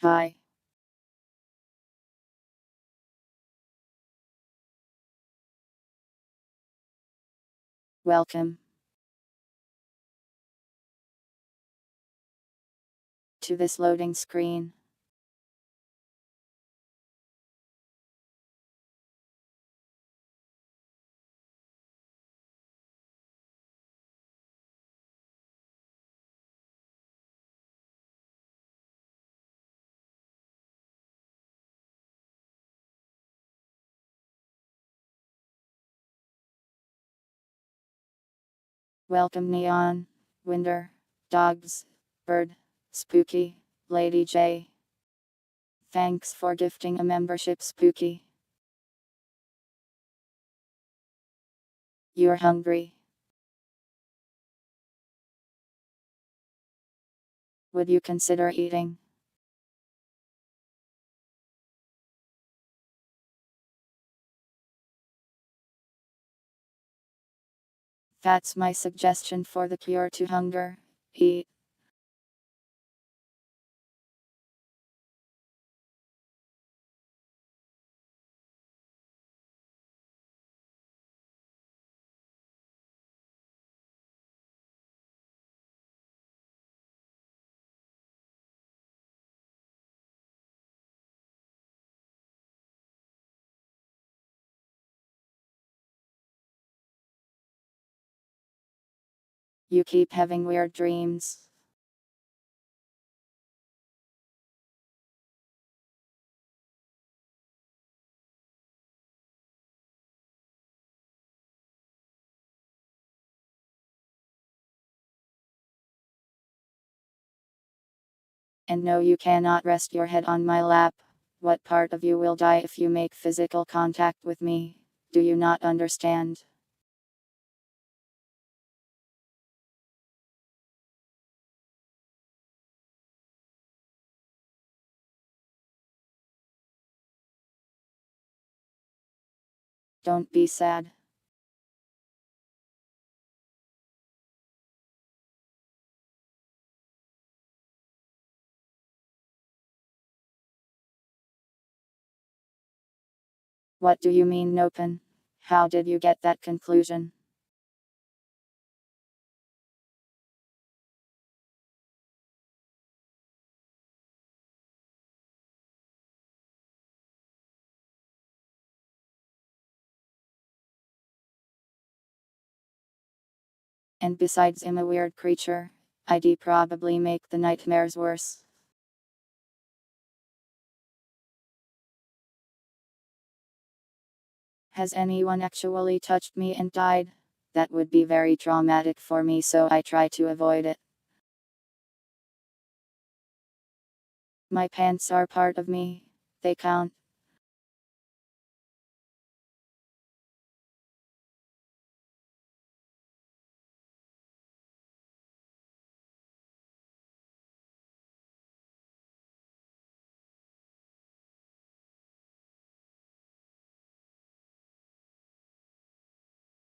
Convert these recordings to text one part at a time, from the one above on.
Hi. Welcome to this loading screen. Welcome Neon, Winder, Dogs, Bird, Spooky, Lady J. Thanks for gifting a membership, Spooky. You're hungry. Would you consider eating? That's my suggestion for the cure to hunger. Eat. You keep having weird dreams. And no, you cannot rest your head on my lap. What part of you will die if you make physical contact with me? Do you not understand? Don't be sad. What do you mean, open? How did you get that conclusion? And besides, I'm a weird creature. I'd probably make the nightmares worse. Has anyone actually touched me and died? That would be very traumatic for me, so I try to avoid it. My pants are part of me. They count.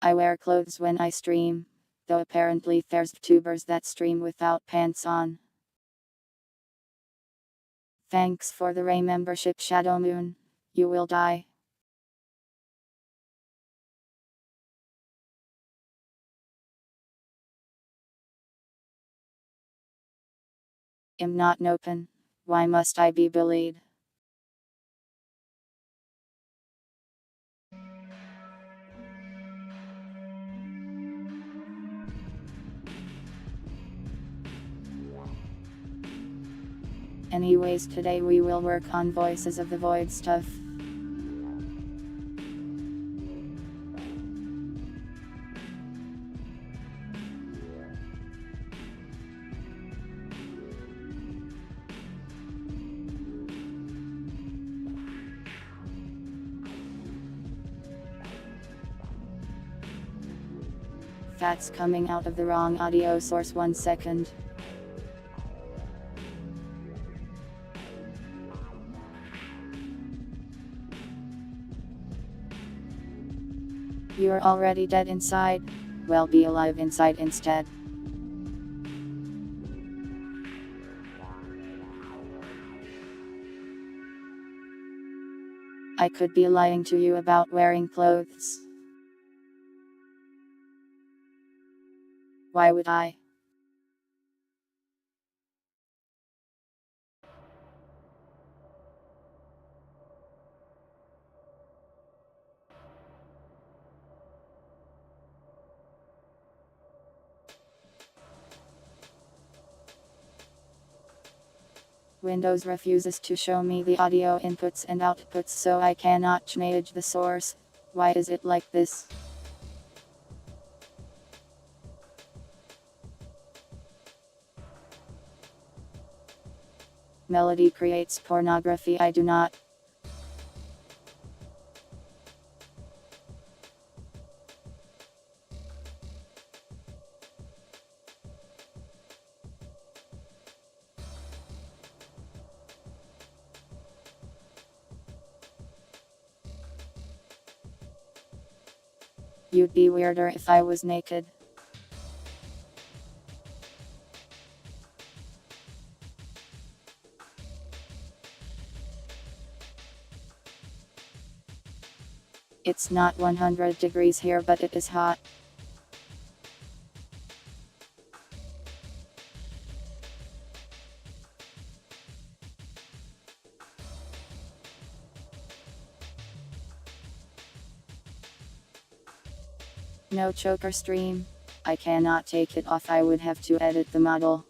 I wear clothes when I stream, though apparently there's tubers that stream without pants on. Thanks for the Ray membership, Shadow Moon. You will die. I'm not open. Why must I be bullied? Anyways, today we will work on Voices of the Void stuff. That's coming out of the wrong audio source. 1 second. You're already dead inside. Well, be alive inside instead. I could be lying to you about wearing clothes. Why would I? Windows refuses to show me the audio inputs and outputs, so I cannot change the source. Why is it like this? Melody creates pornography, I do not. You'd be weirder if I was naked. It's not 100 degrees here, but it is hot. No choker stream. I cannot take it off, I would have to edit the model.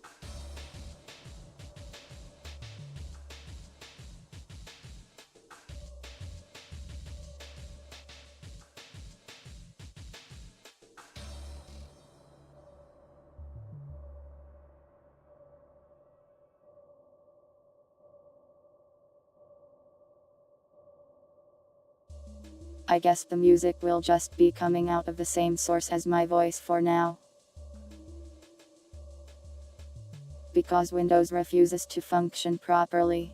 I guess the music will just be coming out of the same source as my voice for now. Because Windows refuses to function properly.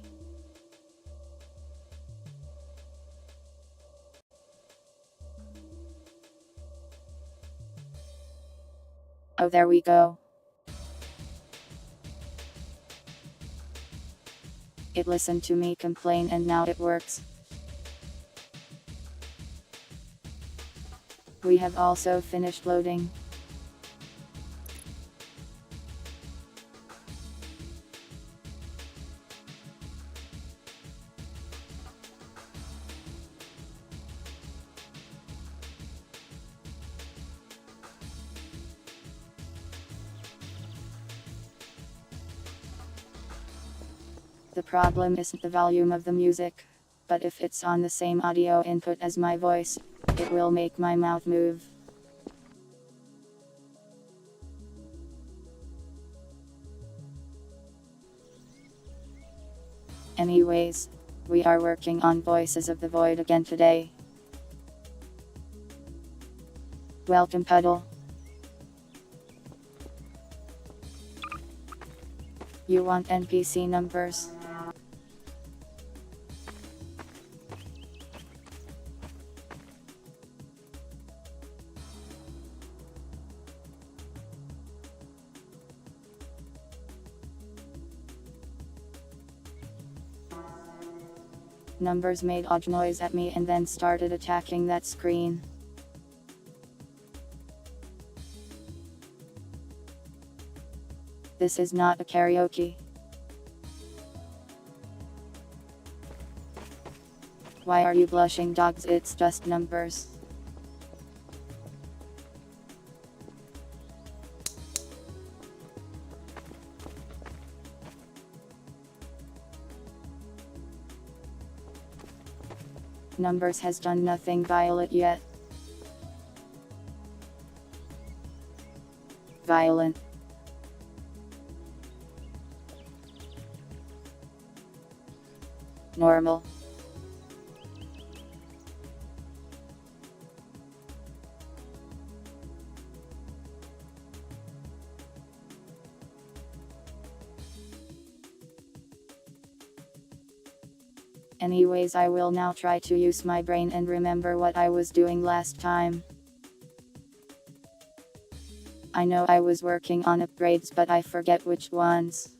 Oh, there we go. It listened to me complain and now it works. We have also finished loading. The problem isn't the volume of the music, but if it's on the same audio input as my voice, it will make my mouth move. Anyways, we are working on Voices of the Void again today. Welcome, Puddle. You want NPC numbers? Numbers made odd noise at me and then started attacking that screen. This is not a karaoke. Why are you blushing, dogs? It's just numbers. Numbers has done nothing violent yet. Violent. Normal. Anyways, I will now try to use my brain and remember what I was doing last time. I know I was working on upgrades, but I forget which ones.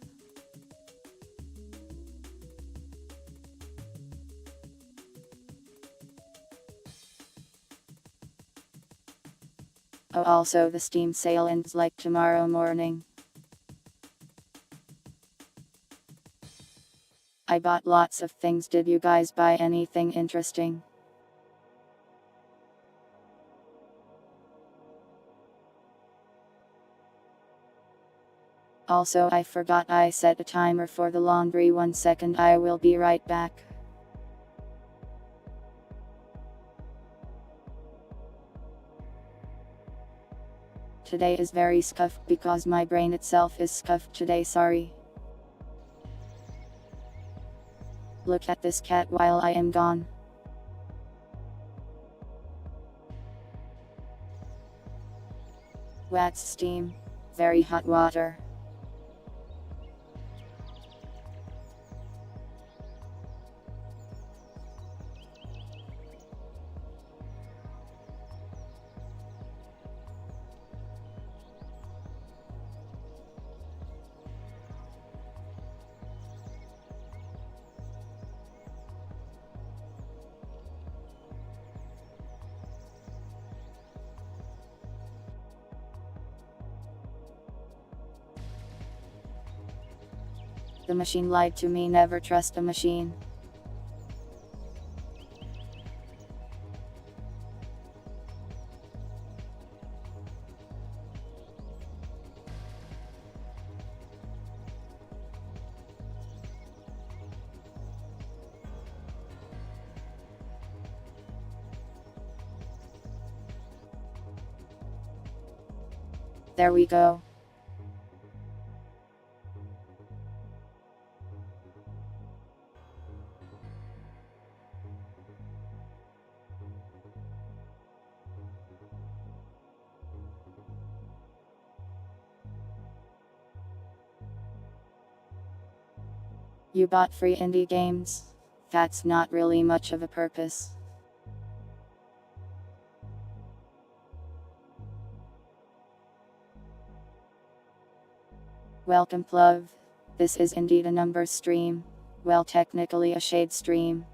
Oh, also the Steam sale ends like tomorrow morning. I bought lots of things. Did you guys buy anything interesting? Also, I forgot I set a timer for the laundry. 1 second, I will be right back. Today is very scuffed because my brain itself is scuffed today, sorry. Look at this cat while I am gone. What's steam? Very hot water. The machine lied to me. Never trust a machine. There we go. You bought free indie games? That's not really much of a purpose. Welcome, Plov. This is indeed a numbers stream. Well, technically a shade stream.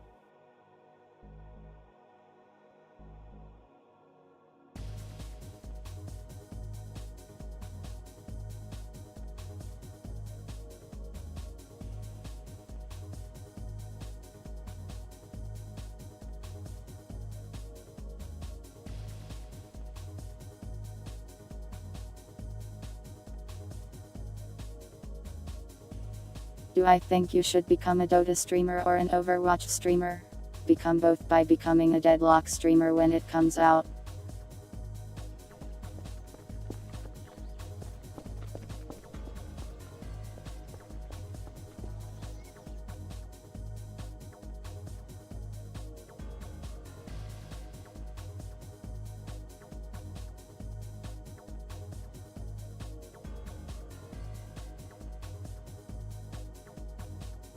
Do I think you should become a Dota streamer or an Overwatch streamer? Become both by becoming a Deadlock streamer when it comes out.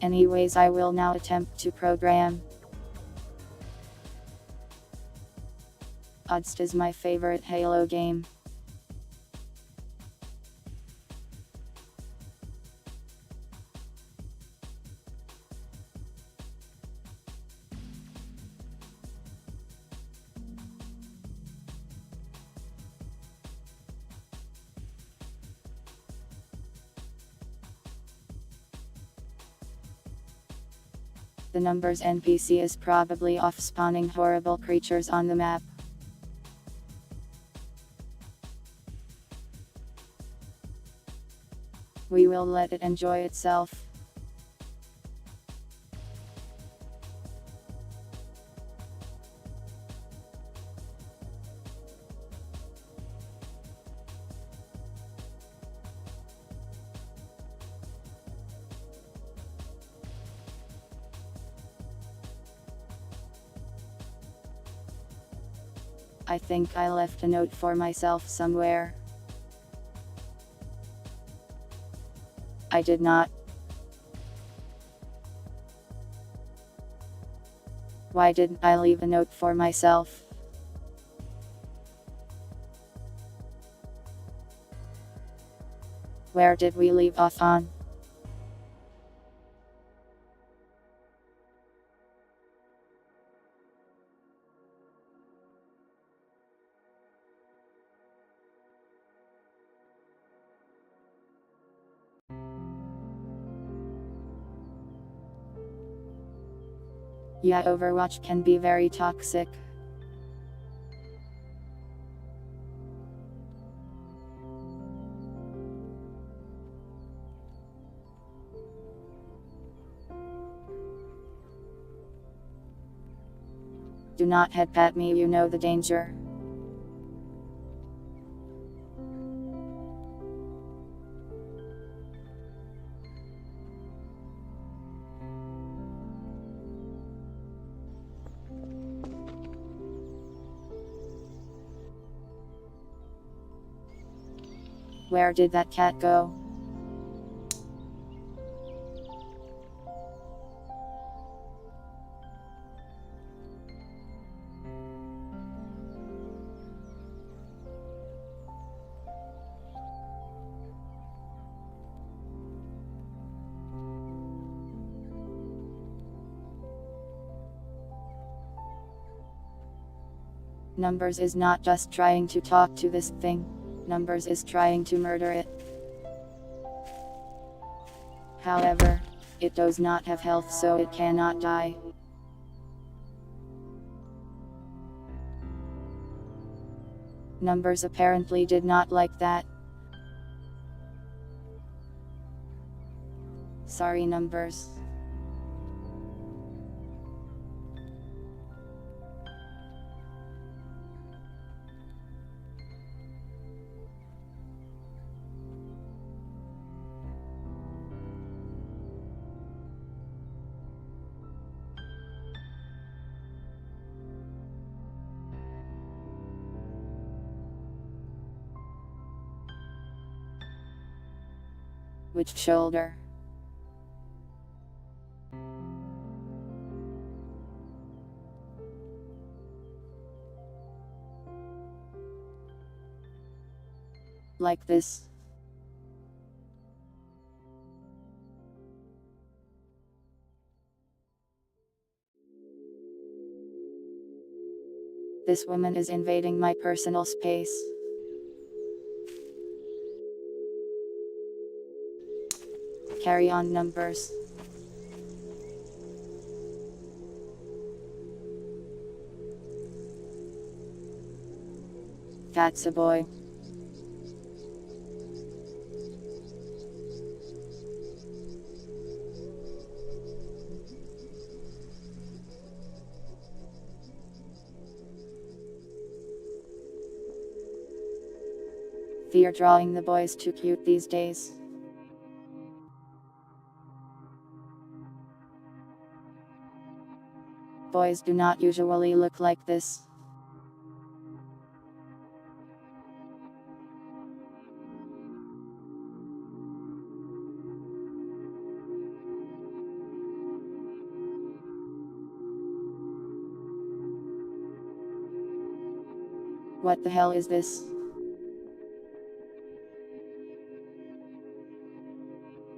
Anyways, I will now attempt to program. Odds is my favorite Halo game. The numbers NPC is probably off, spawning horrible creatures on the map. We will let it enjoy itself. I think I left a note for myself somewhere. I did not. Why didn't I leave a note for myself? Where did we leave off on? Yeah, Overwatch can be very toxic. Do not headpat me, you know the danger. Where did that cat go? Numbers is not just trying to talk to this thing. Numbers is trying to murder it. However, it does not have health, so it cannot die. Numbers apparently did not like that. Sorry, Numbers. Which shoulder? Like this. This woman is invading my personal space. Carry on, Numbers. That's a boy. You're drawing the boys too cute these days. Boys do not usually look like this. What the hell is this?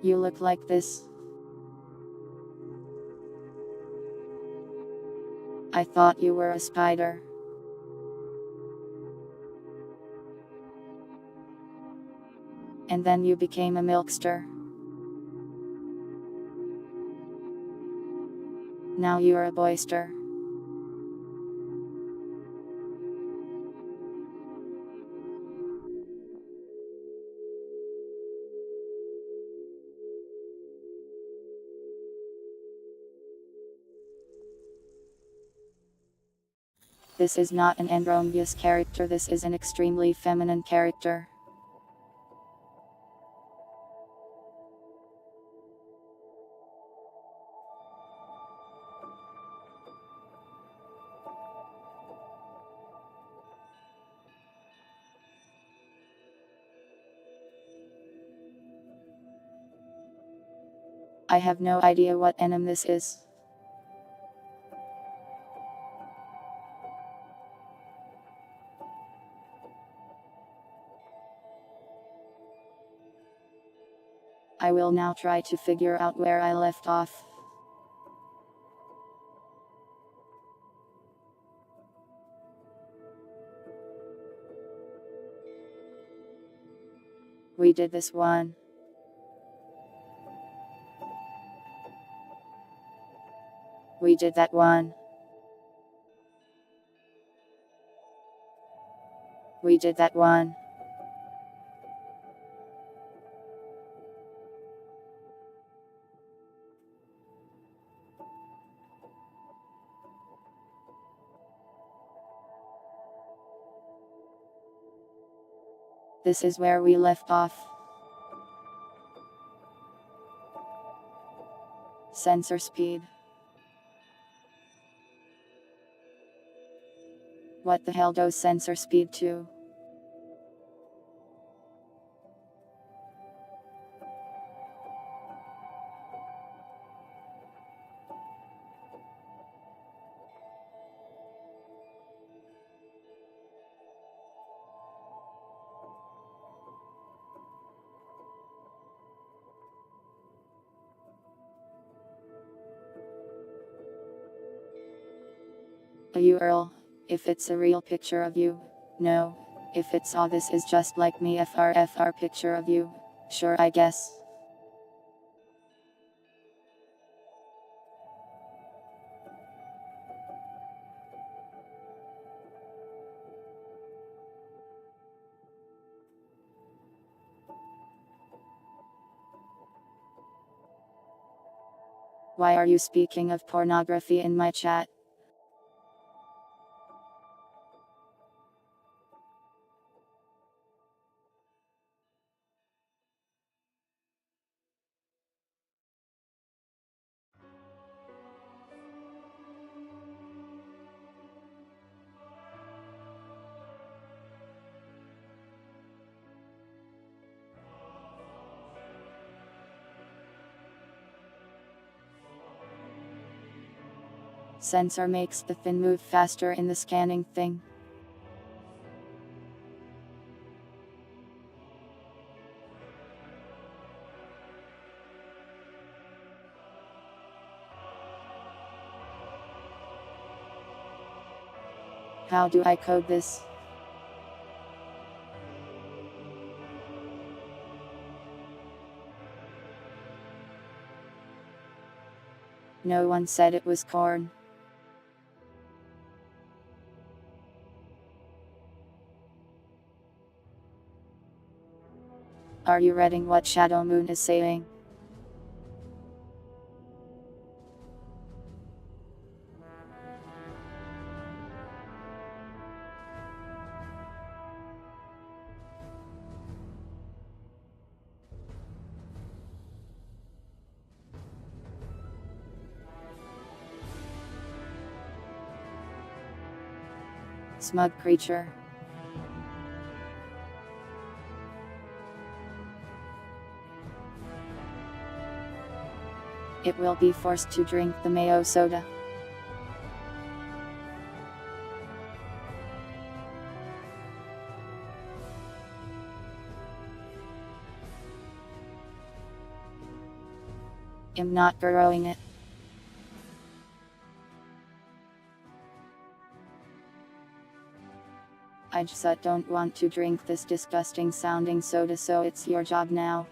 You look like this. I thought you were a spider. And then you became a milkster. Now you're a boyster. This is not an androgynous character, this is an extremely feminine character. I have no idea what enemy this is. I will now try to figure out where I left off. We did this one. We did that one. We did that one. This is where we left off. Sensor speed. What the hell does sensor speed to? A URL. If it's a real picture of you. No. If it's all this is just like me FR picture of you. Sure, I guess. Why are you speaking of pornography in my chat? Sensor makes the thing move faster in the scanning thing. How do I code this? No one said it was corn. Are you reading what Shadow Moon is saying? Smug creature. It will be forced to drink the mayo soda. I'm not borrowing it. I just don't want to drink this disgusting sounding soda, so it's your job now.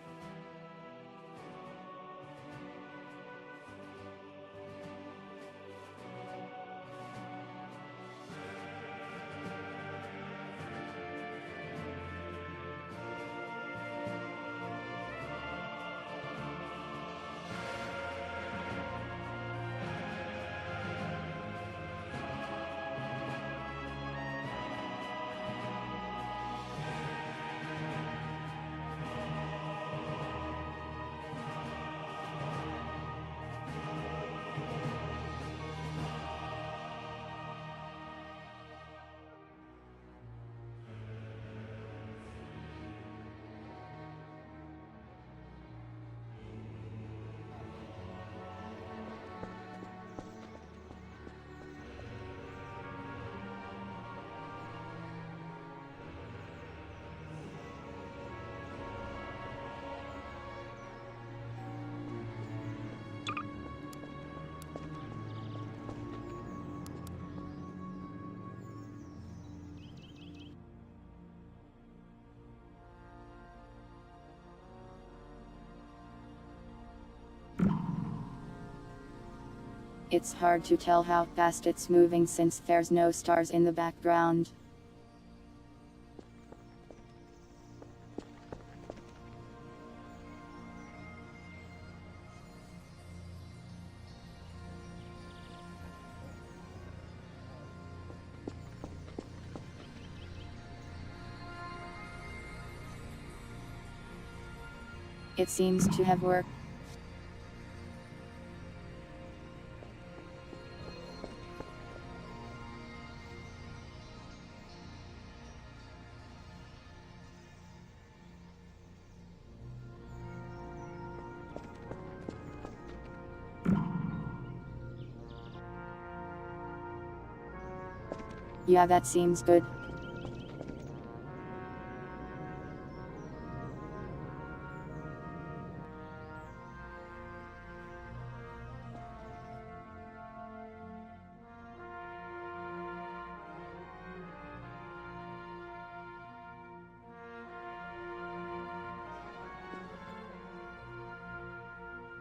It's hard to tell how fast it's moving since there's no stars in the background. It seems to have worked. Yeah, that seems good.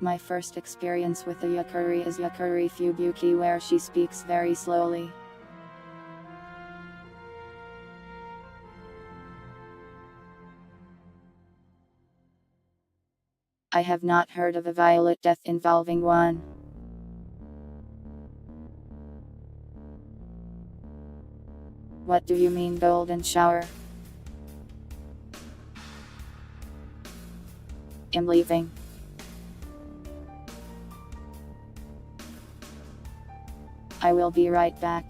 My first experience with the Yukari is Yukari Fubuki, where she speaks very slowly. I have not heard of a violet death involving one. What do you mean golden shower? I'm leaving. I will be right back.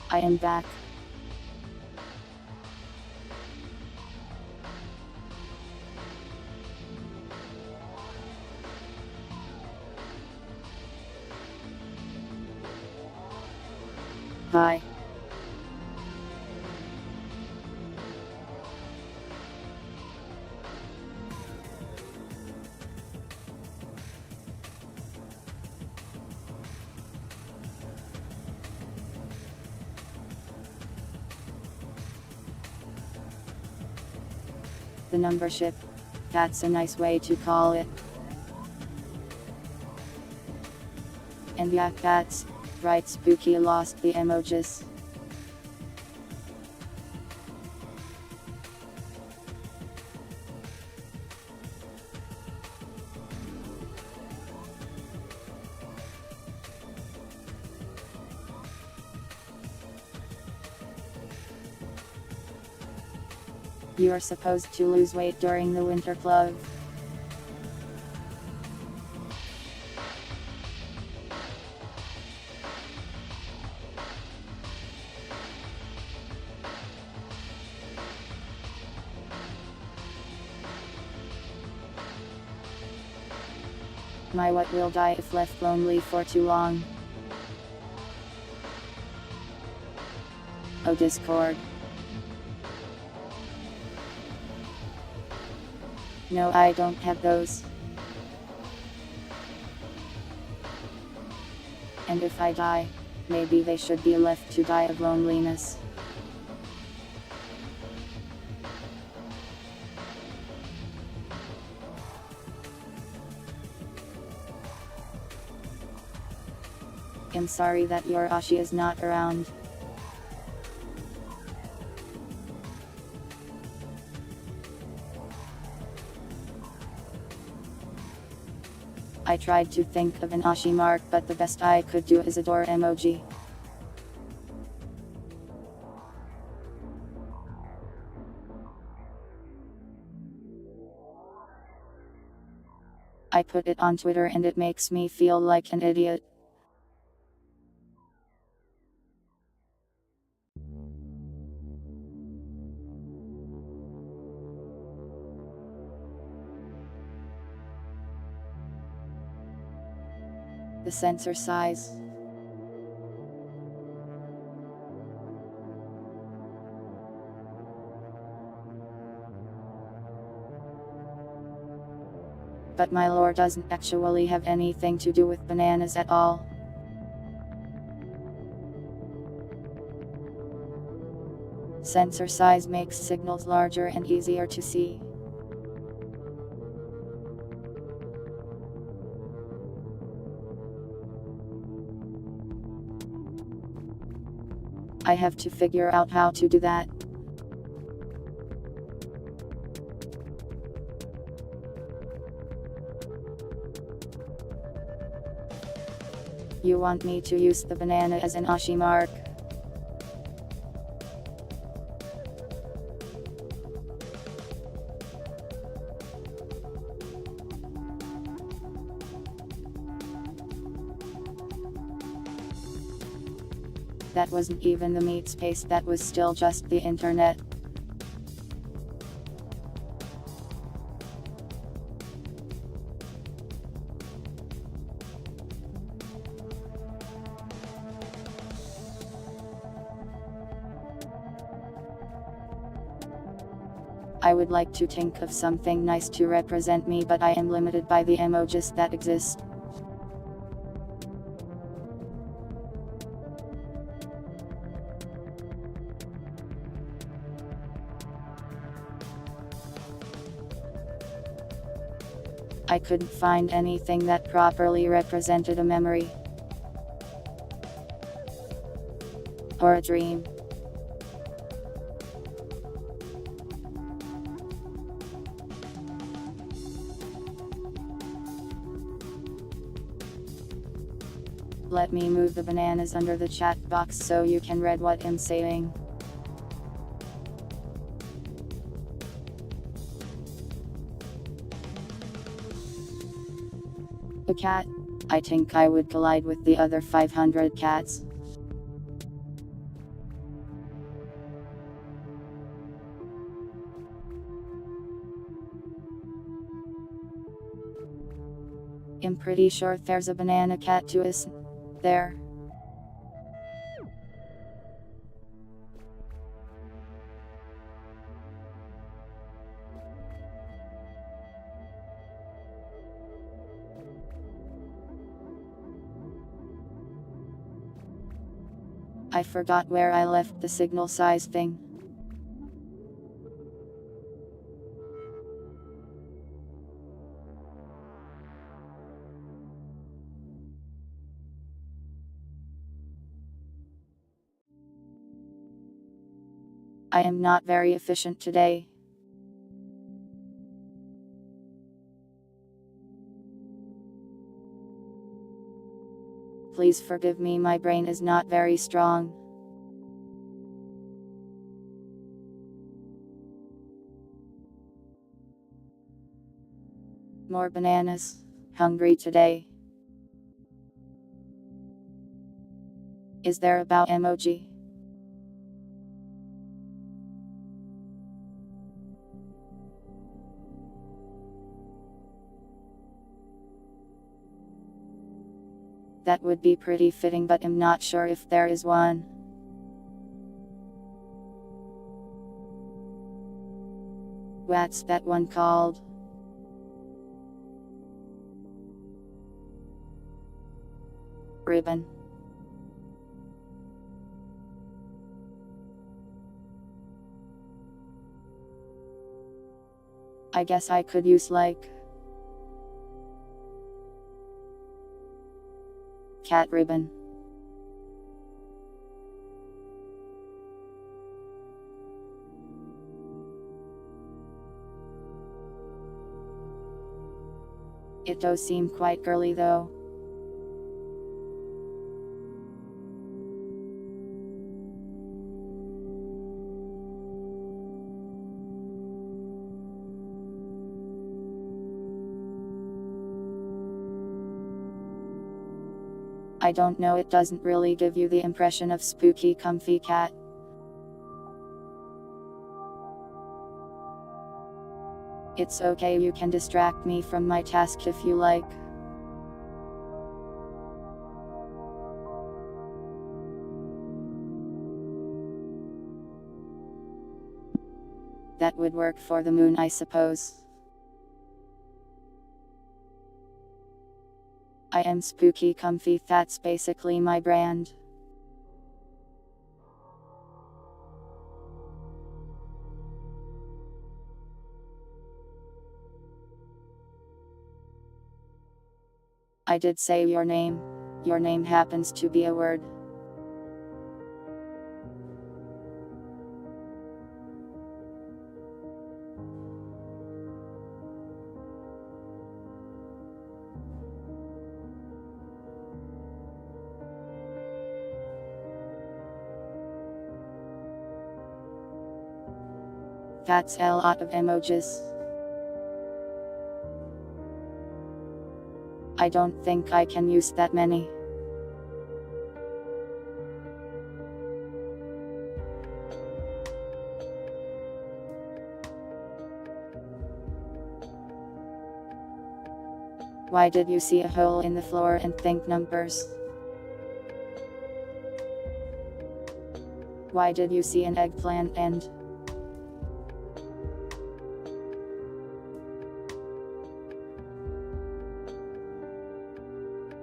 I am back. Hi. The number ship. That's a nice way to call it. And yeah, that's right, Spooky lost the emojis. You are supposed to lose weight during the winter club. My what will die if left lonely for too long. Oh, Discord. No, I don't have those. And if I die, maybe they should be left to die of loneliness. I'm sorry that your Ashi is not around. I tried to think of an Ashi mark, but the best I could do is a door emoji. I put it on Twitter and it makes me feel like an idiot. The sensor size. But my lore doesn't actually have anything to do with bananas at all. Sensor size makes signals larger and easier to see. I have to figure out how to do that. You want me to use the banana as an Ashi mark? That wasn't even the meat space, that was still just the internet. I would like to think of something nice to represent me, but I am limited by the emojis that exist. I couldn't find anything that properly represented a memory. Or a dream. Let me move the bananas under the chat box so you can read what I'm saying. A cat? I think I would collide with the other 500 cats. I'm pretty sure there's a banana cat too, isn't there? I forgot where I left the signal size thing. I am not very efficient today. Please forgive me, my brain is not very strong. More bananas. Hungry today. Is there about emoji? That would be pretty fitting, but I'm not sure if there is one. What's that one called? Ribbon. I guess I could use like cat ribbon. It does seem quite girly though. I don't know, it doesn't really give you the impression of spooky comfy cat. It's okay, you can distract me from my task if you like. That would work for the moon, I suppose. I am spooky comfy, that's basically my brand. I did say your name. Your name happens to be a word. That's a lot of emojis. I don't think I can use that many. Why did you see a hole in the floor and think numbers? Why did you see an eggplant and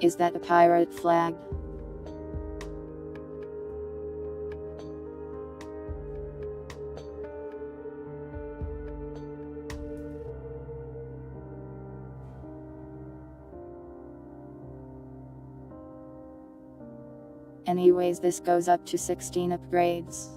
is that a pirate flag? Anyways, this goes up to 16 upgrades.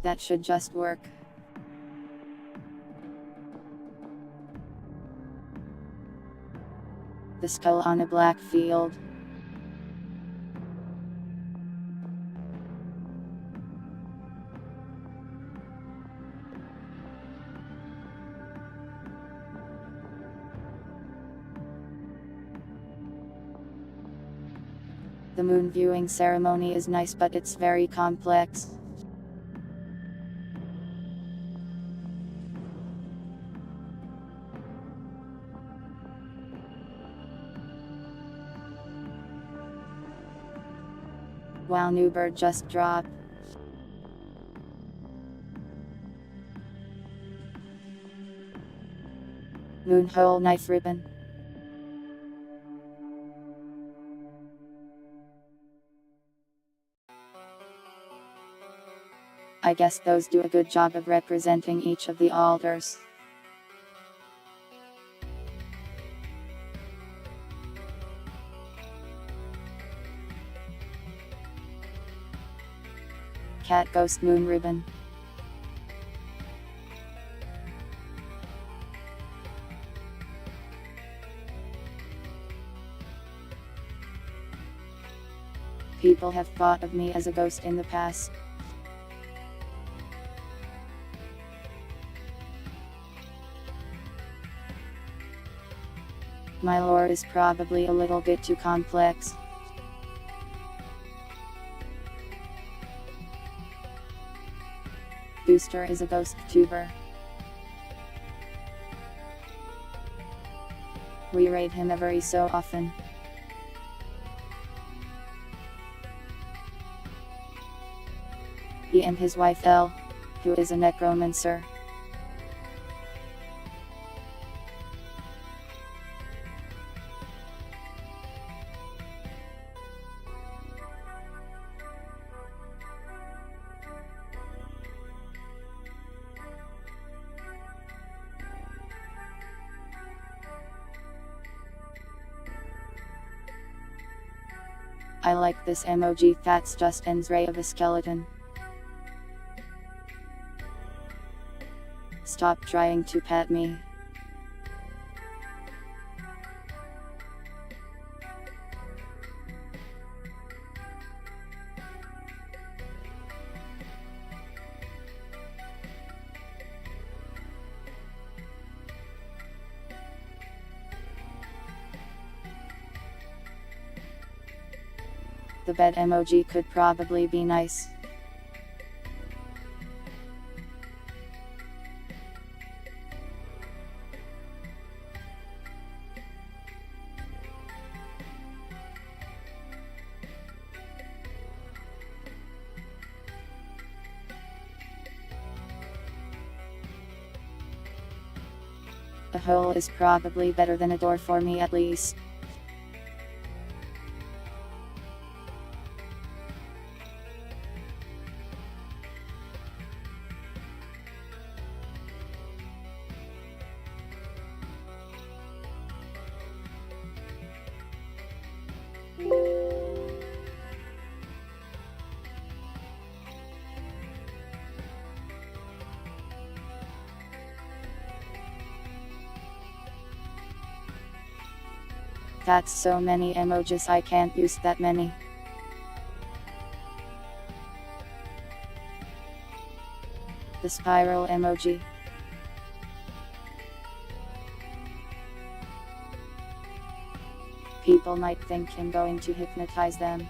That should just work. The skull on a black field. The moon viewing ceremony is nice, but it's very complex. Wow, new bird just dropped. Moonhole knife ribbon. I guess those do a good job of representing each of the altars. Cat ghost moon ribbon. People have thought of me as a ghost in the past. My lore is probably a little bit too complex. Booster is a ghost tuber. We raid him every so often. He and his wife Elle, who is a necromancer. I like this emoji, that's just ends ray of a skeleton. Stop trying to pet me. The bed emoji could probably be nice. A hole is probably better than a door for me, at least. That's so many emojis, I can't use that many. The spiral emoji. People might think I'm going to hypnotize them.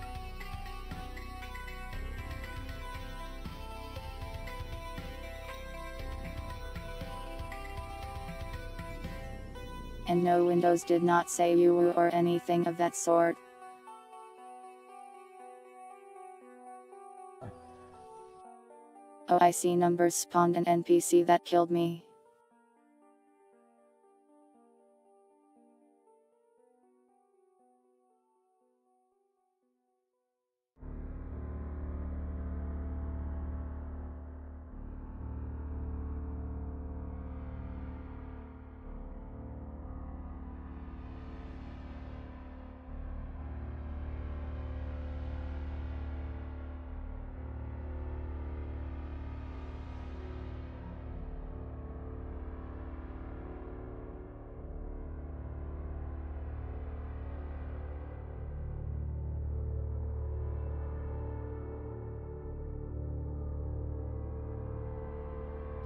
And no, Windows did not say you or anything of that sort. Oh, I see, numbers spawned an NPC that killed me.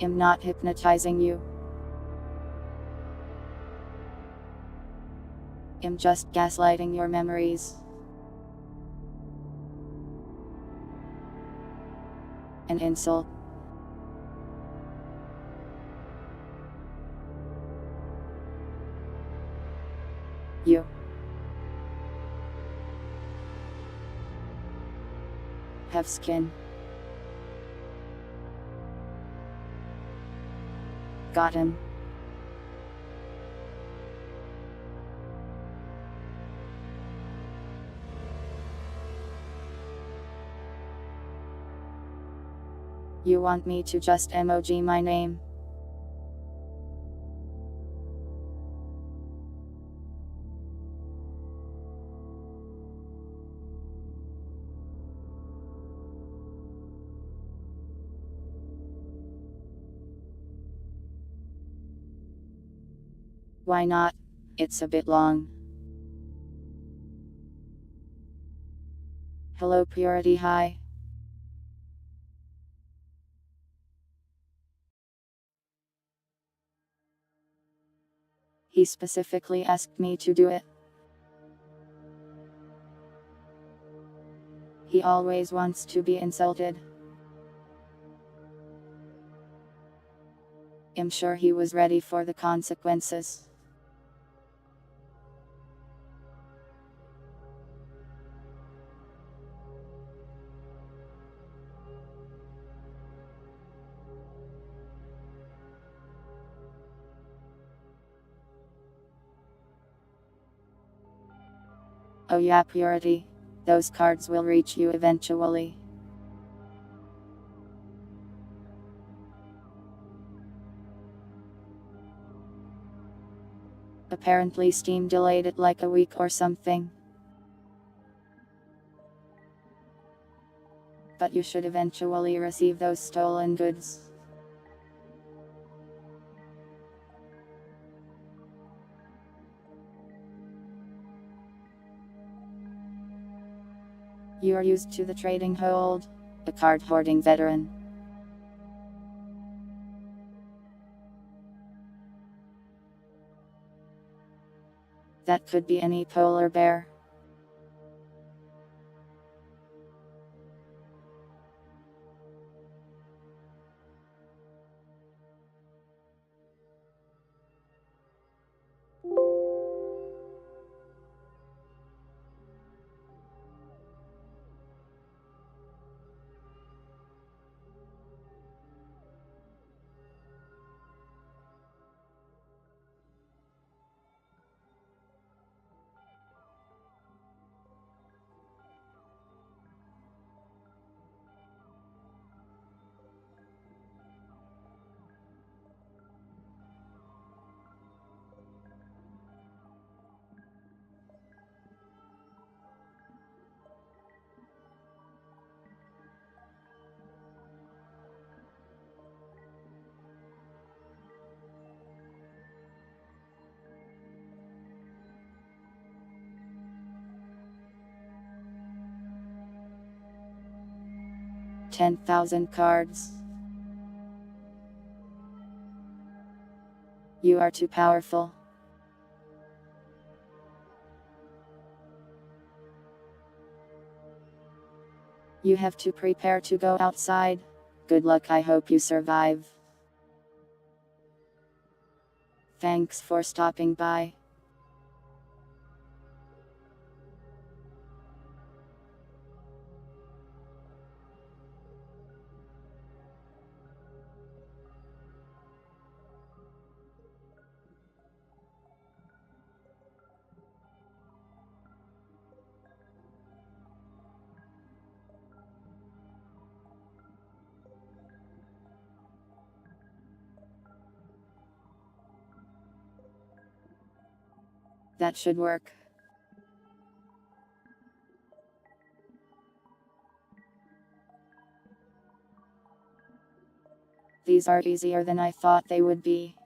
I'm not hypnotizing you. I'm just gaslighting your memories. An insult. You. Have skin. Got him. You want me to just emoji my name? Why not? It's a bit long. Hello, Purity High. He specifically asked me to do it. He always wants to be insulted. I'm sure he was ready for the consequences. Oh yeah, purity. Those cards will reach you eventually. Apparently Steam delayed it like a week or something. But you should eventually receive those stolen goods. You are used to the trading hold, a card hoarding veteran. That could be any polar bear. $10,000 cards. You are too powerful. You have to prepare to go outside. Good luck, I hope you survive. Thanks for stopping by. That should work. These are easier than I thought they would be.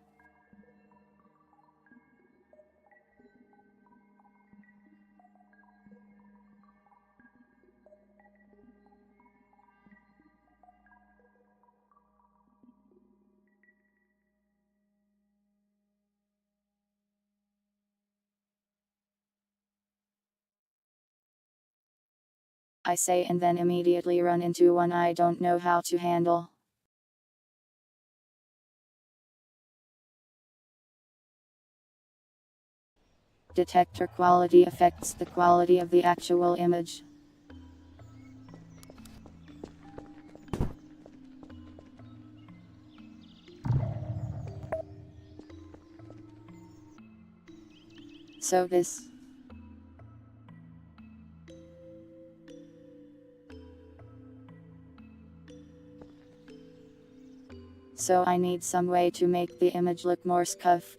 I say and then immediately run into one I don't know how to handle. Detector quality affects the quality of the actual image. So this. So I need some way to make the image look more scuffed.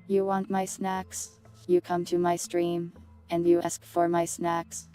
You want my snacks? You come to my stream, and you ask for my snacks.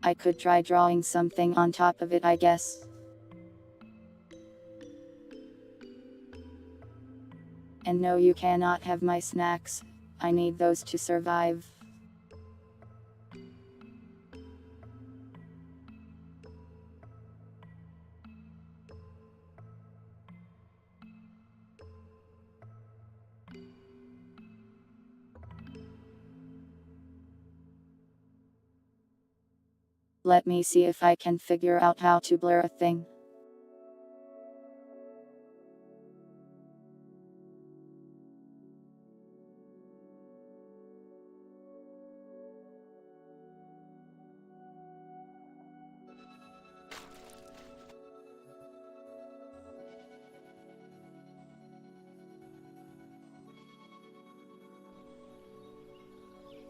I could try drawing something on top of it, I guess. And no, you cannot have my snacks. I need those to survive. Let me see if I can figure out how to blur a thing.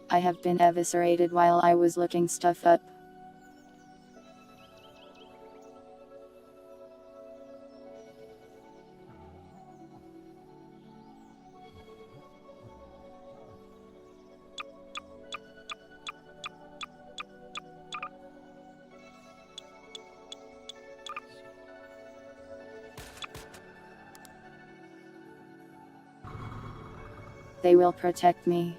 I have been eviscerated while I was looking stuff up. They will protect me.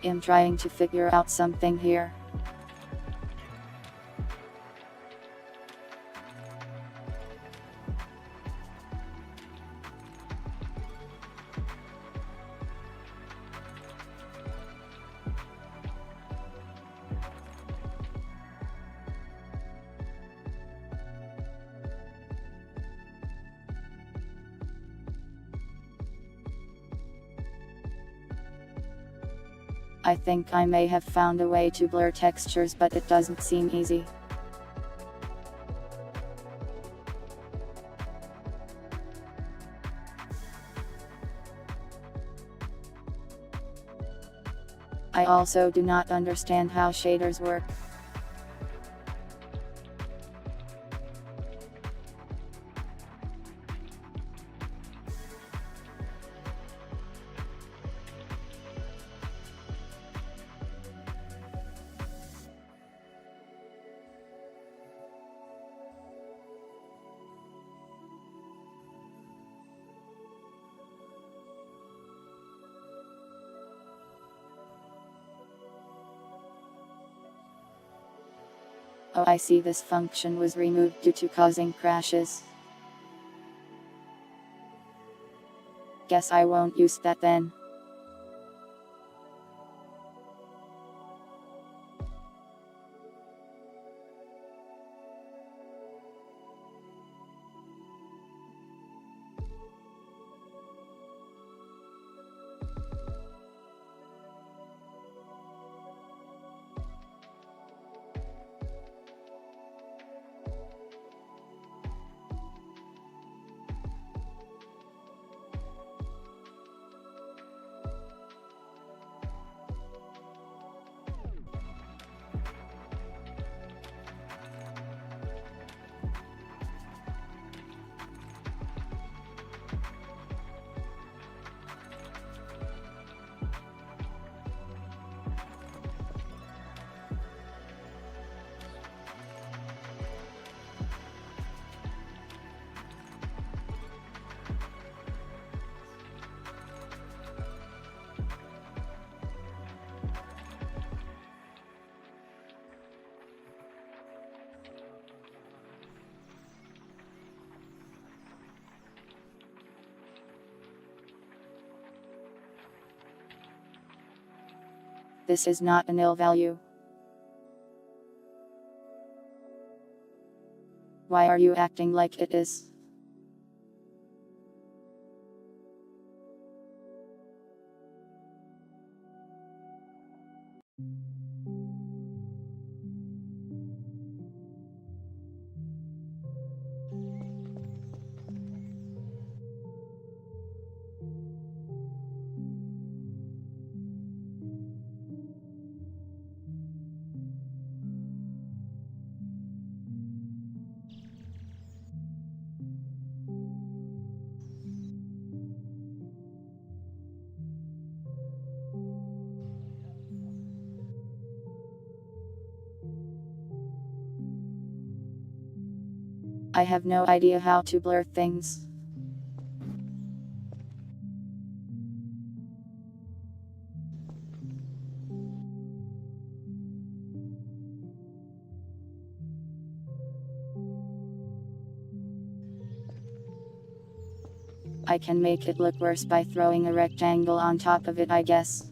I'm trying to figure out something here. I think I may have found a way to blur textures, but it doesn't seem easy. I also do not understand how shaders work. Oh, I see, this function was removed due to causing crashes. Guess I won't use that then. This is not a nil value. Why are you acting like it is? I have no idea how to blur things. I can make it look worse by throwing a rectangle on top of it, I guess.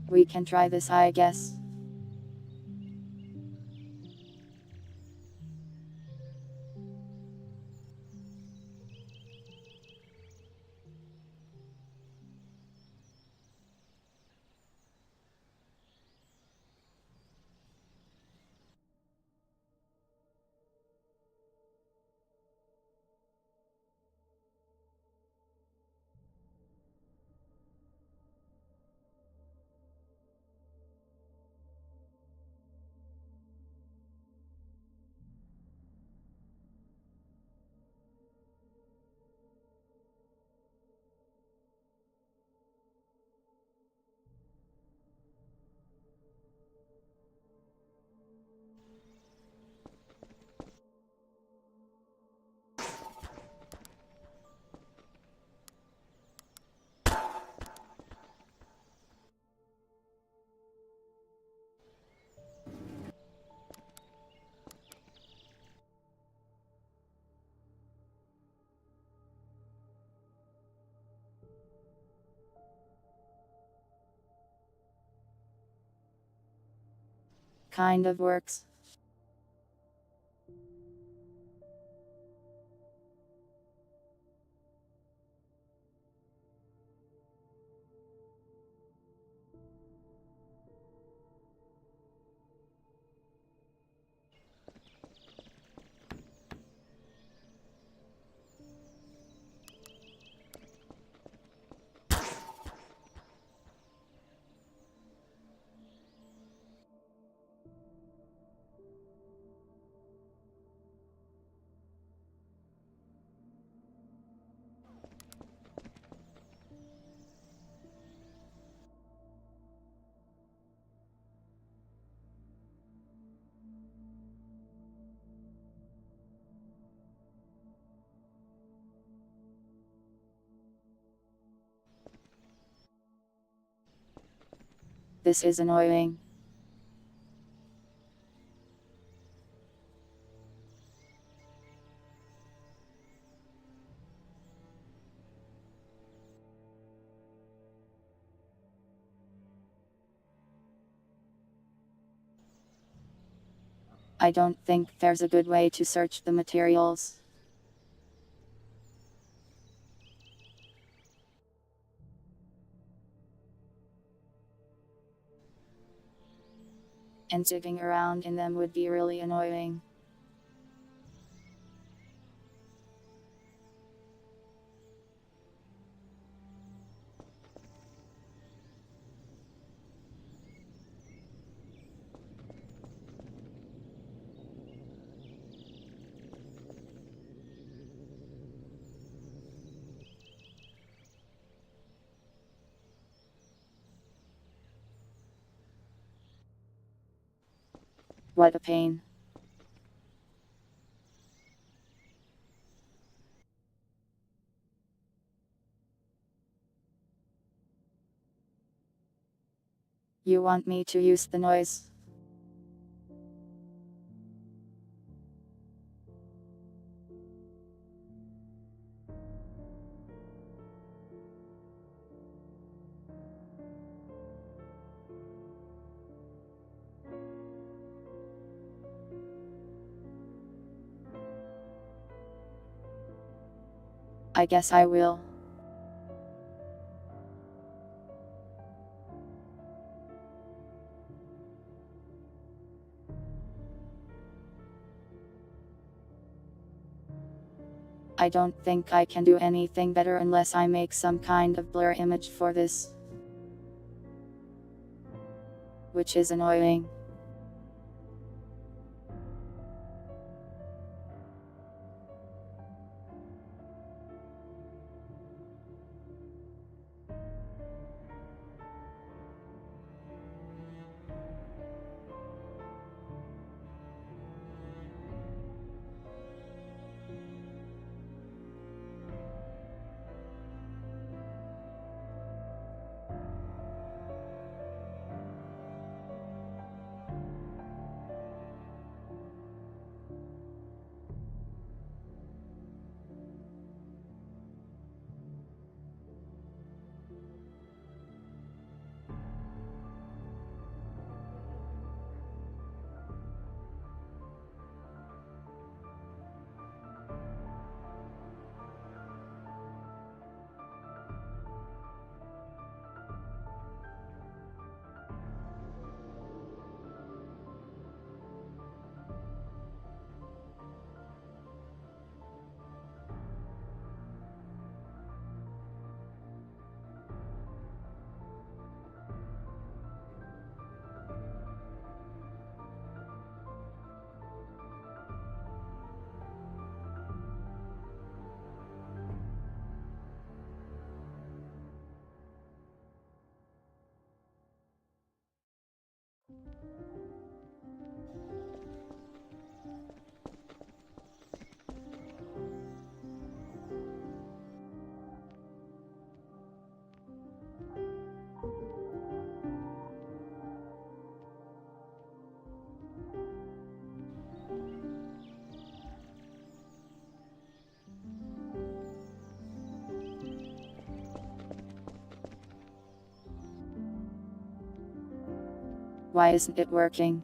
We can try this, I guess. Kind of works. This is annoying. I don't think there's a good way to search the materials. And digging around in them would be really annoying. What a pain. You want me to use the noise? I guess I will. I don't think I can do anything better unless I make some kind of blur image for this. Which is annoying. Why isn't it working?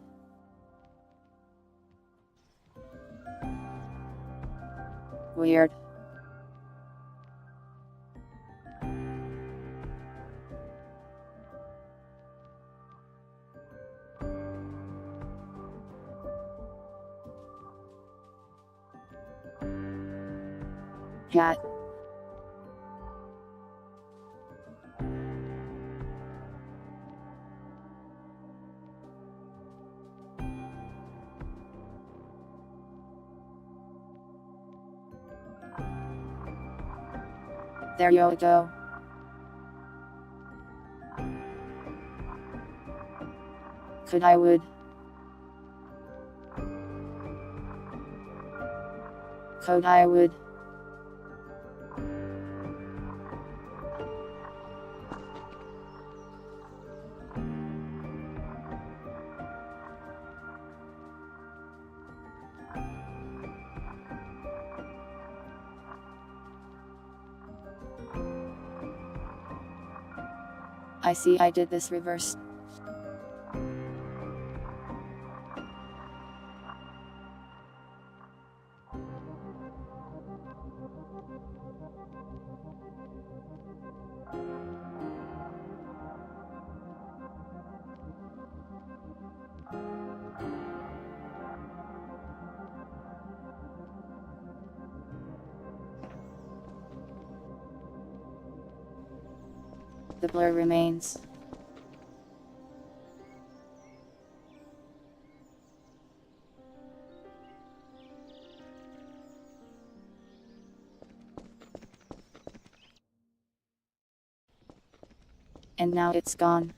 Weird. Cat. There you go. Could I would. Could I would. I see I did this reverse. The blur remains. And now it's gone.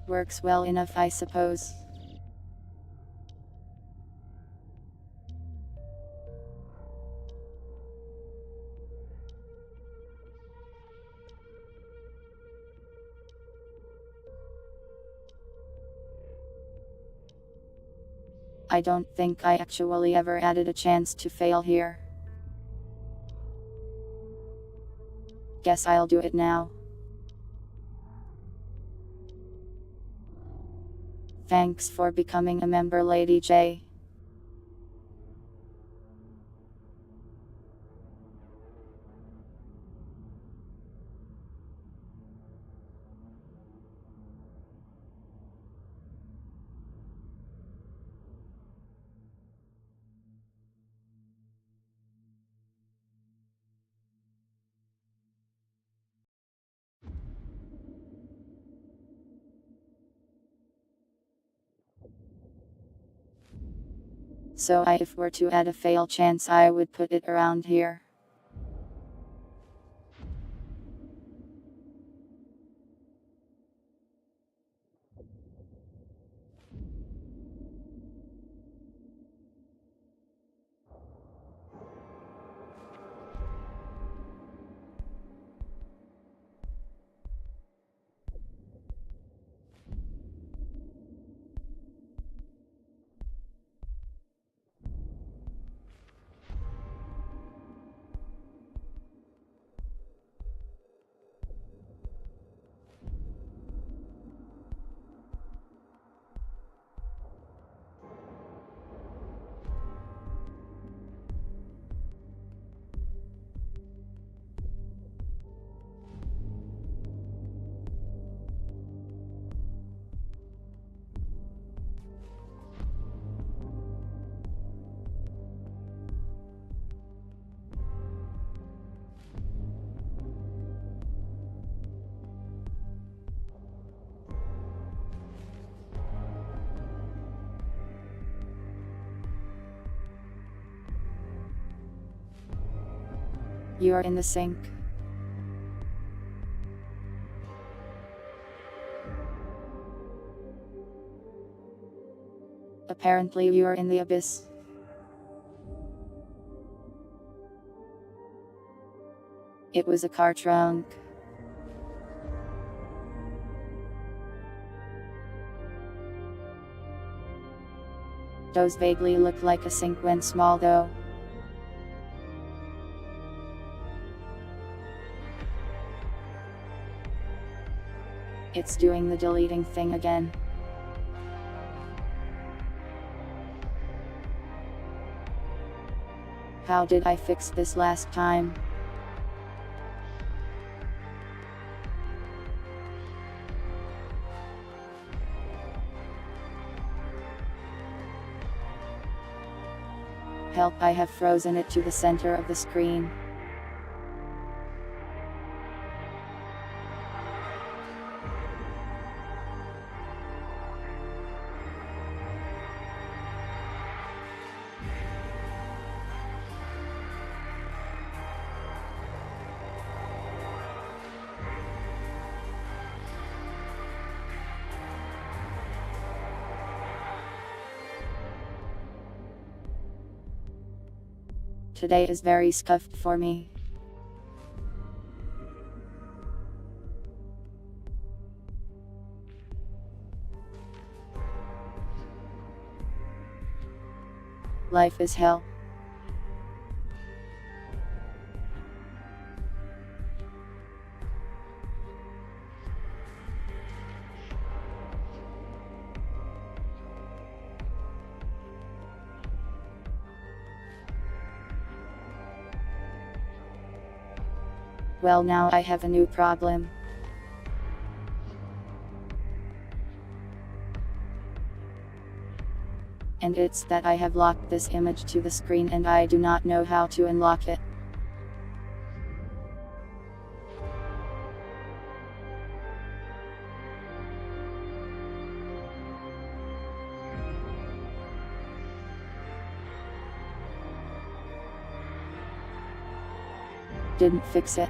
Works well enough, I suppose. I don't think I actually ever added a chance to fail here. Guess I'll do it now. Thanks for becoming a member, Lady J. So if were to add a fail chance, I would put it around here. You're in the sink. Apparently you're in the abyss. It was a car trunk. Those vaguely look like a sink when small though. It's doing the deleting thing again. How did I fix this last time? Help, I have frozen it to the center of the screen. Today is very scuffed for me. Life is hell. Well, now I have a new problem. And it's that I have locked this image to the screen and I do not know how to unlock it. Didn't fix it.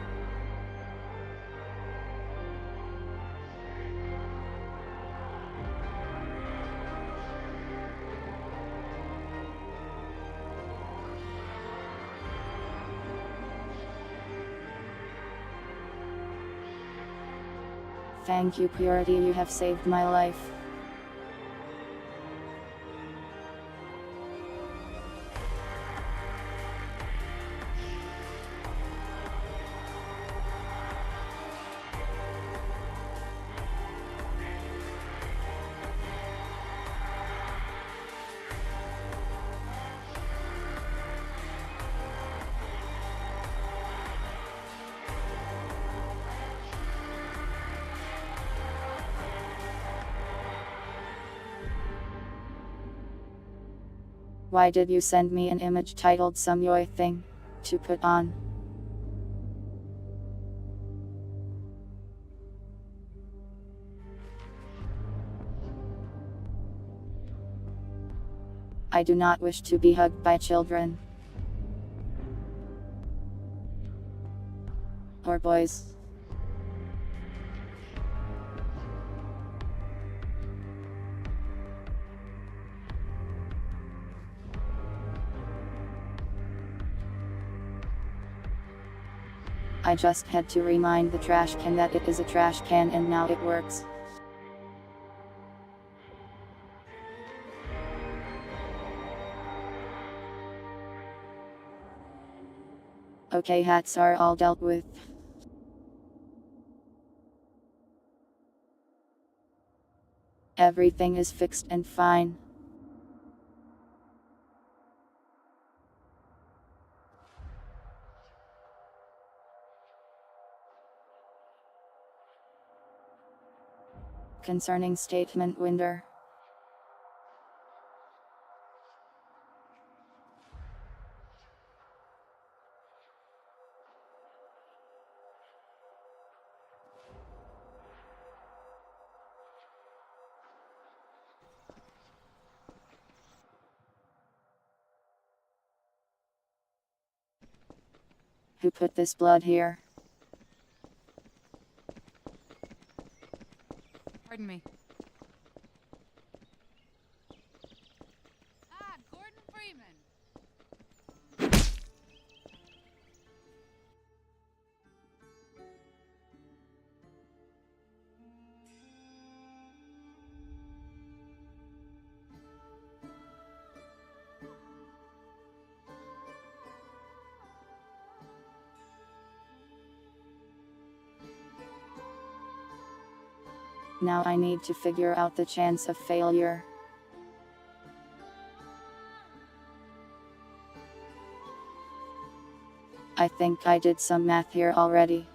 Thank you, Purity, you have saved my life. Why did you send me an image titled some yoi thing to put on? I do not wish to be hugged by children. Or boys. I just had to remind the trash can that it is a trash can and now it works. Okay, hats are all dealt with. Everything is fixed and fine. Concerning statement winder. Who put this blood here? Pardon me. Gordon Freeman. Now I need to figure out the chance of failure. I think I did some math here already.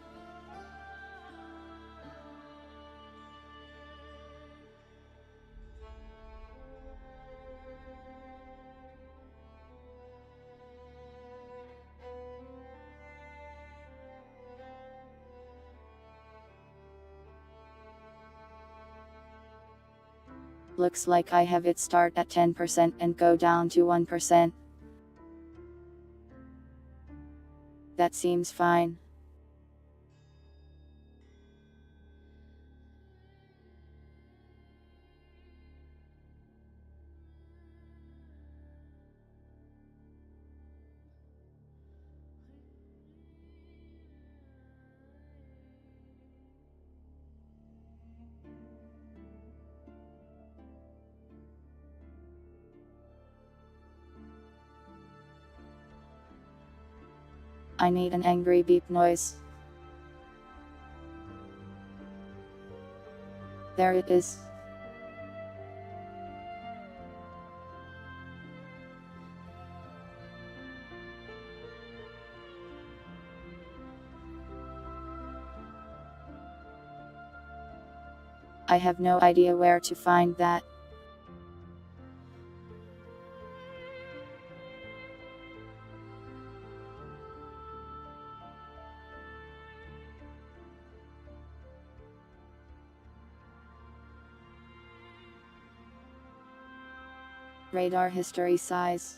Looks like I have it start at 10% and go down to 1%. That seems fine. I need an angry beep noise. There it is. I have no idea where to find that. Radar history size.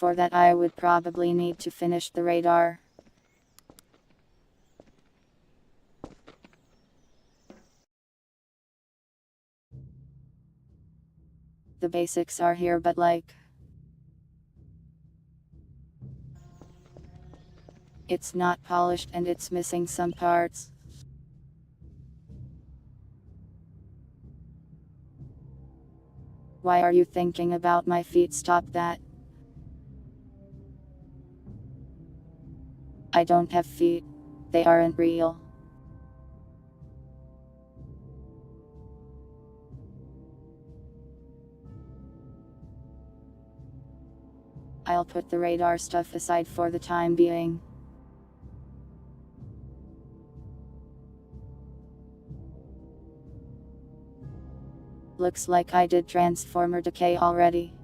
For that I would probably need to finish the radar. The basics are here, but it's not polished and it's missing some parts. Why are you thinking about my feet? Stop that. I don't have feet. They aren't real. I'll put the radar stuff aside for the time being. Looks like I did transformer decay already.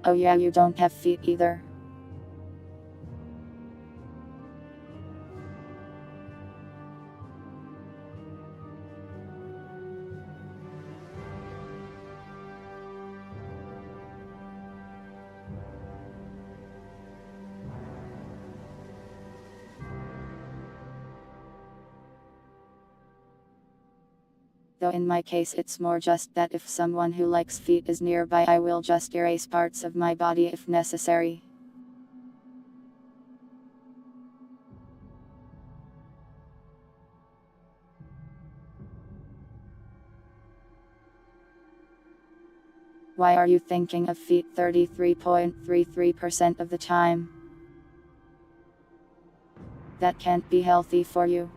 Oh yeah, you don't have feet either. Though in my case it's more just that if someone who likes feet is nearby, I will just erase parts of my body if necessary. Why are you thinking of feet 33.33% of the time? That can't be healthy for you.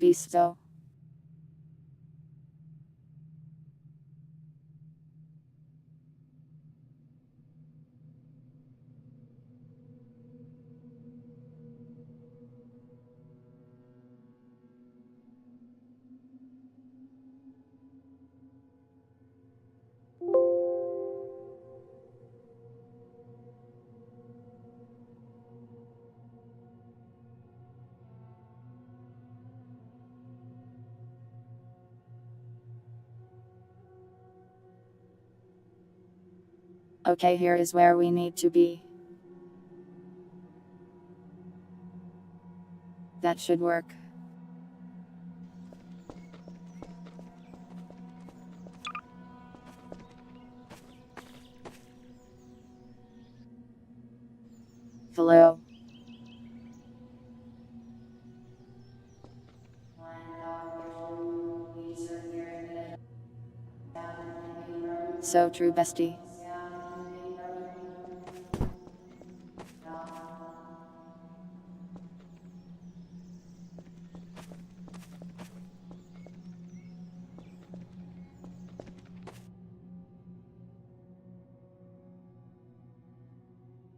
Beast though. Okay, here is where we need to be. That should work. Hello. So true, bestie.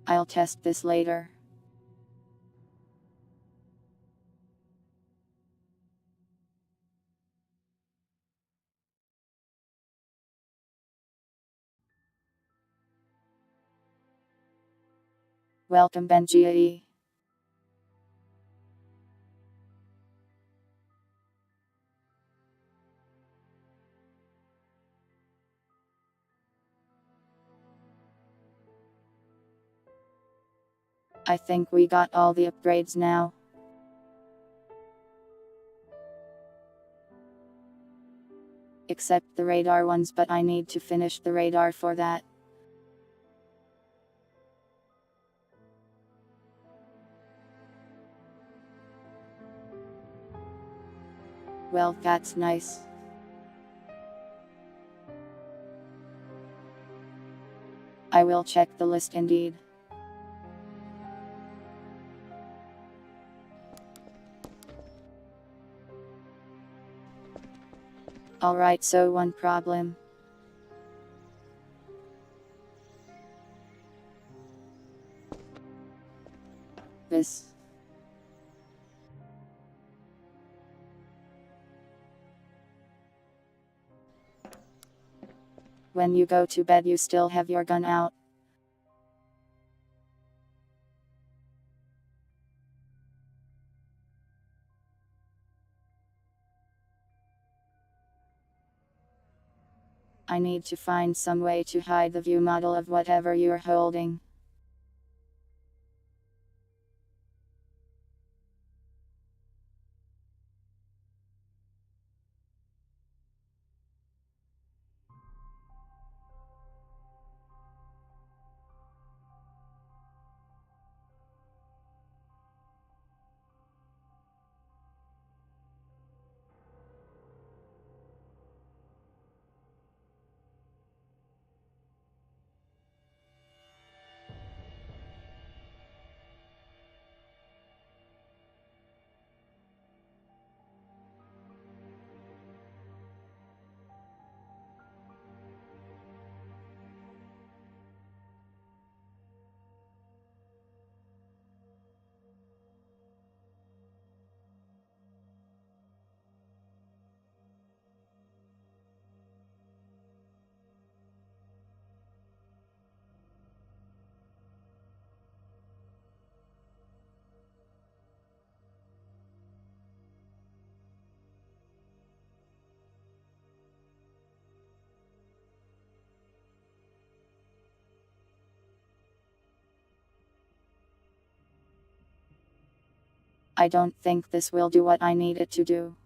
I'll test this later. Welcome Benji. I think we got all the upgrades now. Except the radar ones, but I need to finish the radar for that. Well, that's nice. I will check the list indeed. Alright, so one problem. This. When you go to bed, you still have your gun out. I need to find some way to hide the view model of whatever you're holding. I don't think this will do what I need it to do.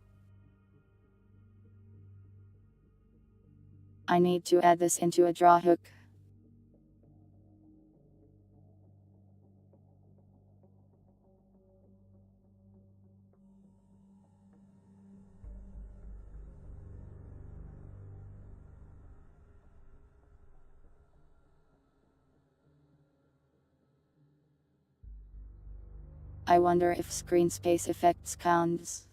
I need to add this into a draw hook. I wonder if screen space effects counts.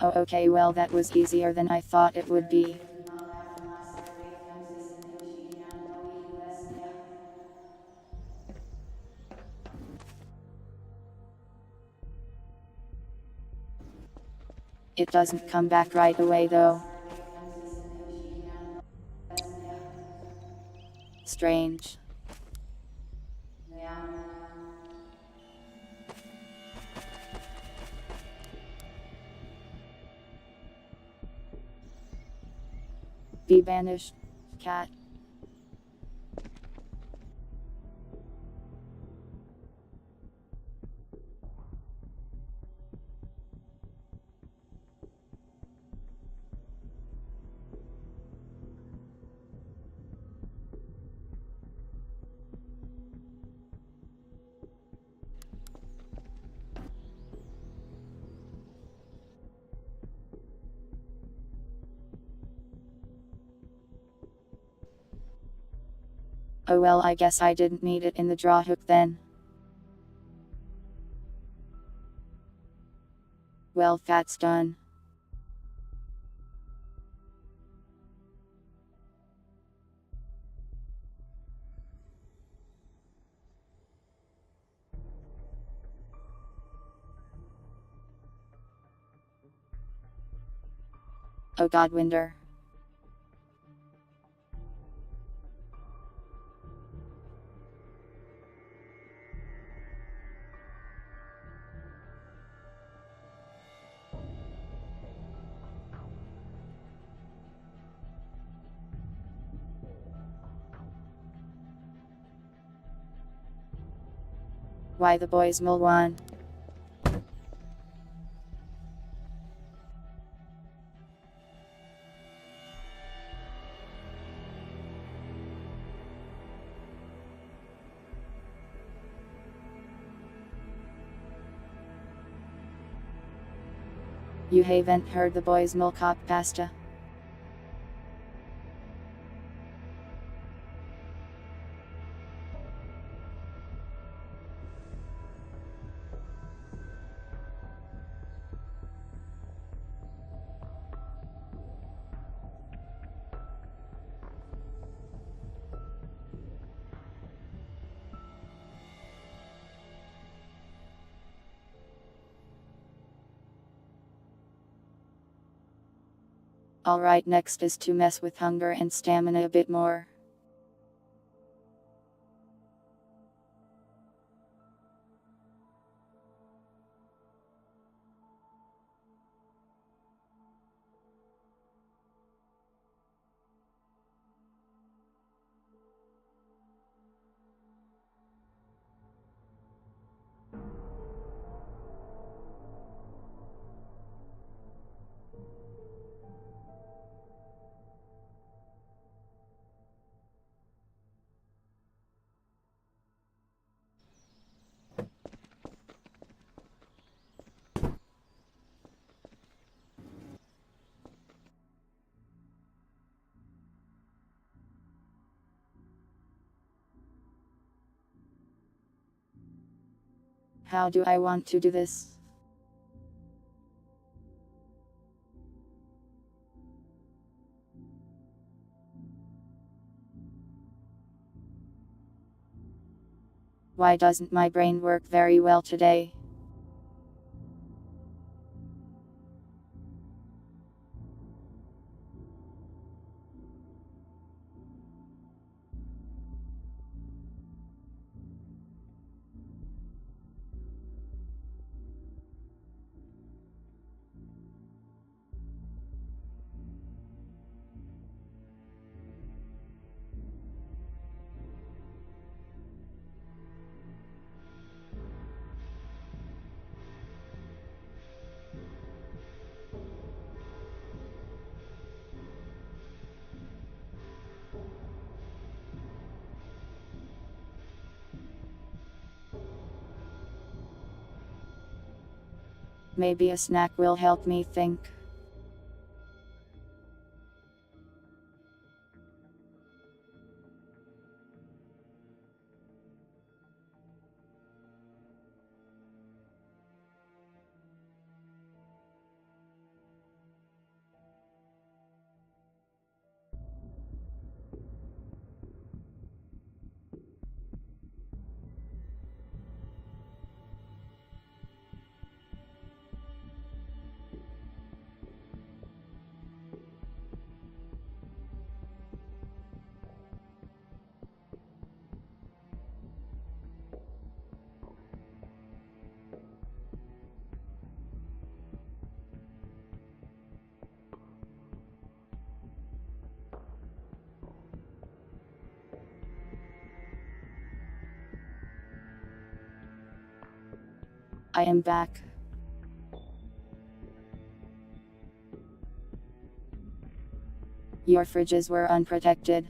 Oh, okay, well, that was easier than I thought it would be. It doesn't come back right away though. Strange. Be banished, cat. Oh well, I guess I didn't need it in the draw hook then. Well, that's done. Oh god, Winder. Why the boys will won. You haven't heard the boys milk up pasta. Alright, next is to mess with hunger and stamina a bit more. How do I want to do this? Why doesn't my brain work very well today? Maybe a snack will help me think. I am back. Your fridges were unprotected.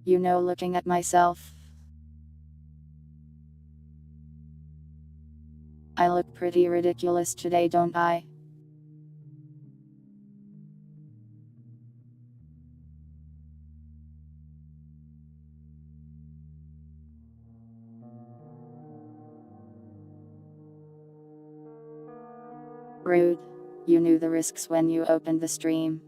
Looking at myself, I look pretty ridiculous today, don't I? Rude. You knew the risks when you opened the stream.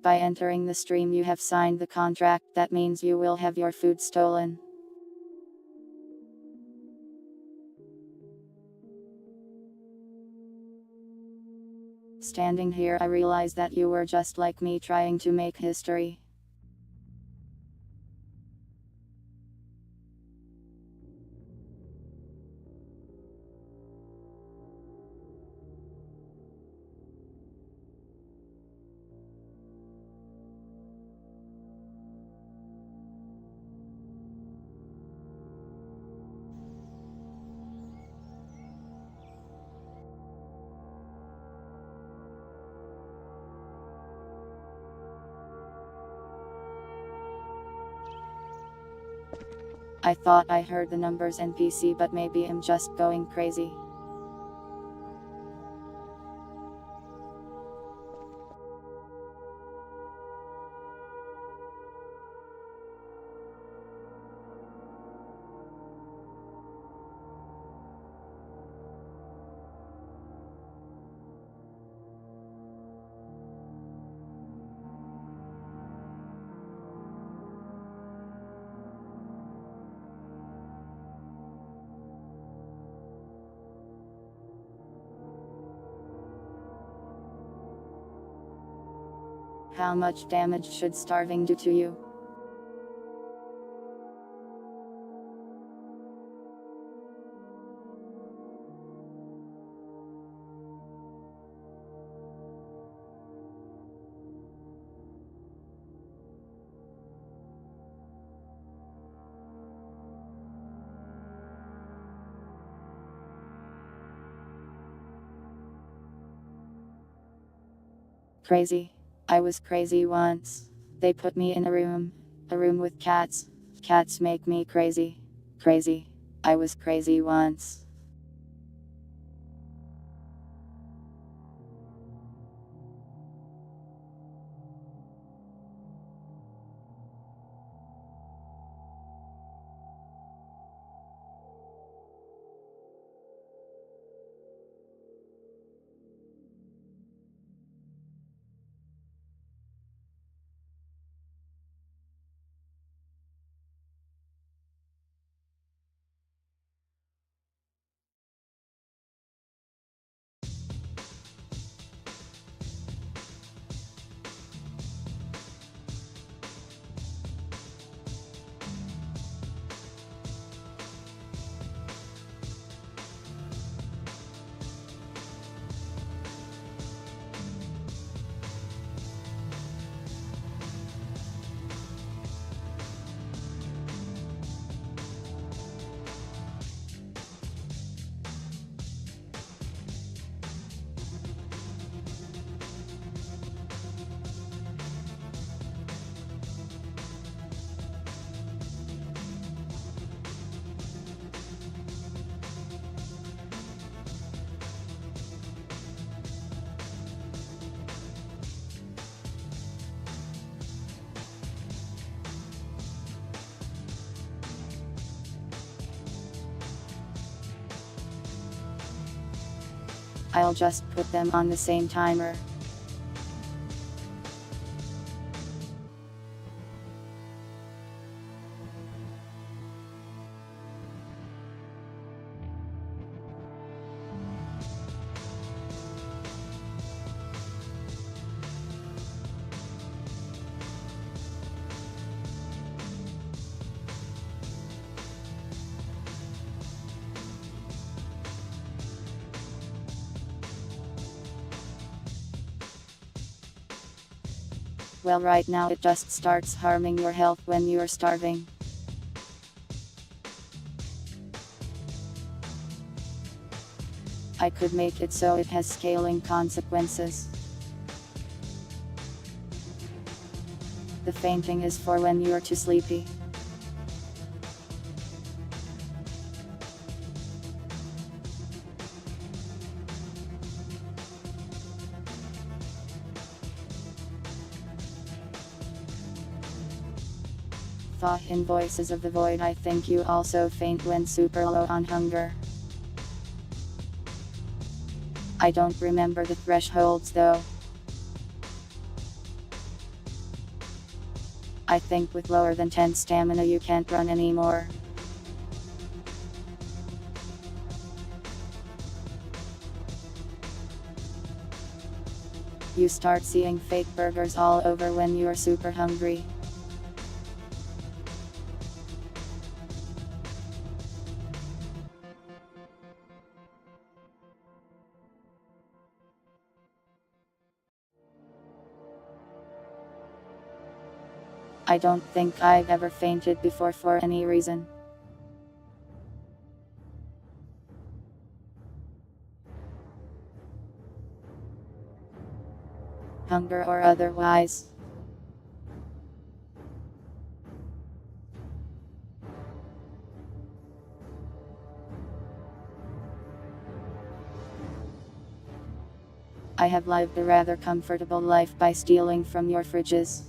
By entering the stream, you have signed the contract. That means you will have your food stolen. Standing here, I realize that you were just like me, trying to make history. I thought I heard the numbers NPC, but maybe I'm just going crazy. How much damage should starving do to you? Crazy. I was crazy once. They put me in a room with cats. Cats make me crazy. Crazy. I was crazy once. I'll just put them on the same timer. Well, right now it just starts harming your health when you're starving. I could make it so it has scaling consequences. The fainting is for when you're too sleepy. In Voices of the Void, I think you also faint when super low on hunger. I don't remember the thresholds though. I think with lower than 10 stamina you can't run anymore. You start seeing fake burgers all over when you're super hungry. I don't think I've ever fainted before for any reason. Hunger or otherwise. I have lived a rather comfortable life by stealing from your fridges.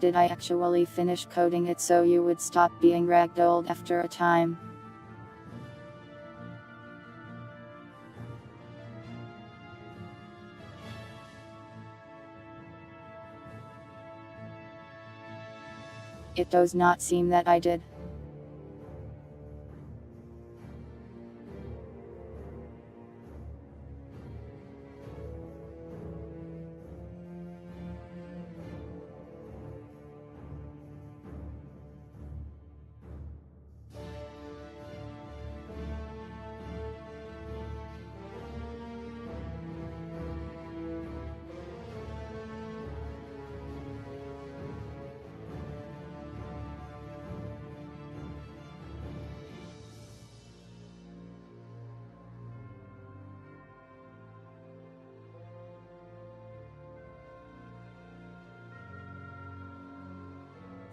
Did I actually finish coding it so you would stop being ragdolled after a time? It does not seem that I did.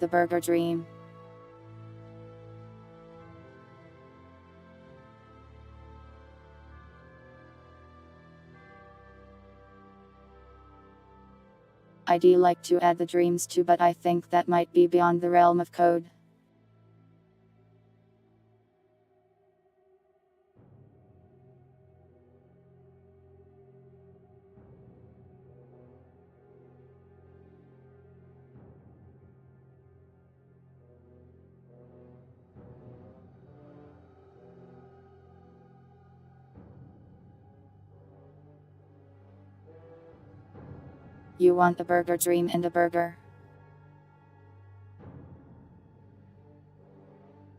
The burger dream. I'd like to add the dreams too, but I think that might be beyond the realm of code. You want a burger dream and a burger.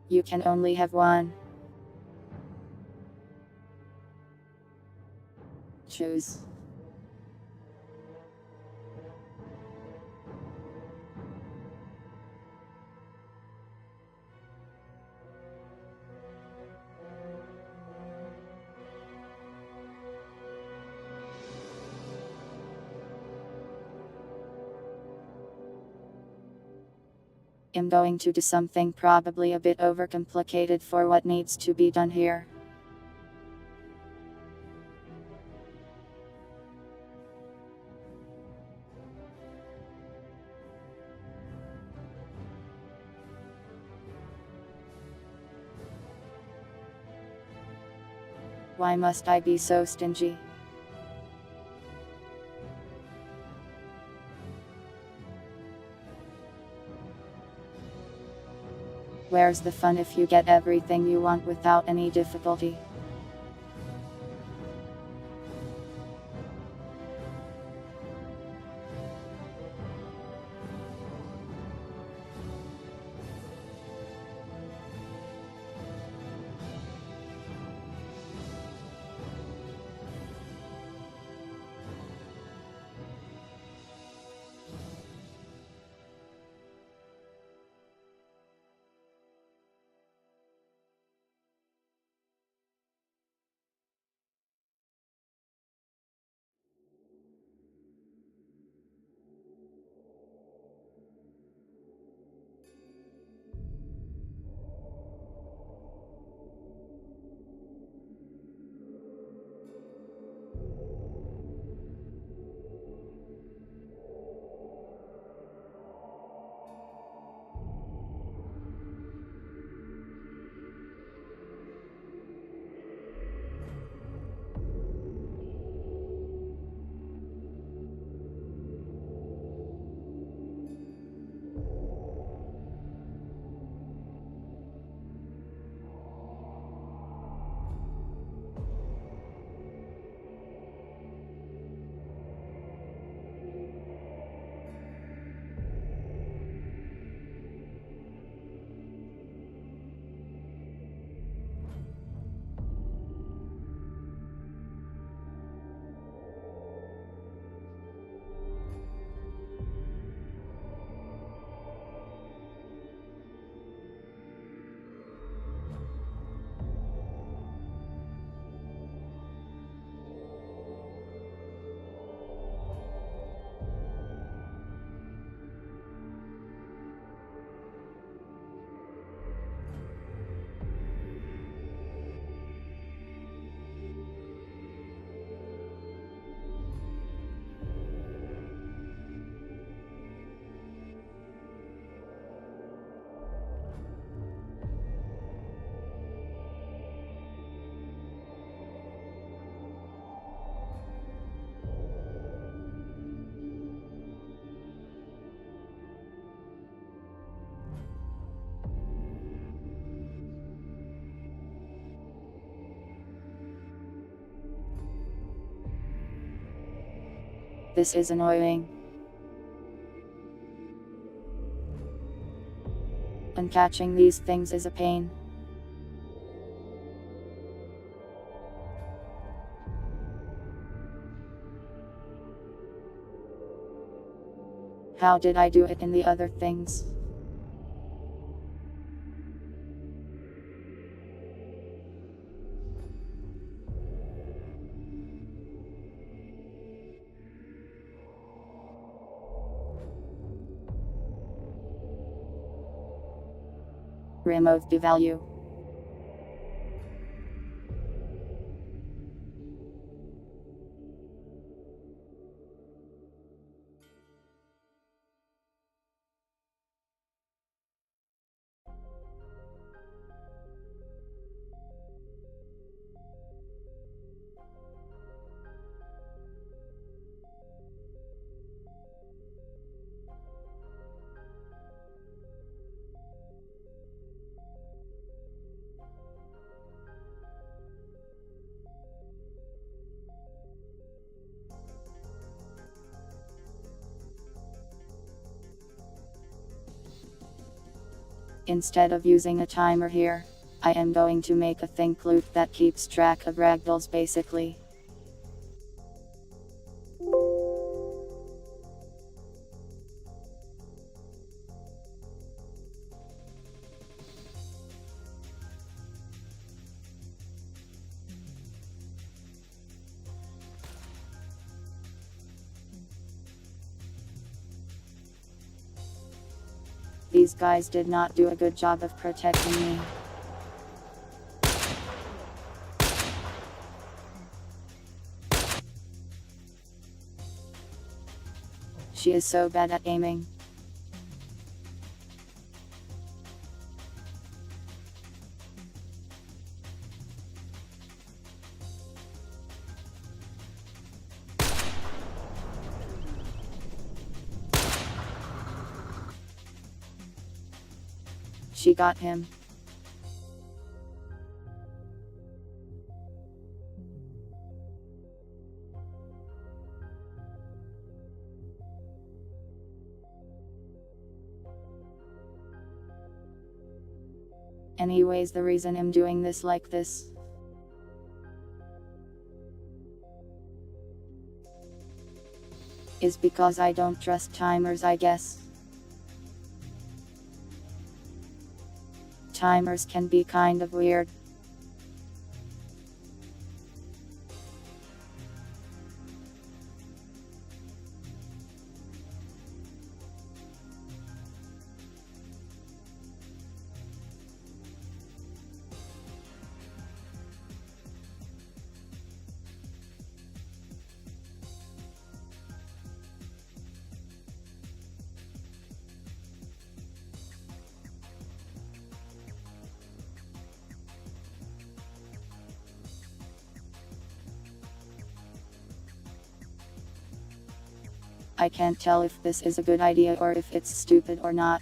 You can only have one. Choose. I'm going to do something probably a bit overcomplicated for what needs to be done here. Why must I be so stingy? Where's the fun if you get everything you want without any difficulty? This is annoying. And catching these things is a pain. How did I do it in the other things? Remove the value. Instead of using a timer here, I am going to make a think loop that keeps track of ragdolls basically. These guys did not do a good job of protecting me. She is so bad at aiming. She got him. Anyways, the reason I'm doing this like this is because I don't trust timers, I guess. Timers can be kind of weird. I can't tell if this is a good idea or if it's stupid or not.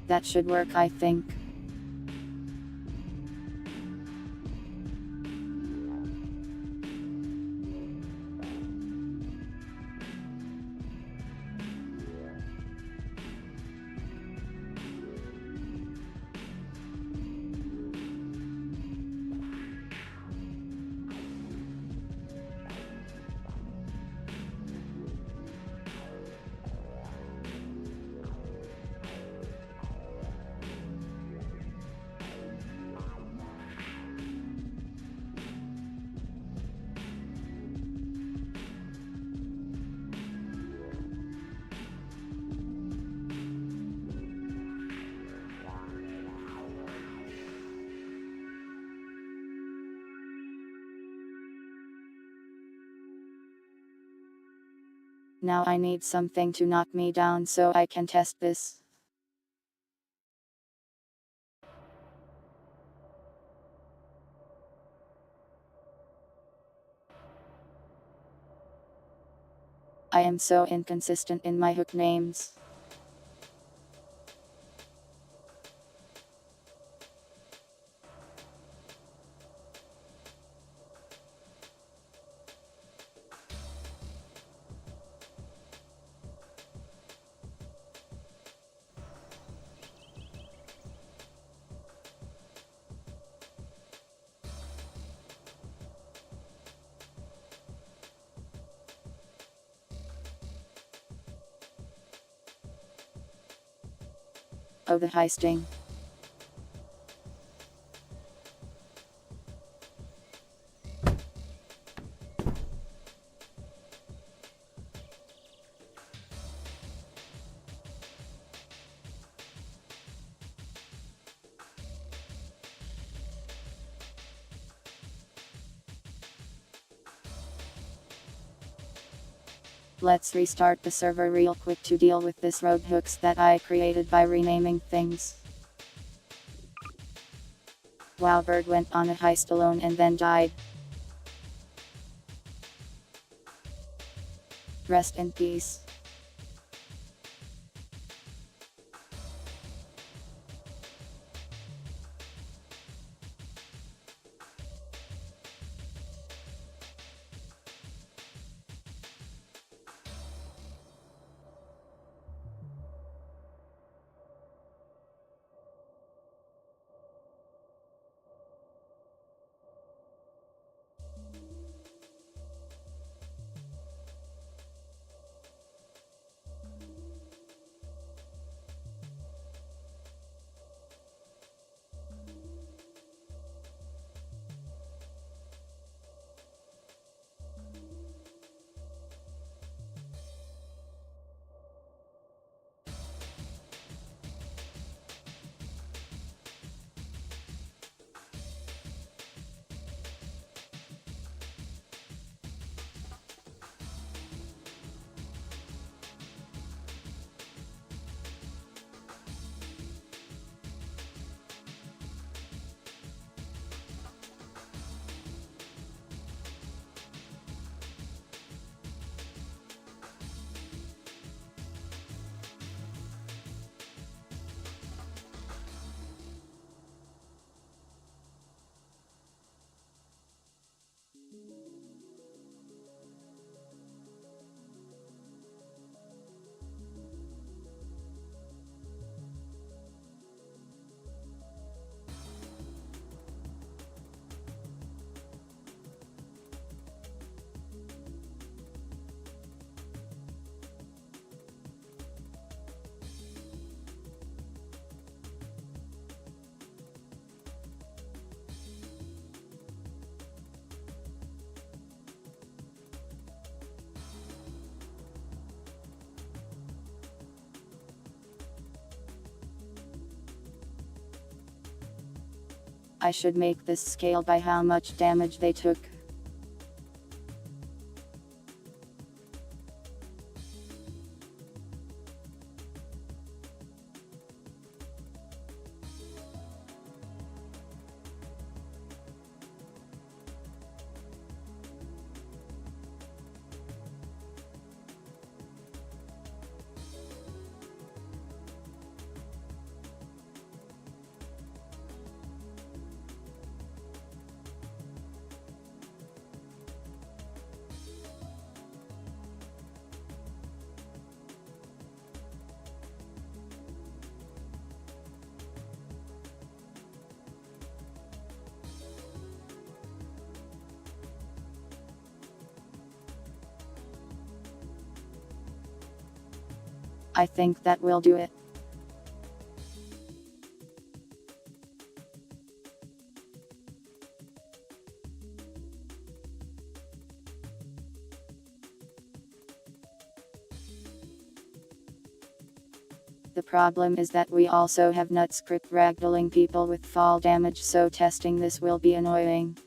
That should work, I think. Now I need something to knock me down so I can test this. I am so inconsistent in my hook names. Oh, the heisting. Let's restart the server real quick to deal with this road hooks that I created by renaming things. Wow, Bird went on a heist alone and then died. Rest in peace. I should make this scale by how much damage they took. I think that will do it. The problem is that we also have nutscript ragdolling people with fall damage, so testing this will be annoying.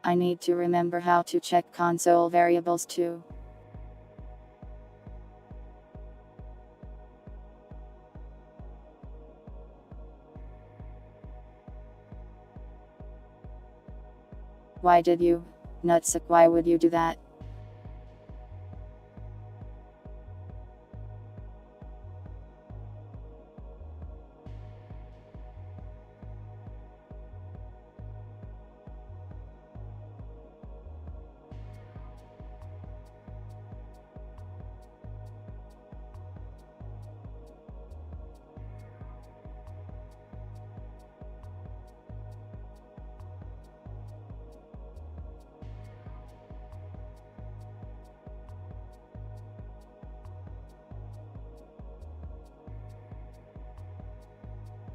I need to remember how to check console variables too. Why did you? Nutsack, why would you do that?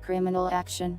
Criminal action.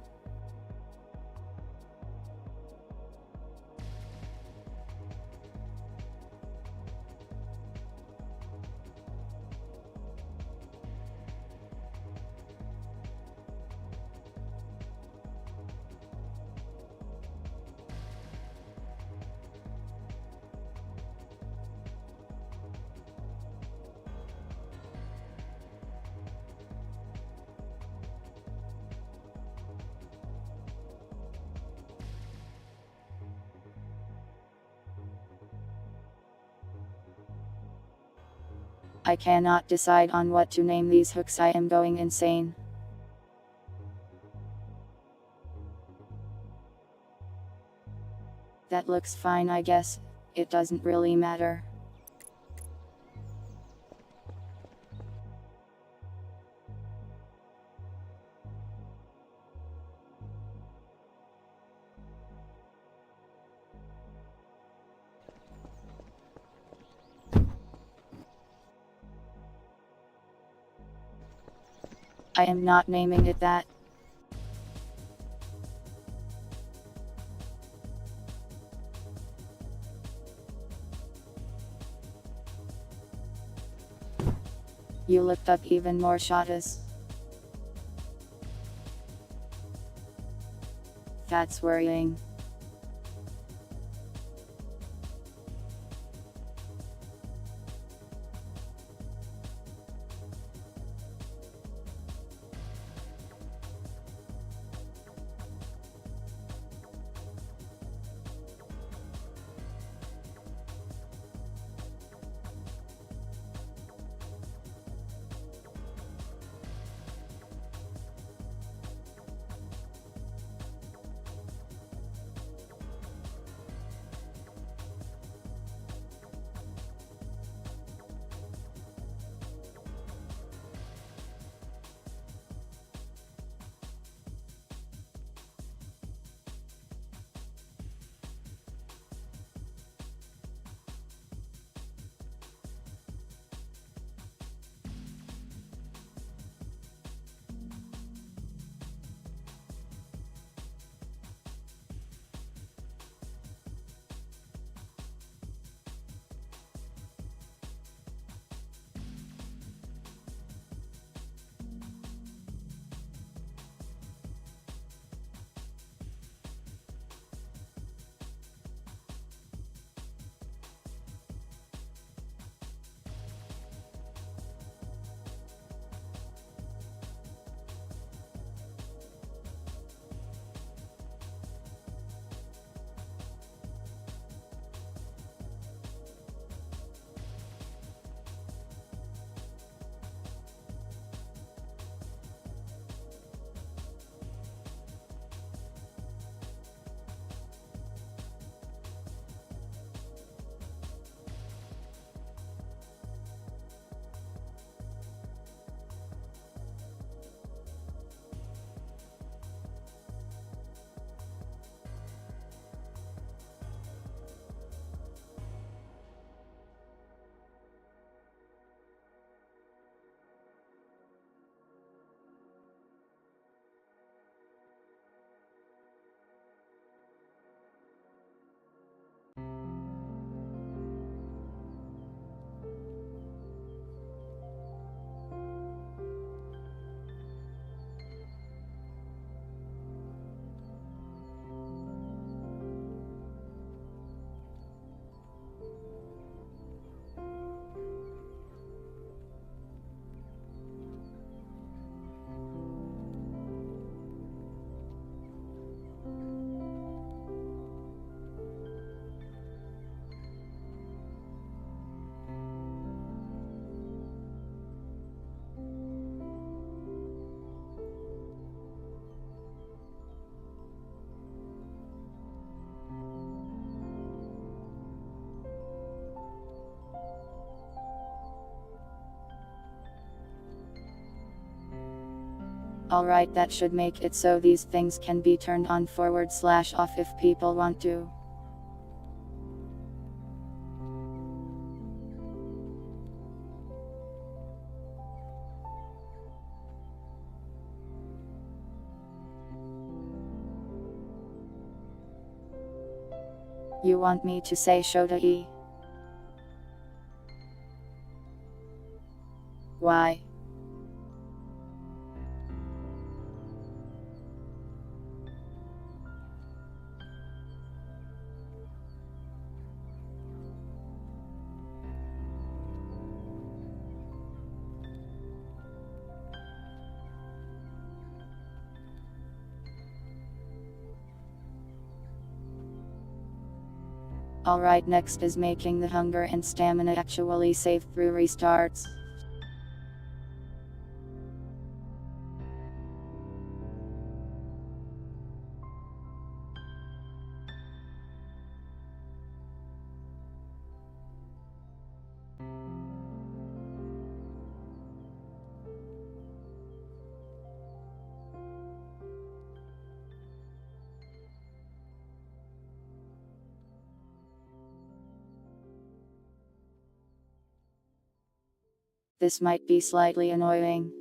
I cannot decide on what to name these hooks. I am going insane. That looks fine, I guess. It doesn't really matter. I am not naming it that. You looked up even more shotas. That's worrying. Alright, that should make it so these things can be turned on /off if people want to. You want me to say Shota E? Why? Alright, next is making the hunger and stamina actually save through restarts. This might be slightly annoying.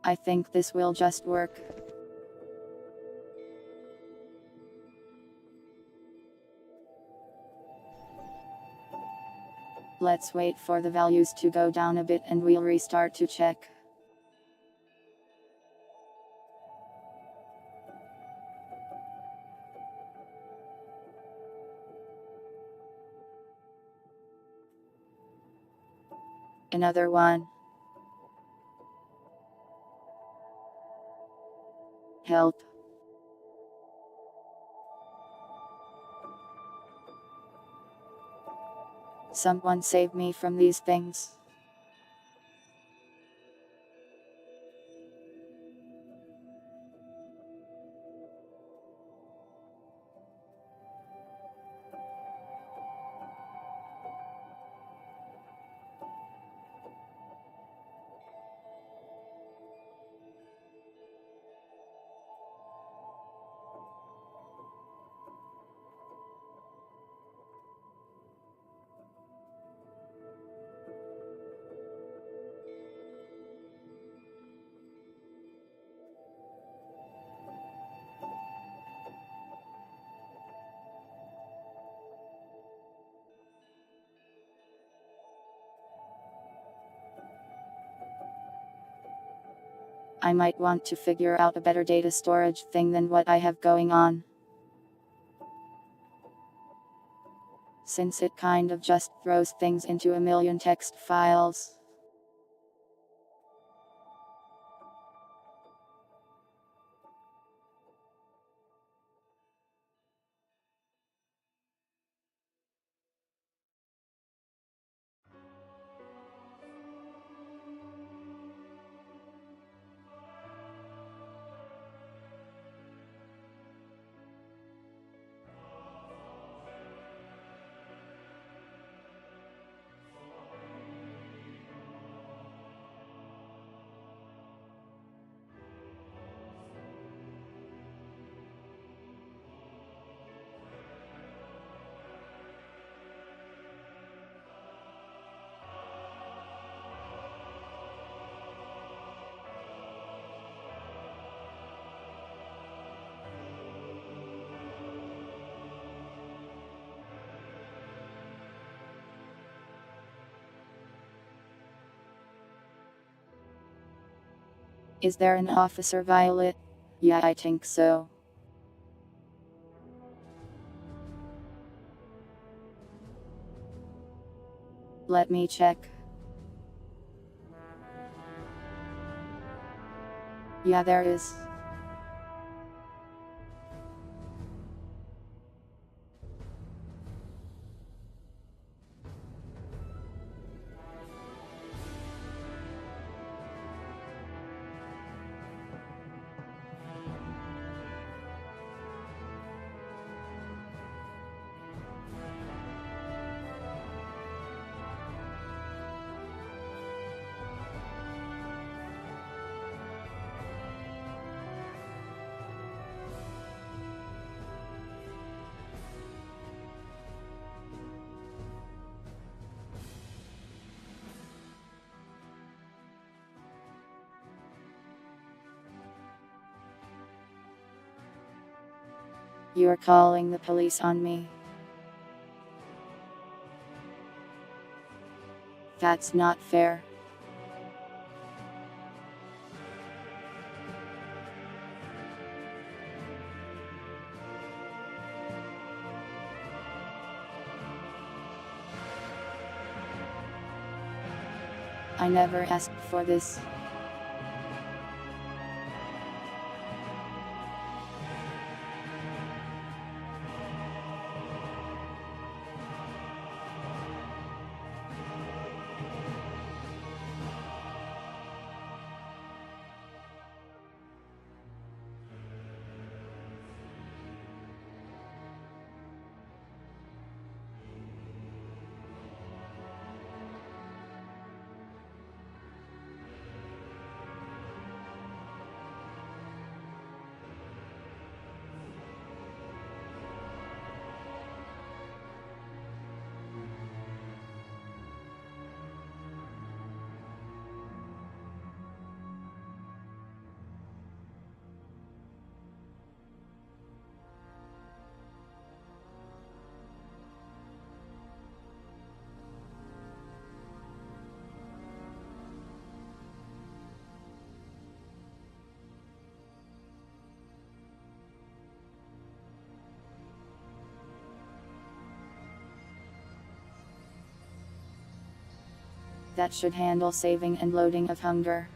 I think this will just work. Let's wait for the values to go down a bit and we'll restart to check. Another one. Help. Someone save me from these things. I might want to figure out a better data storage thing than what I have going on. Since it kind of just throws things into a million text files. Is there an officer Violet? Yeah, I think so. Let me check. Yeah, there is. You're calling the police on me. That's not fair. I never asked for this. That should handle saving and loading of hunger.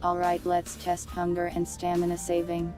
Alright, let's test hunger and stamina saving.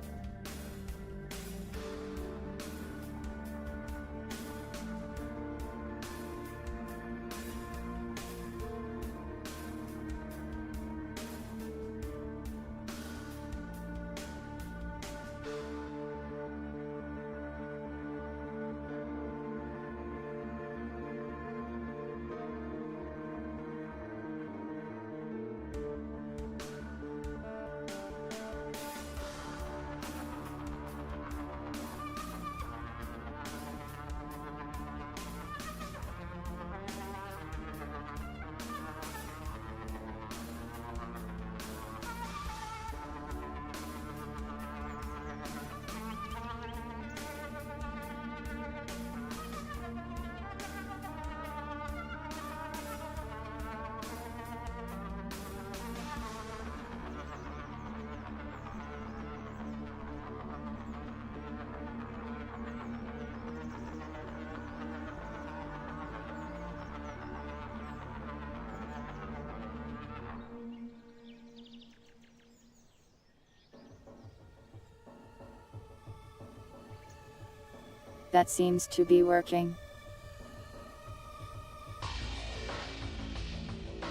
That seems to be working.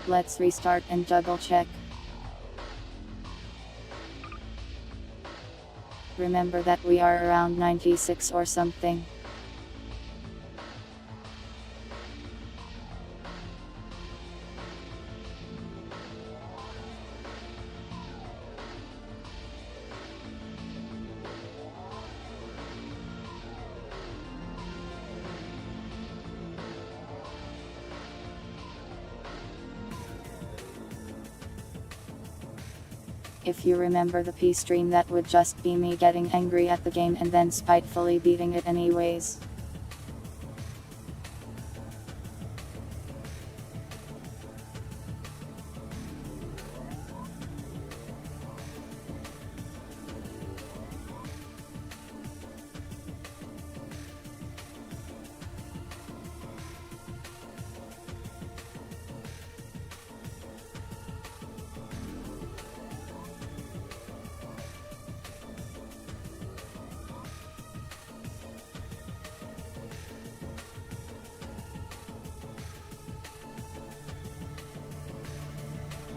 Let's restart and double check. Remember that we are around 96 or something. If you remember the P stream, that would just be me getting angry at the game and then spitefully beating it anyways.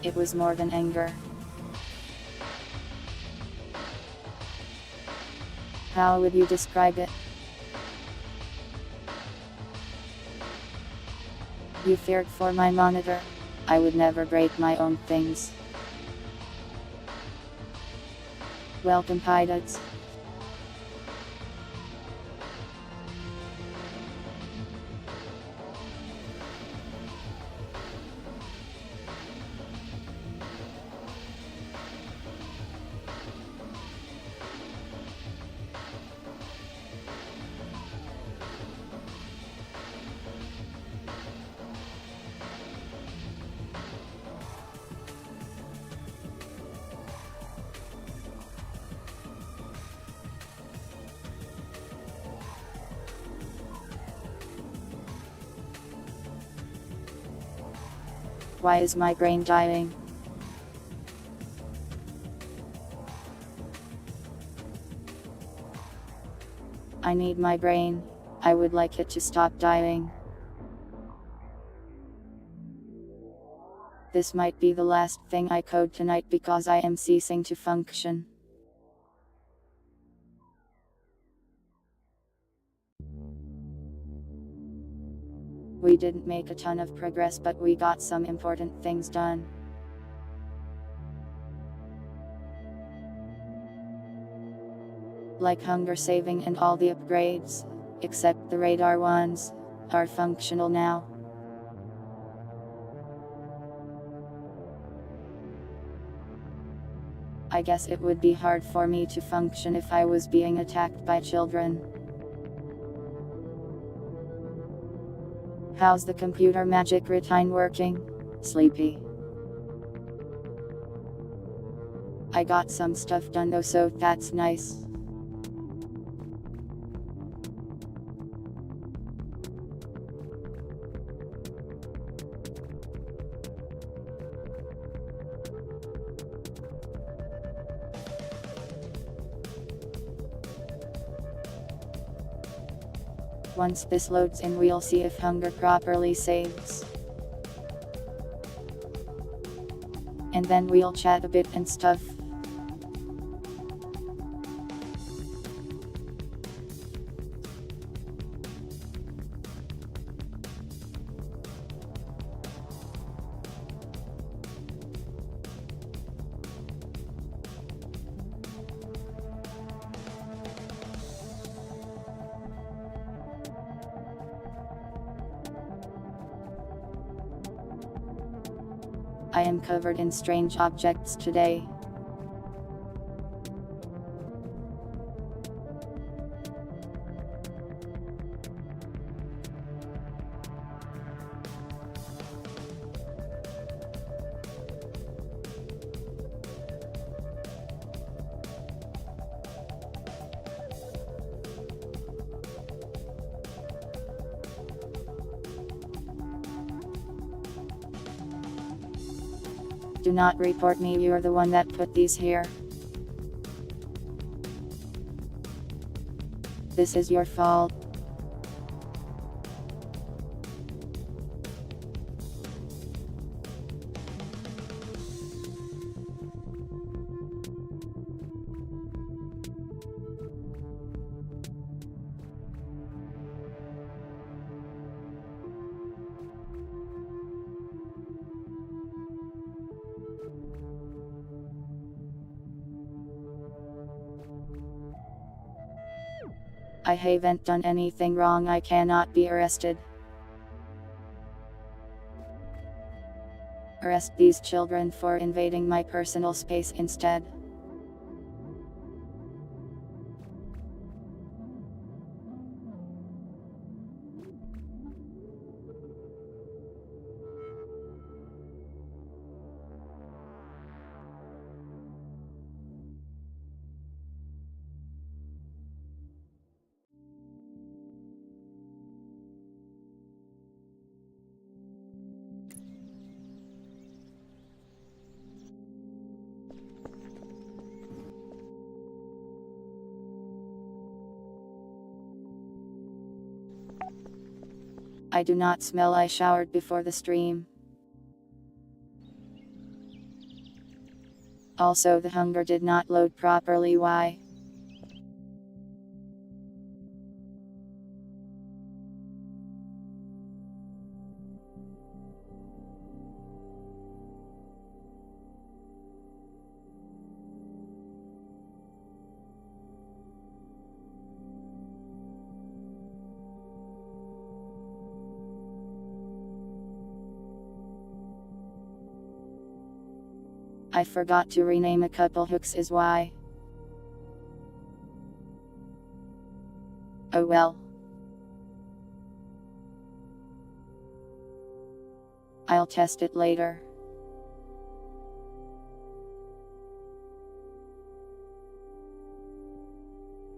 It was more than anger. How would you describe it? You feared for my monitor. I would never break my own things. Welcome, Pilots. Why is my brain dying? I need my brain. I would like it to stop dying. This might be the last thing I code tonight because I am ceasing to function. We didn't make a ton of progress, but we got some important things done. Like hunger saving and all the upgrades, except the radar ones, are functional now. I guess it would be hard for me to function if I was being attacked by children. How's the computer magic routine working? Sleepy. I got some stuff done though, so that's nice. Once this loads in, we'll see if hunger properly saves. And then we'll chat a bit and stuff. I am covered in strange objects today. Do not report me, you're the one that put these here. This is your fault. I haven't done anything wrong. I cannot be arrested. Arrest these children for invading my personal space instead. I do not smell. I showered before the stream. Also, the hunger did not load properly. Why? I forgot to rename a couple hooks is why. Oh well. I'll test it later.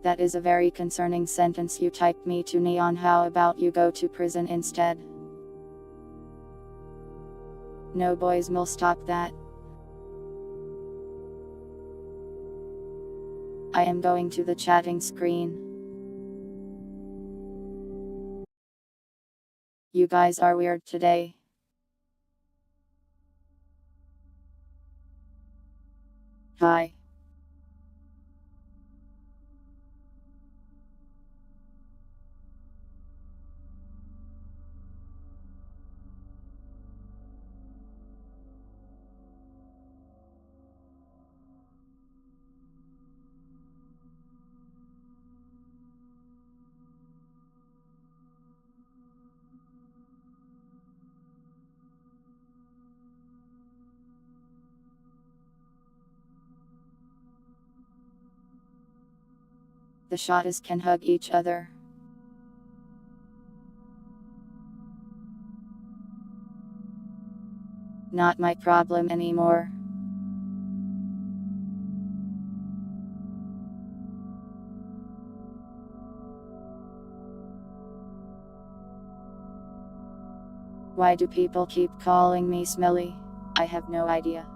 That is a very concerning sentence you typed me to Neon. How about you go to prison instead? No boys will stop that. I am going to the chatting screen. You guys are weird today. Hi. The shotters can hug each other. Not my problem anymore. Why do people keep calling me smelly? I have no idea.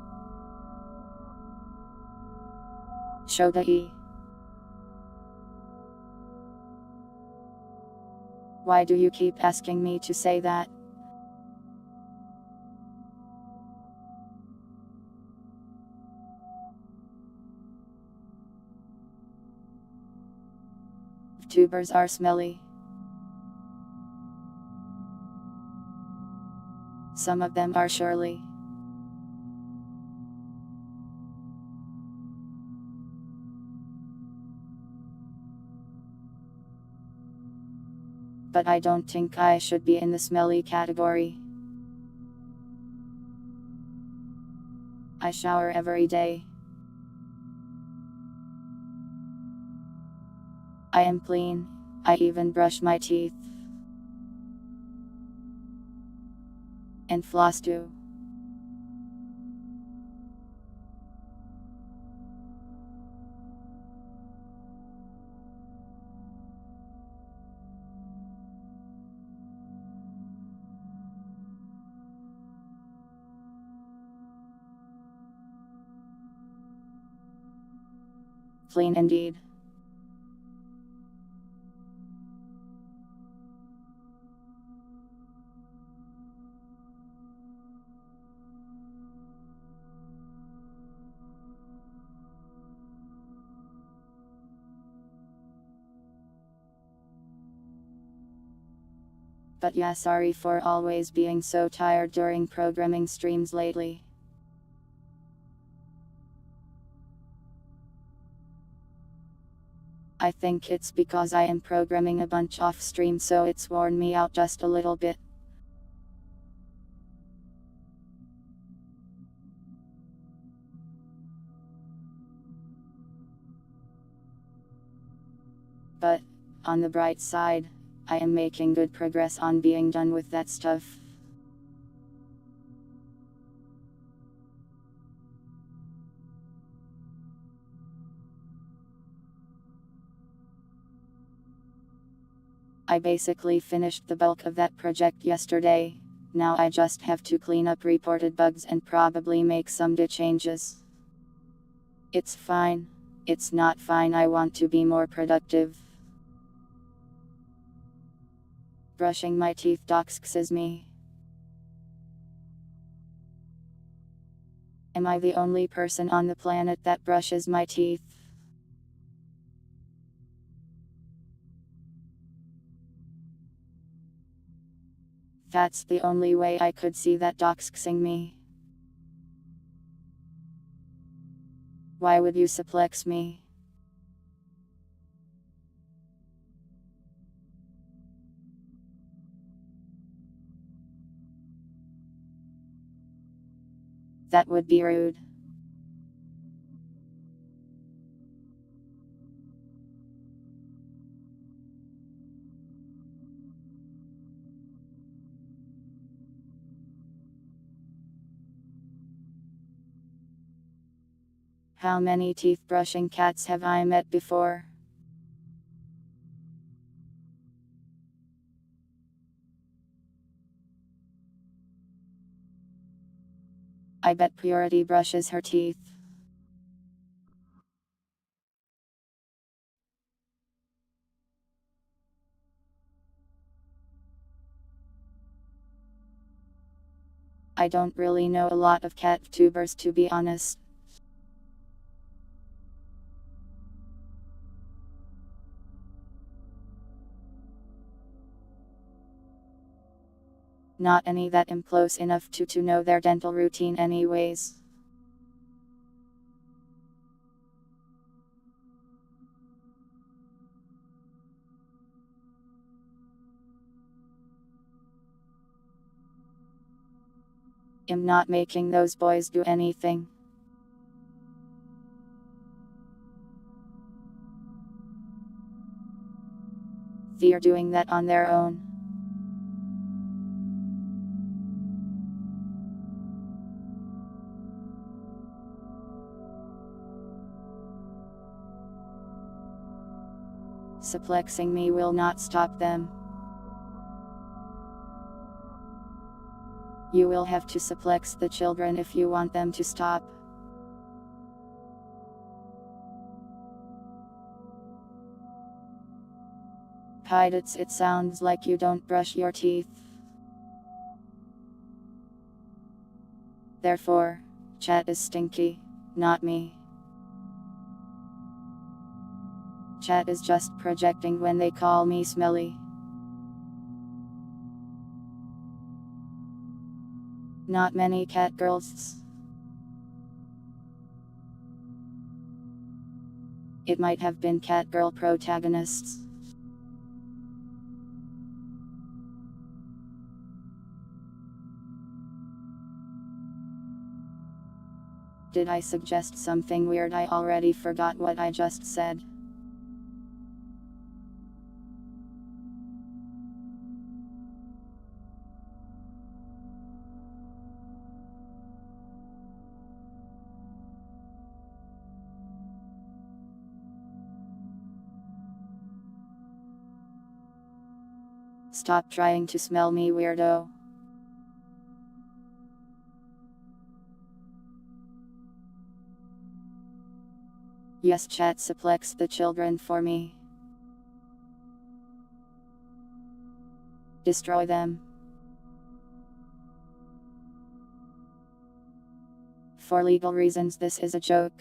Shogai. Why do you keep asking me to say that? Tubers are smelly. Some of them are surely. But I don't think I should be in the smelly category. I shower every day. I am clean. I even brush my teeth. And floss too. Clean indeed. But yeah, sorry for always being so tired during programming streams lately. I think it's because I am programming a bunch off stream, so it's worn me out just a little bit. But, on the bright side, I am making good progress on being done with that stuff. I basically finished the bulk of that project yesterday. Now I just have to clean up reported bugs and probably make some changes. It's fine. It's not fine, I want to be more productive. Brushing my teeth doxes me. Am I the only person on the planet that brushes my teeth? That's the only way I could see that doxing me. Why would you suplex me? That would be rude. How many teeth brushing cats have I met before? I bet Purity brushes her teeth. I don't really know a lot of cat tubers, to be honest. Not any that am close enough to know their dental routine anyways. I'm not making those boys do anything. They're doing that on their own. Suplexing me will not stop them. You will have to suplex the children if you want them to stop. Pilots, it sounds like you don't brush your teeth. Therefore, chat is stinky, not me. Chat is just projecting when they call me smelly. Not many cat girls. It might have been cat girl protagonists. Did I suggest something weird? I already forgot what I just said. Stop trying to smell me, weirdo. Yes, chat, suplex the children for me. Destroy them. For legal reasons, this is a joke.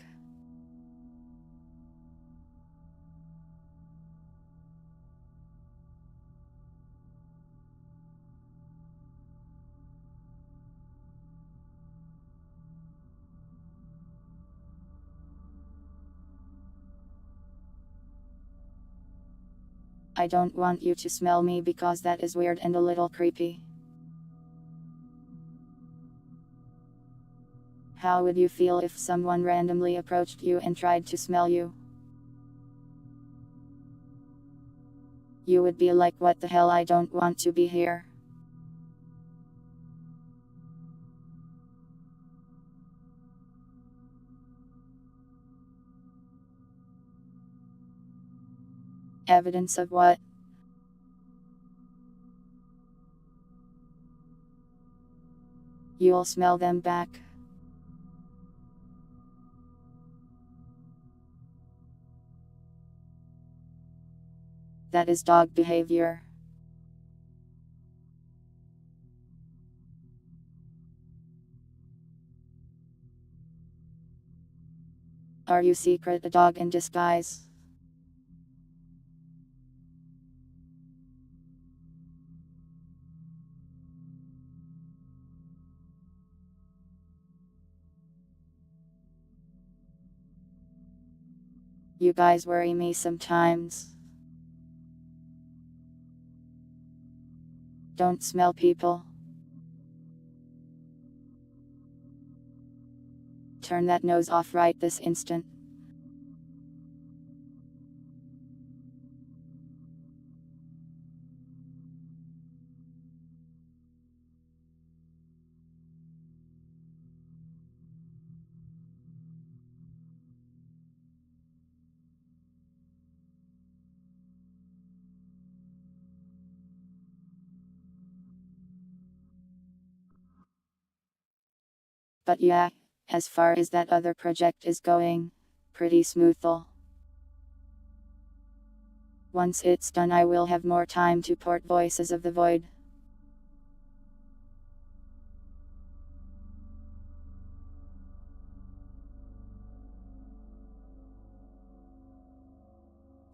I don't want you to smell me because that is weird and a little creepy. How would you feel if someone randomly approached you and tried to smell you? You would be like, what the hell, I don't want to be here. Evidence of what? You'll smell them back. That is dog behavior. Are you secret a dog in disguise? You guys worry me sometimes. Don't smell people. Turn that nose off right this instant. But yeah, as far as that other project is going, pretty smoothly. Once it's done, I will have more time to port Voices of the Void.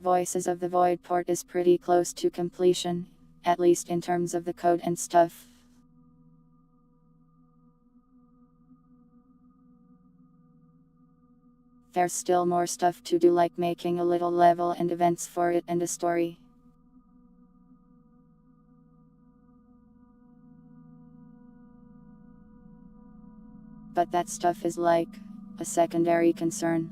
Voices of the Void port is pretty close to completion, at least in terms of the code and stuff. There's still more stuff to do, like making a little level and events for it and a story. But that stuff is like a secondary concern.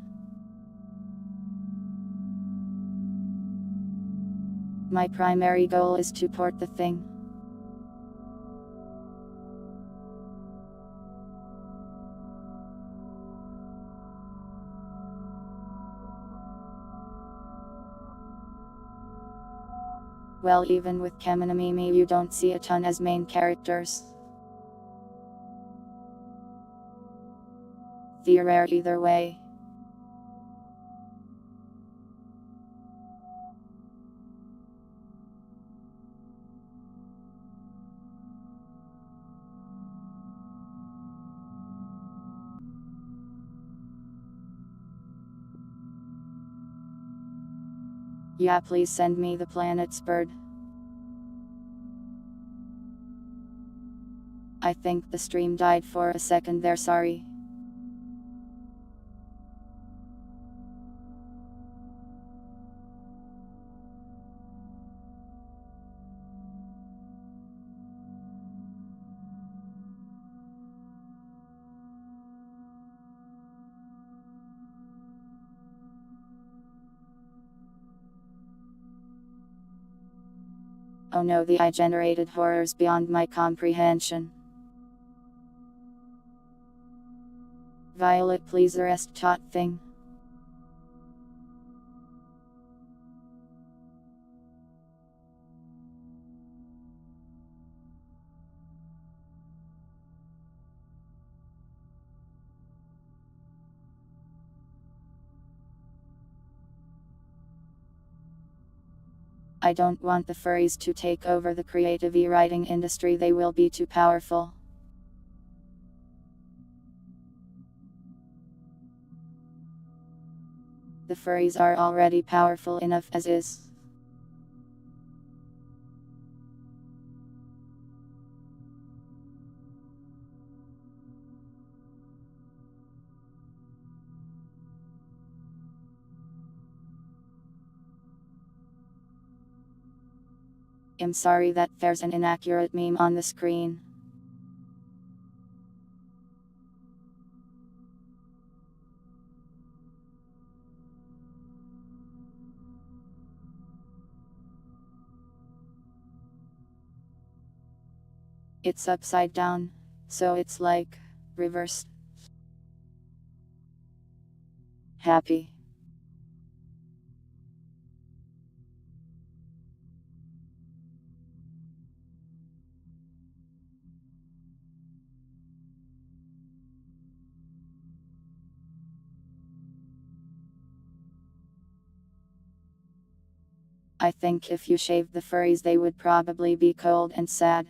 My primary goal is to port the thing. Well, even with Cam and Mimi, you don't see a ton as main characters. They're rare either way. Yeah, please send me the planet's bird. I think the stream died for a second there, sorry. Oh no, the AI generated horrors beyond my comprehension. Violet, please arrest tot thing. I don't want the furries to take over the creative e-writing industry, they will be too powerful. The furries are already powerful enough as is. I'm sorry that there's an inaccurate meme on the screen. It's upside down, so it's like reversed. Happy. I think if you shaved the furries, they would probably be cold and sad.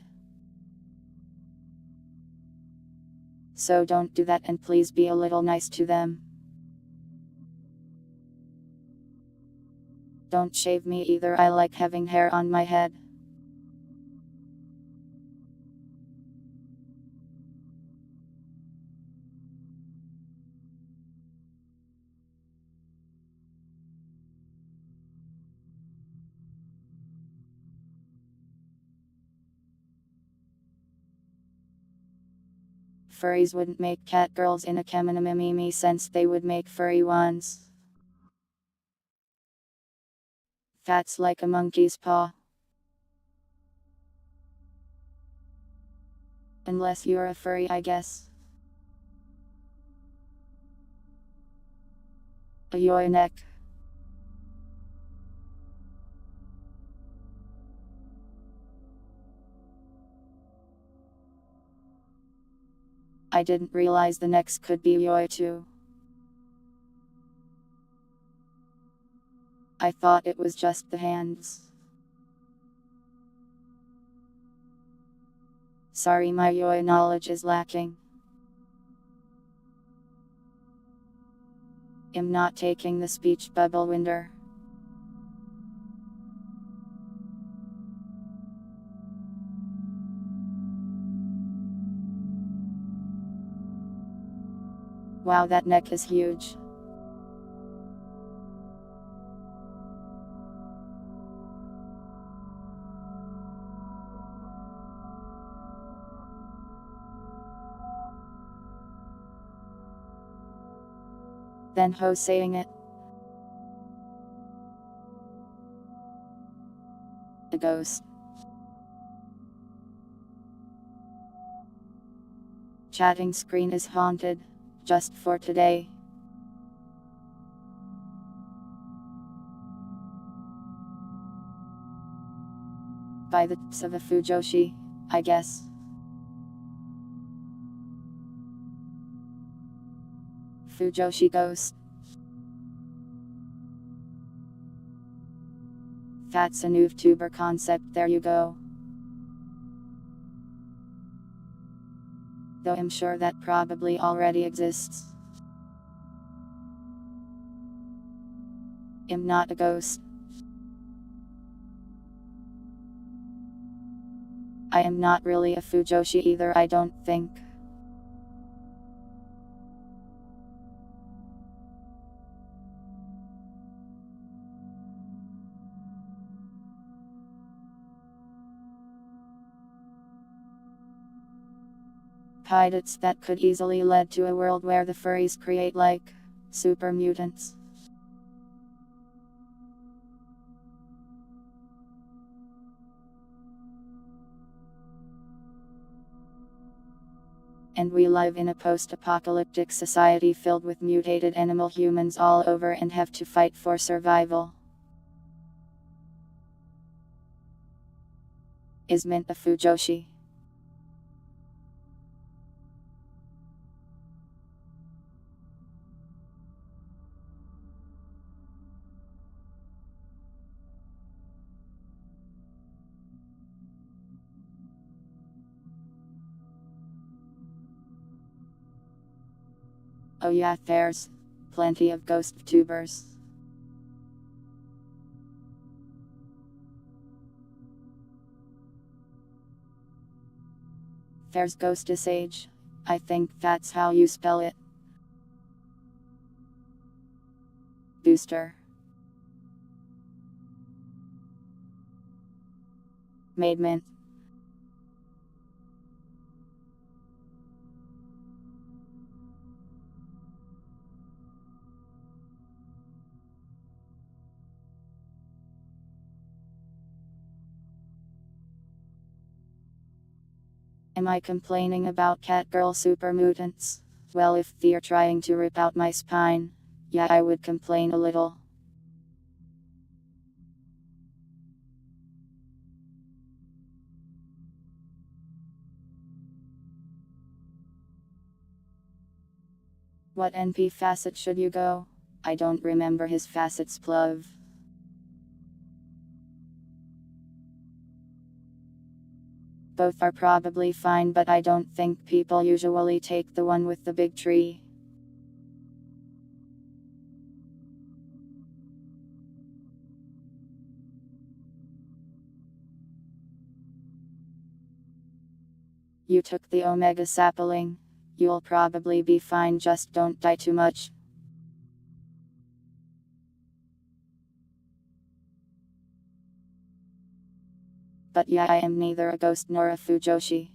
So don't do that, and please be a little nice to them. Don't shave me either, I like having hair on my head. Furries wouldn't make cat girls in a Kaminamimimi sense, they would make furry ones. That's like a monkey's paw. Unless you're a furry, I guess. A yoi neck. I didn't realize the necks could be yoi too. I thought it was just the hands. Sorry, my yoi knowledge is lacking. I'm not taking the speech bubble winder. Wow, that neck is huge. Then who's saying it? A ghost. Chatting screen is haunted. Just for today. By the tips of a Fujoshi, I guess. Fujoshi ghost. That's a new VTuber concept, there you go. Though I'm sure that probably already exists. I'm not a ghost. I am not really a Fujoshi either, I don't think. Pilots that could easily lead to a world where the furries create like super mutants. And we live in a post-apocalyptic society filled with mutated animal humans all over and have to fight for survival. Is Mint a Fujoshi? Oh yeah, there's plenty of ghost VTubers. There's Ghostess Age. I think that's how you spell it. Booster. Made mint. Am I complaining about catgirl super mutants? Well, if they're trying to rip out my spine, yeah, I would complain a little. What NP facet should you go? I don't remember his facets pluv. Both are probably fine, but I don't think people usually take the one with the big tree. You took the omega sapling. You'll probably be fine, just don't die too much. But yeah, I am neither a ghost nor a Fujoshi.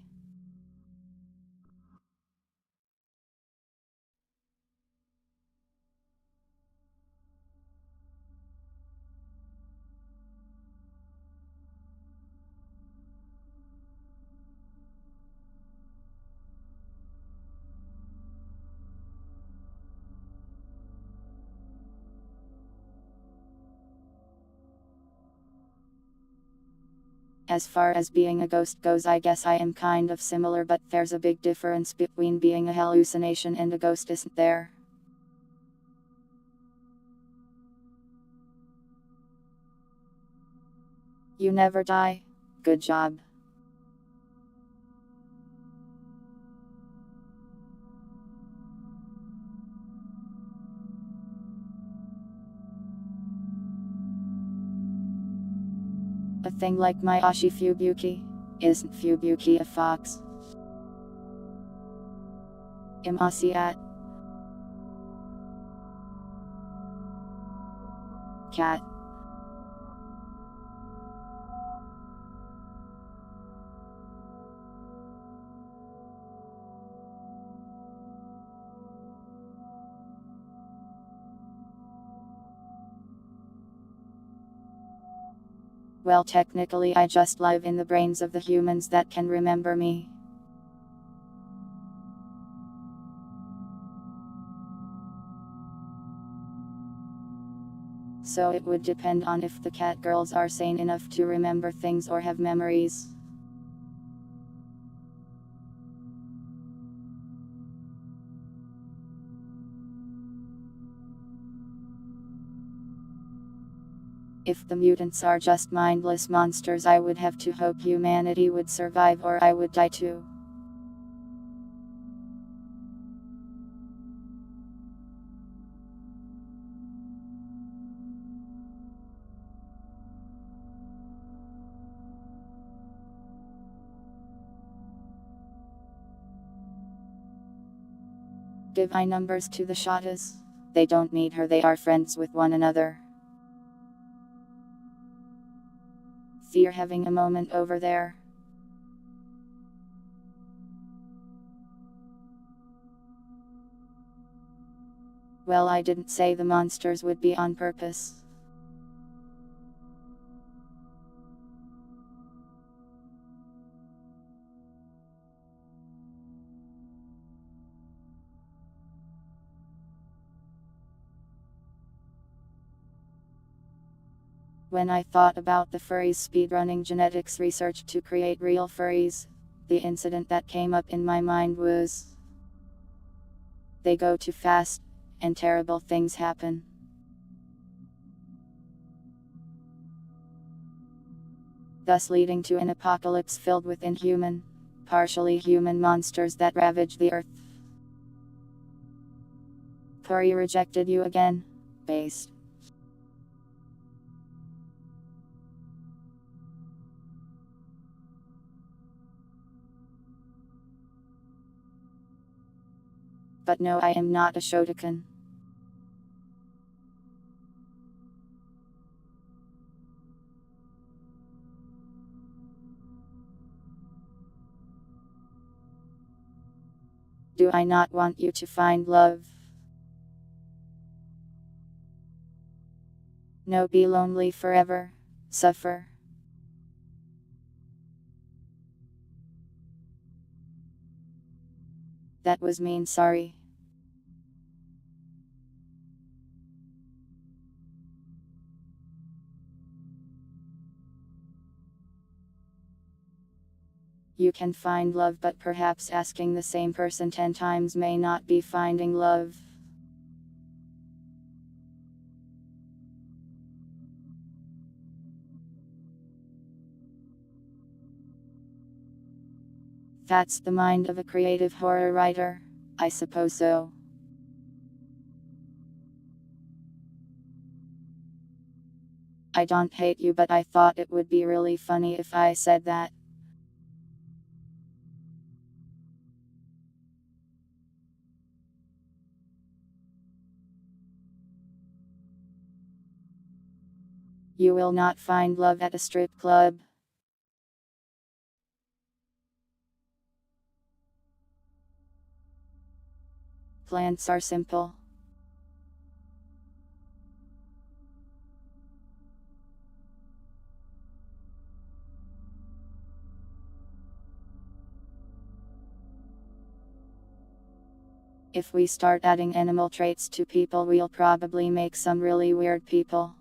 As far as being a ghost goes, I guess I am kind of similar, but there's a big difference between being a hallucination and a ghost, isn't there? You never die. Good job. A thing like my Ashi Fubuki? Isn't Fubuki a fox? Imasiat. Cat. Well, technically I just live in the brains of the humans that can remember me. So it would depend on if the cat girls are sane enough to remember things or have memories. If the mutants are just mindless monsters, I would have to hope humanity would survive, or I would die too. Give I numbers to the Shatas. They don't need her, they are friends with one another. They're having a moment over there. Well, I didn't say the monsters would be on purpose. When I thought about the furries speedrunning genetics research to create real furries, the incident that came up in my mind was they go too fast, and terrible things happen. Thus leading to an apocalypse filled with inhuman, partially human monsters that ravage the earth. Furry rejected you again? Based. But no, I am not a Shotokan. Do I not want you to find love? No, be lonely forever. Suffer. That was mean, sorry. You can find love, but perhaps asking the same person 10 times may not be finding love. That's the mind of a creative horror writer. I suppose so. I don't hate you, but I thought it would be really funny if I said that. You will not find love at a strip club. Plants are simple. If we start adding animal traits to people, we'll probably make some really weird people.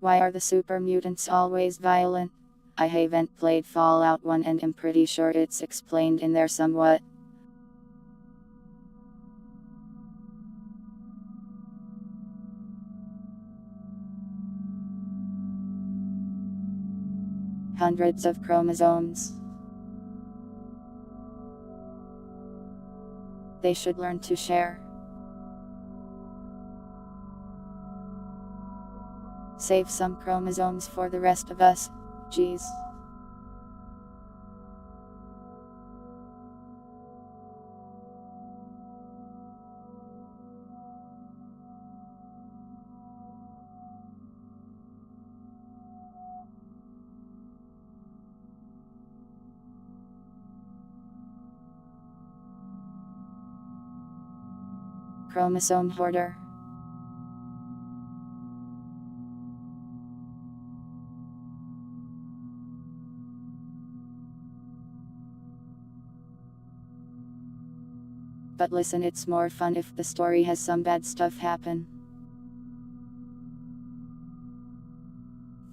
Why are the super mutants always violent? I haven't played Fallout 1 and am pretty sure it's explained in there somewhat. Hundreds of chromosomes. They should learn to share. Save some chromosomes for the rest of us. Jeez. Chromosome hoarder. But listen, it's more fun if the story has some bad stuff happen.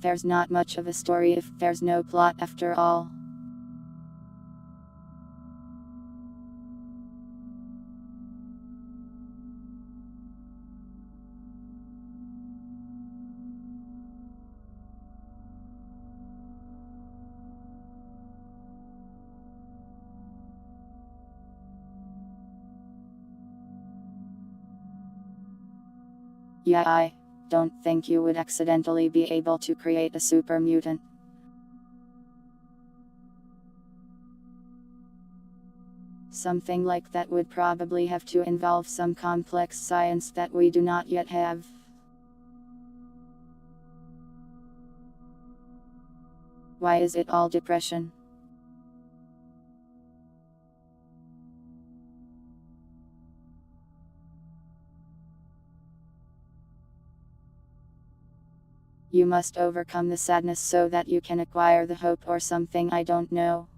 There's not much of a story if there's no plot after all. Yeah, I don't think you would accidentally be able to create a super mutant. Something like that would probably have to involve some complex science that we do not yet have. Why is it all depression? You must overcome the sadness so that you can acquire the hope or something, I don't know.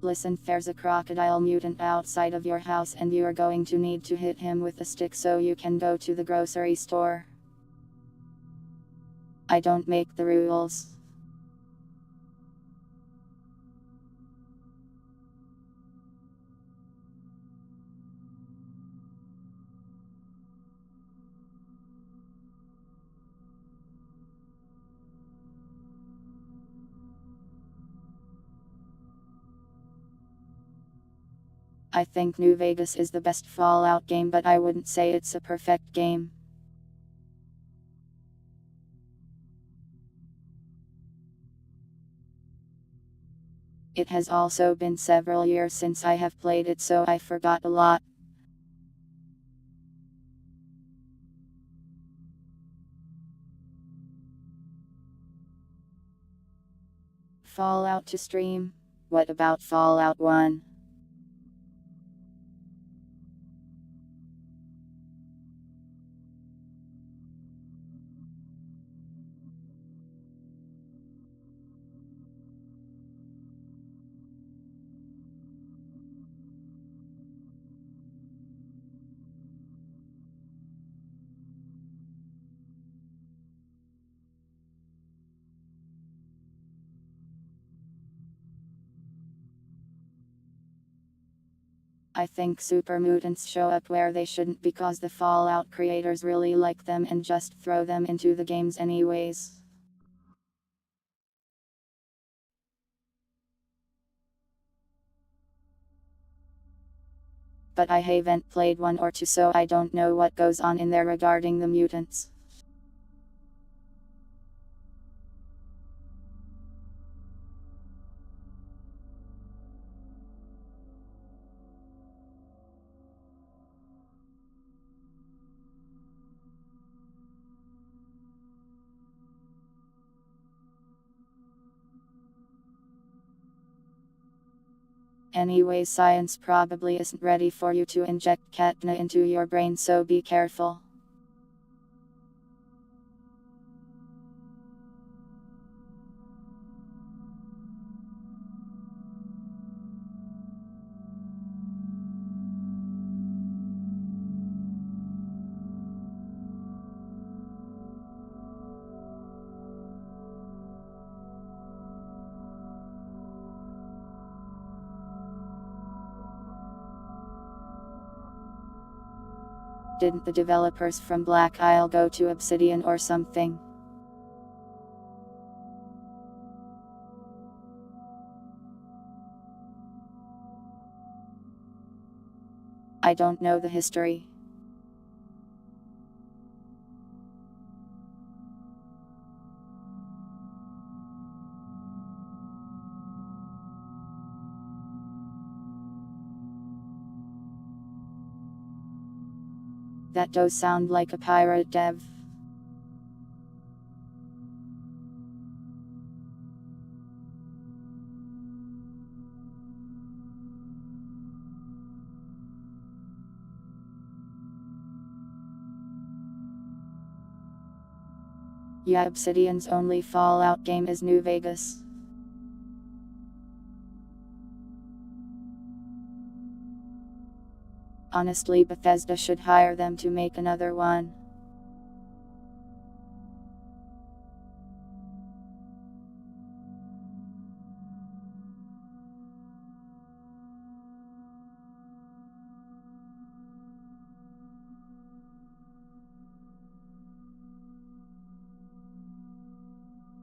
Listen, there's a crocodile mutant outside of your house and you're going to need to hit him with a stick so you can go to the grocery store. I don't make the rules. I think New Vegas is the best Fallout game, but I wouldn't say it's a perfect game. It has also been several years since I have played it, so I forgot a lot. Fallout to stream? What about Fallout 1? I think super mutants show up where they shouldn't because the Fallout creators really like them and just throw them into the games anyways. But I haven't played 1 or 2, so I don't know what goes on in there regarding the mutants. Anyways, science probably isn't ready for you to inject catna into your brain, so be careful. Didn't the developers from Black Isle go to Obsidian or something? I don't know the history. That does sound like a pirate dev. Yeah, Obsidian's only Fallout game is New Vegas. Honestly, Bethesda should hire them to make another one.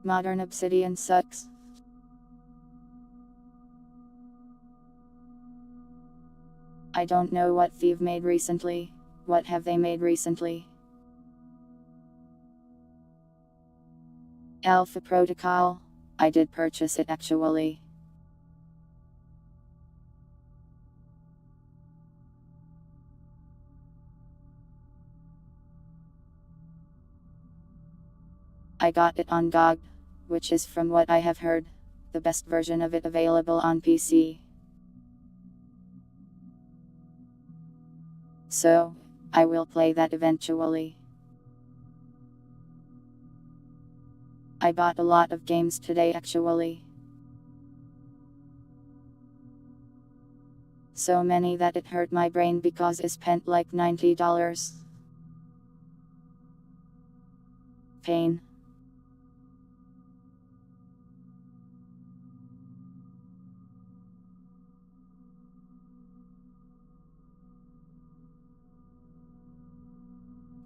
Modern Obsidian sucks. I don't know what they've made recently. What have they made recently? Alpha Protocol? I did purchase it actually. I got it on GOG, which is, from what I have heard, the best version of it available on PC. So, I will play that eventually. I bought a lot of games today actually. So many that it hurt my brain because I spent like $90. Pain.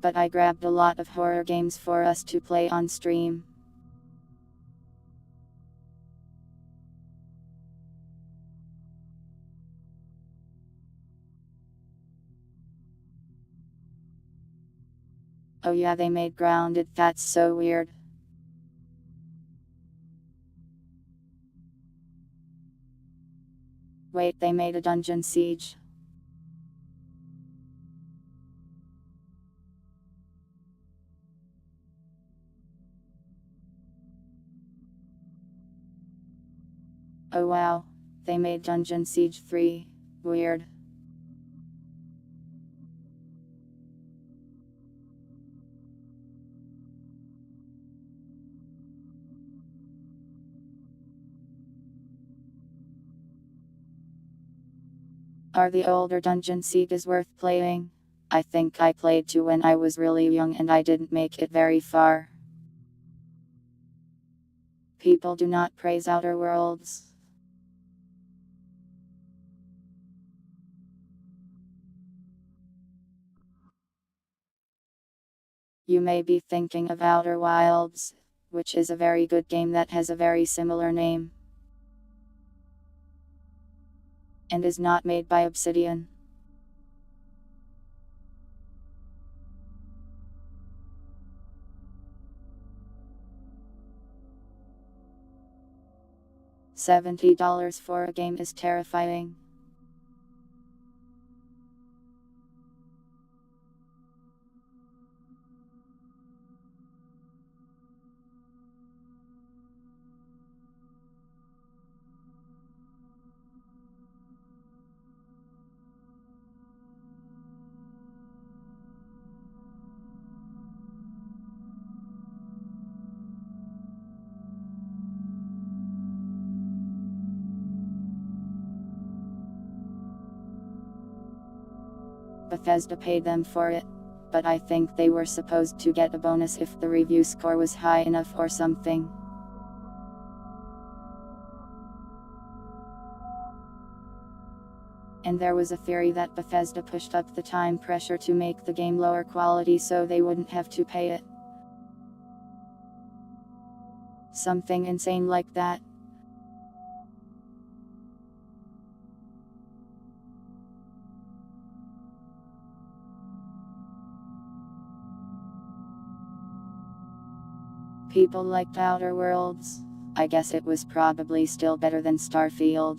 But I grabbed a lot of horror games for us to play on stream. Oh yeah, they made Grounded, that's so weird. Wait, they made a dungeon siege. Oh wow, they made Dungeon Siege 3. Weird. Are the older Dungeon Sieges worth playing? I think I played 2 when I was really young and I didn't make it very far. People do not praise Outer Worlds. You may be thinking of Outer Wilds, which is a very good game that has a very similar name, and is not made by Obsidian. $70 for a game is terrifying. Bethesda paid them for it, but I think they were supposed to get a bonus if the review score was high enough or something. And there was a theory that Bethesda pushed up the time pressure to make the game lower quality so they wouldn't have to pay it. Something insane like that. People liked Outer Worlds. I guess it was probably still better than Starfield.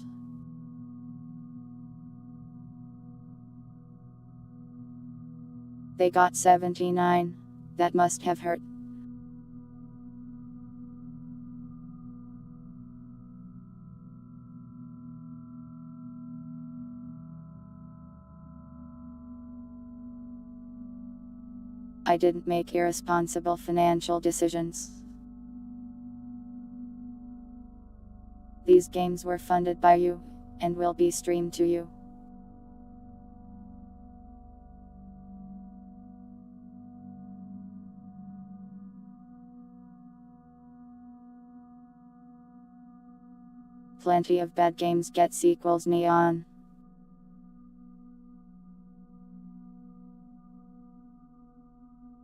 They got 79. That must have hurt. I didn't make irresponsible financial decisions. These games were funded by you, and will be streamed to you. Plenty of bad games get sequels. Neon.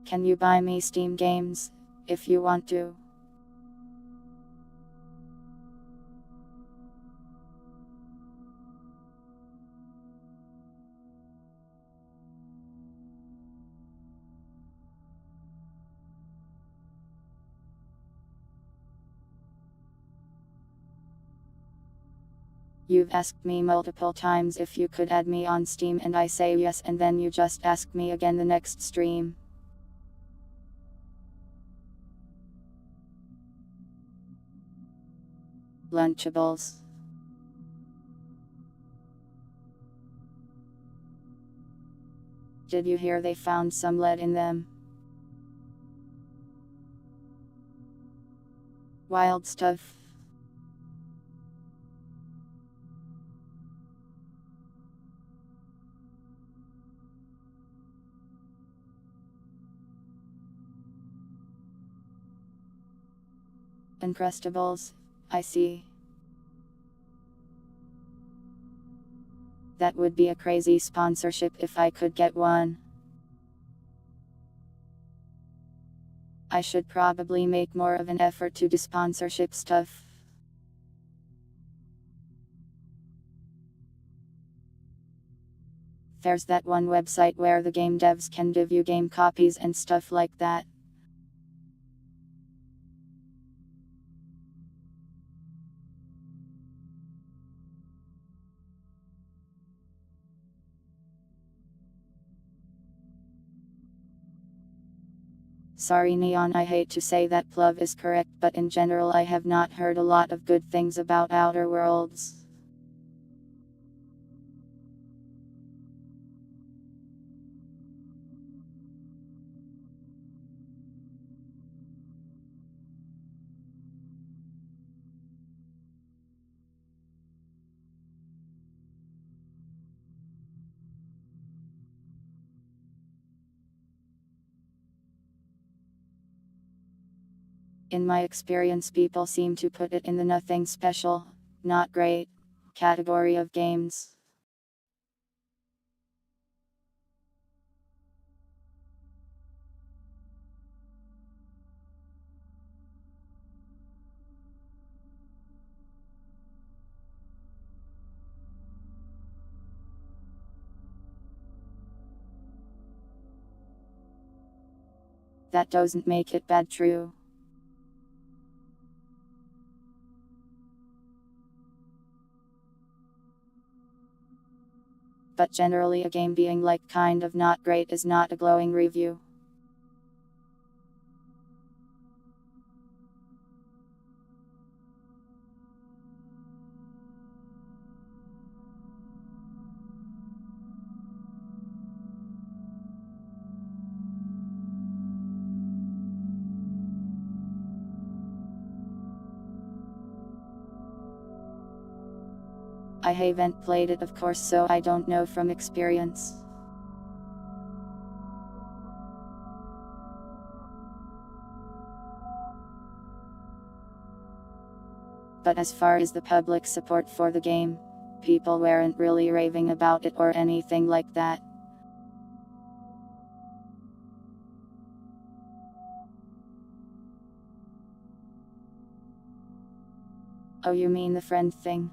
Can you buy me Steam games, if you want to? You've asked me multiple times if you could add me on Steam and I say yes, and then you just ask me again the next stream. Lunchables. Did you hear they found some lead in them? Wild stuff. Uncrustables, I see. That would be a crazy sponsorship if I could get one. I should probably make more of an effort to do sponsorship stuff. There's that one website where the game devs can give you game copies and stuff like that. Sorry Neon, I hate to say that Plov is correct, but in general I have not heard a lot of good things about Outer Worlds. In my experience, people seem to put it in the nothing special, not great category of games. That doesn't make it bad, true. But generally, a game being like kind of not great is not a glowing review. I haven't played it, of course, so I don't know from experience. But as far as the public support for the game, people weren't really raving about it or anything like that. Oh, you mean the friend thing?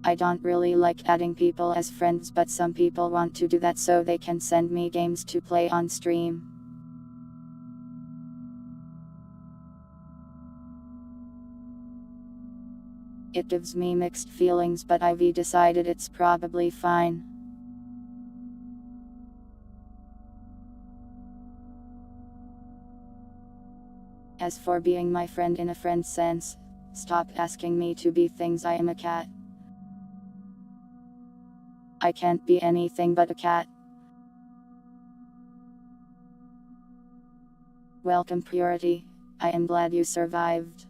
I don't really like adding people as friends, but some people want to do that so they can send me games to play on stream. It gives me mixed feelings, but I've decided it's probably fine. As for being my friend in a friend sense, stop asking me to be things. I am a cat. I can't be anything but a cat. Welcome, Purity. I am glad you survived.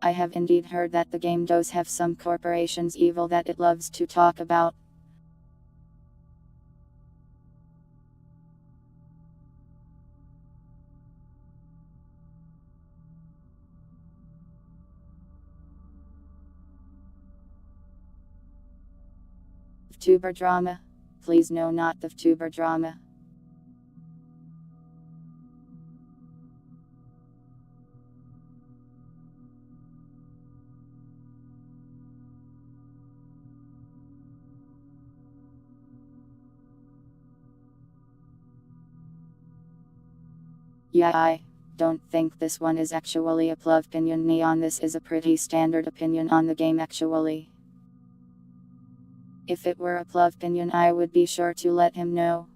I have indeed heard that the game does have some corporations evil that it loves to talk about. VTuber drama. Please no, not the VTuber drama. Yeah, I don't think this one is actually a plug opinion. Neon, this is a pretty standard opinion on the game actually. If it were a plug opinion, I would be sure to let him know.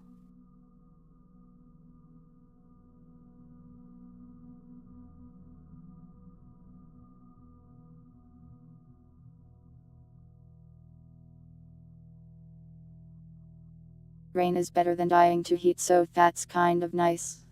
Rain is better than dying to heat, so that's kind of nice.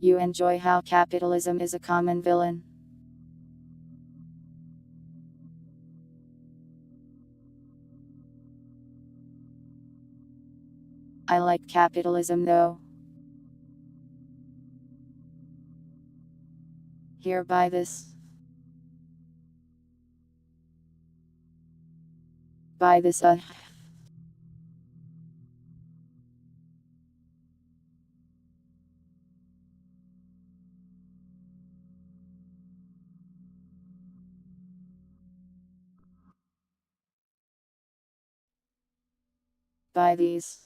You enjoy how capitalism is a common villain. I like capitalism though. Here, buy this. Buy this. Buy these.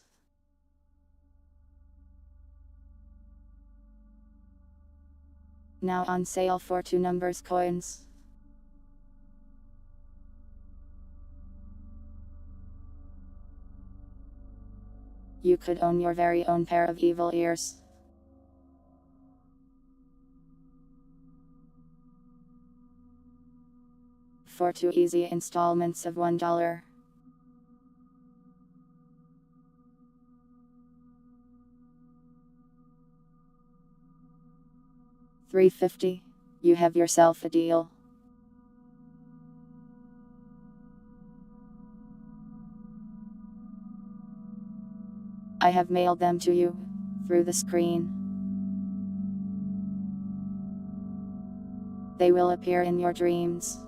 Now on sale for 2 numbers coins. You could own your very own pair of evil ears. For 2 easy installments of $1. $3.50. You have yourself a deal. I have mailed them to you through the screen. They will appear in your dreams.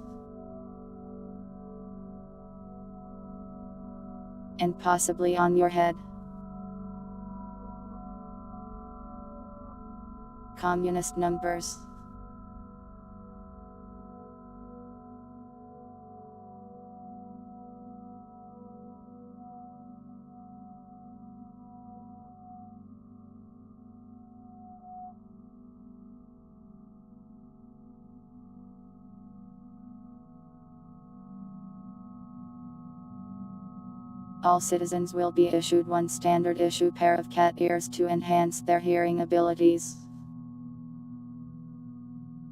And possibly on your head. Communist numbers. All citizens will be issued 1 standard issue pair of cat ears to enhance their hearing abilities.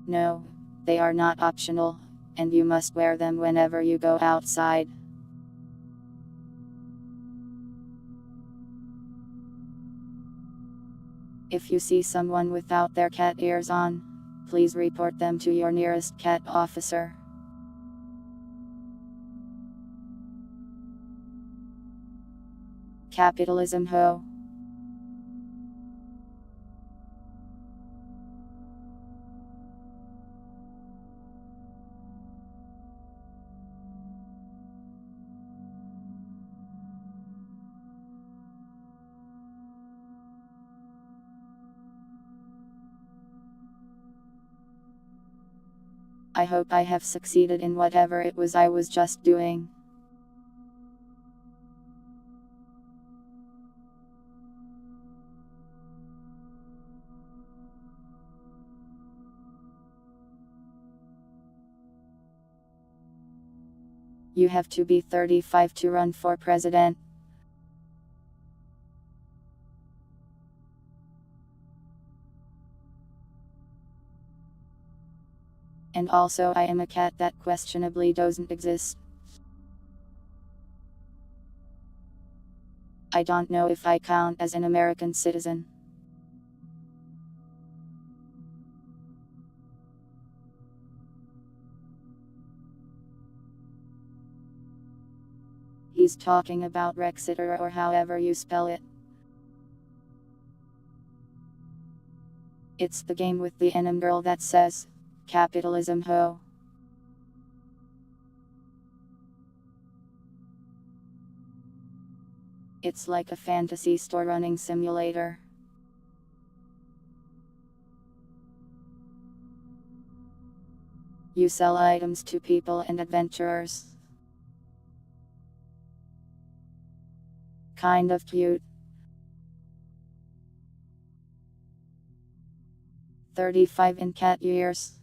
No, they are not optional, and you must wear them whenever you go outside. If you see someone without their cat ears on, please report them to your nearest cat officer. Capitalism ho! I hope I have succeeded in whatever it was I was just doing. You have to be 35 to run for president. And also I am a cat that questionably doesn't exist. I don't know if I count as an American citizen. He's talking about Brexit or however you spell it. It's the game with the enum girl that says, capitalism ho! It's like a fantasy store running simulator. You sell items to people and adventurers. Kind of cute. 35 in cat years.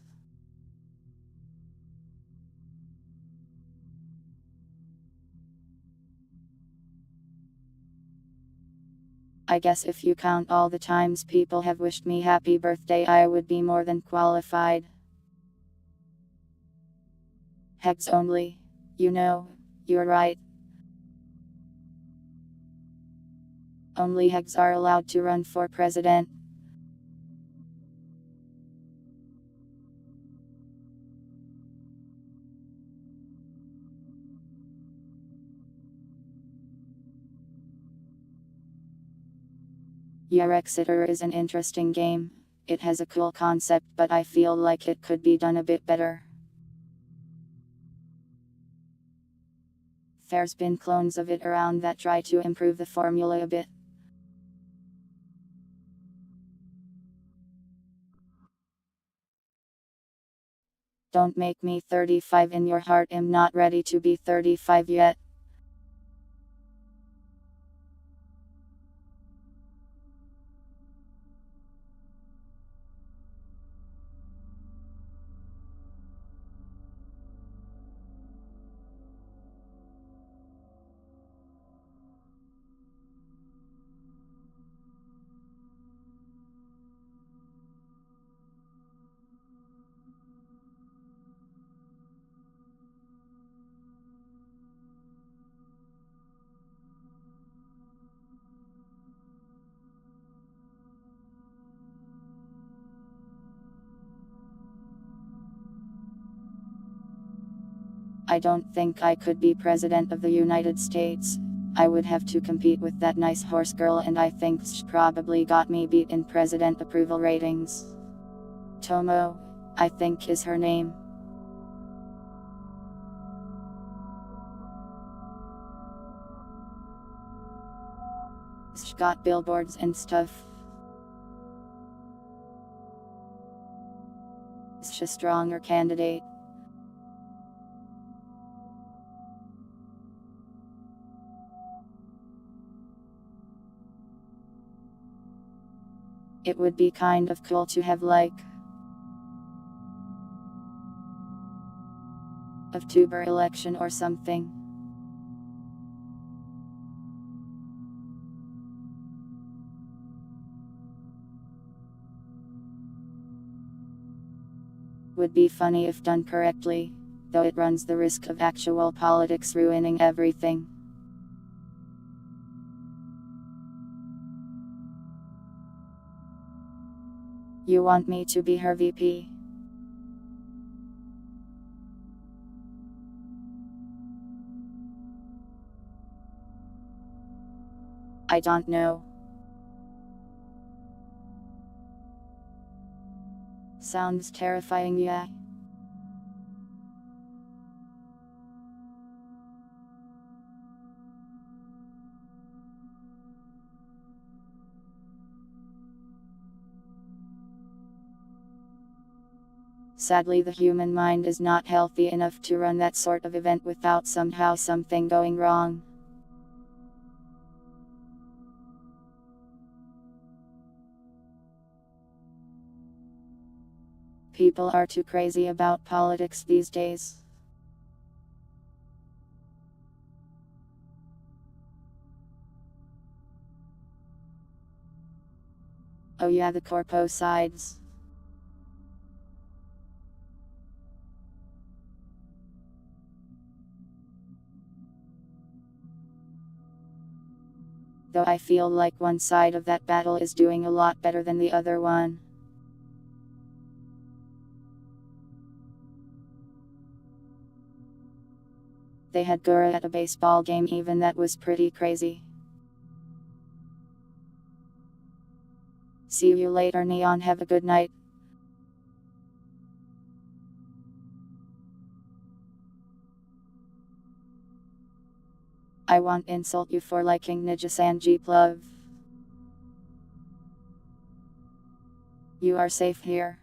I guess if you count all the times people have wished me happy birthday, I would be more than qualified. Hex only. You know, you're right. Only hegs are allowed to run for president. Yeah, Exeter is an interesting game. It has a cool concept, but I feel like it could be done a bit better. There's been clones of it around that try to improve the formula a bit. Don't make me 35 in your heart, I'm not ready to be 35 yet. I don't think I could be President of the United States. I would have to compete with that nice horse girl, and I think she probably got me beat in president approval ratings. Tomo, I think is her name. She got billboards and stuff. Is she a stronger candidate? It would be kind of cool to have like a tuber election or something. Would be funny if done correctly, though it runs the risk of actual politics ruining everything. You want me to be her VP? I don't know. Sounds terrifying, yeah. Sadly, the human mind is not healthy enough to run that sort of event without somehow something going wrong. People are too crazy about politics these days. Oh yeah, the corpo sides. Though I feel like one side of that battle is doing a lot better than the other one. They had Gura at a baseball game, even that was pretty crazy. See you later, Neon, have a good night. I won't insult you for liking Ninja Sanji Plov. You are safe here.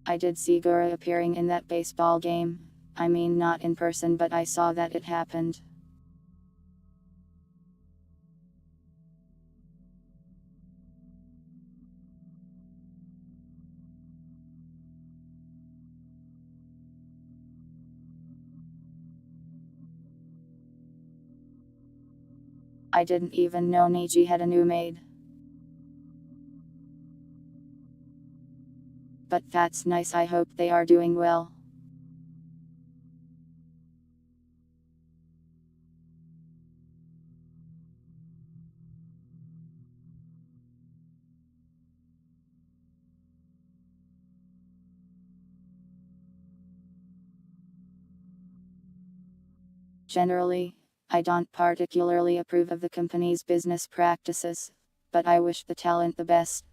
I did see Gura appearing in that baseball game. I mean, not in person, but I saw that it happened. I didn't even know Neji had a new maid. But that's nice, I hope they are doing well. Generally, I don't particularly approve of the company's business practices, but I wish the talent the best.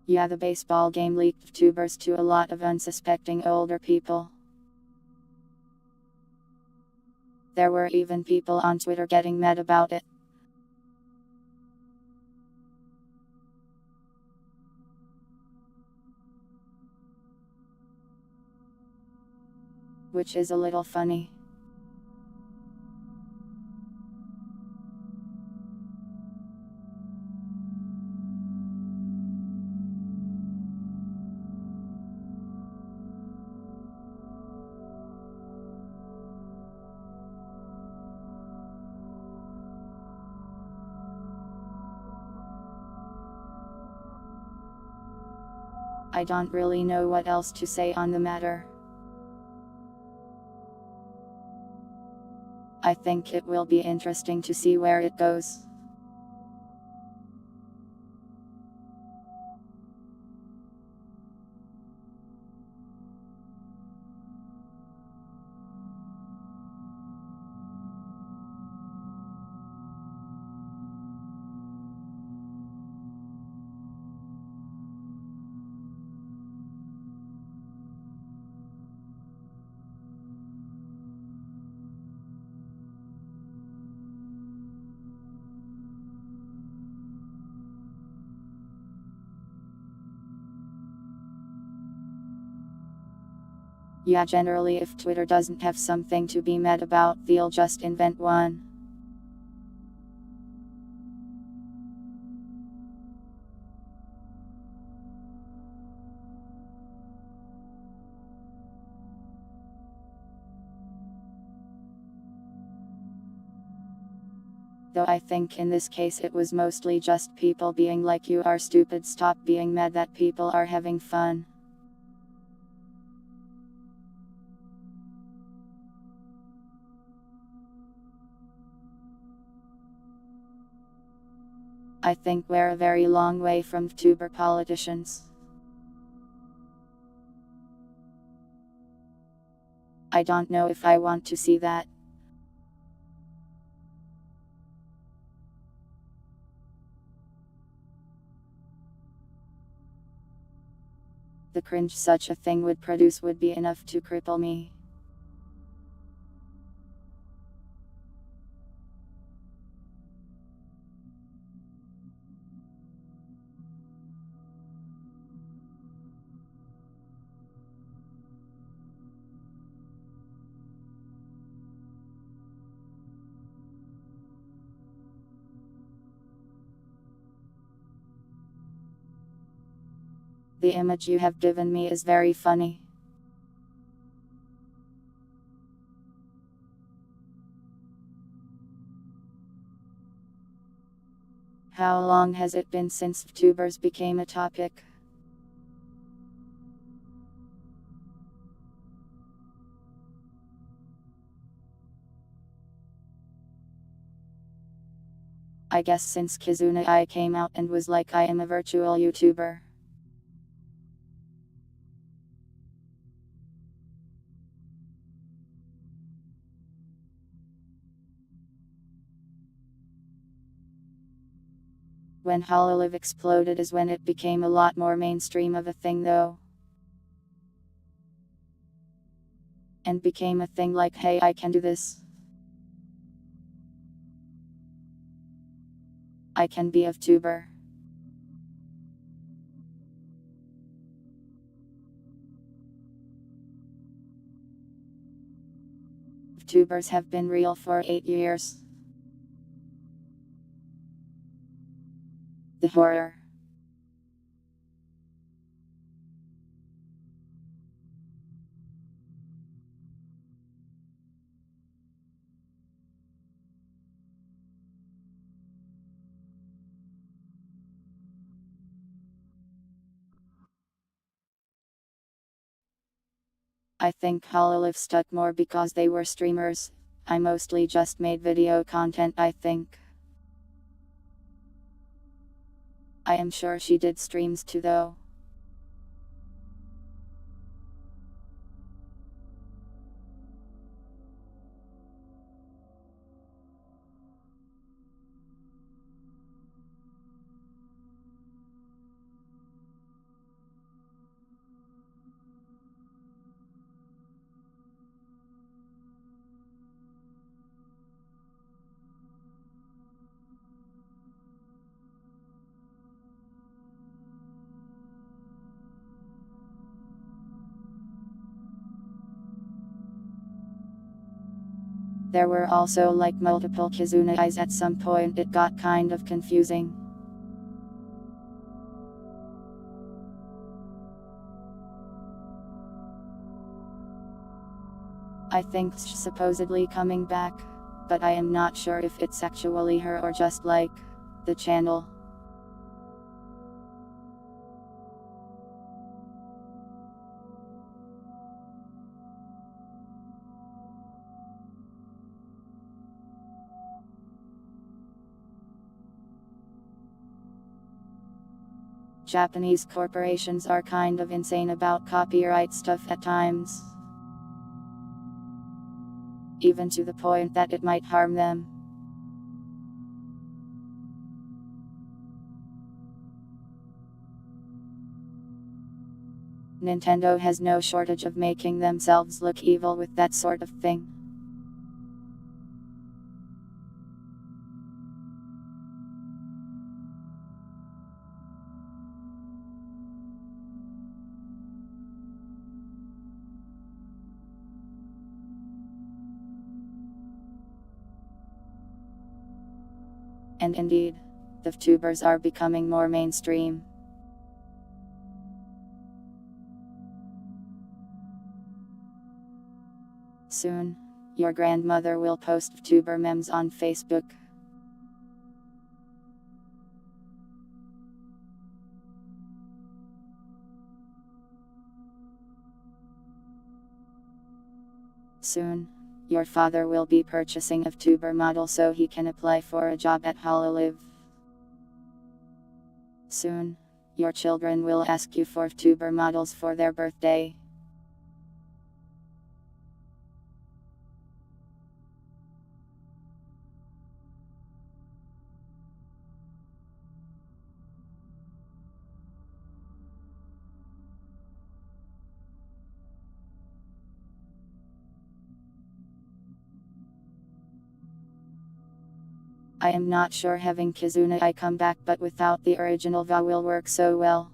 Yeah, the baseball game leaked tubers to a lot of unsuspecting older people. There were even people on Twitter getting mad about it. Which is a little funny. I don't really know what else to say on the matter. I think it will be interesting to see where it goes. Yeah, generally if Twitter doesn't have something to be mad about, they'll just invent one. Though I think in this case it was mostly just people being like, you are stupid, stop being mad that people are having fun. I think we're a very long way from tuber politicians. I don't know if I want to see that. The cringe such a thing would produce would be enough to cripple me. The image you have given me is very funny. How long has it been since tubers became a topic? I guess since Kizuna I came out and was like, I am a virtual YouTuber. When Hololive exploded is when it became a lot more mainstream of a thing though. And became a thing like, hey, I can do this. I can be a tuber. Tubers have been real for 8 years. The horror. I think Hololive stuck more because they were streamers. I mostly just made video content, I think. I am sure she did streams too though. There were also like multiple Kizuna eyes at some point, it got kind of confusing. I think she's supposedly coming back, but I am not sure if it's actually her or just like the channel. Japanese corporations are kind of insane about copyright stuff at times. Even to the point that it might harm them. Nintendo has no shortage of making themselves look evil with that sort of thing. And indeed, the VTubers are becoming more mainstream. Soon, your grandmother will post VTuber memes on Facebook. Soon, your father will be purchasing a VTuber model so he can apply for a job at Hololive. Soon, your children will ask you for VTuber models for their birthday. I am not sure having Kizuna I come back but without the original VA will work so well.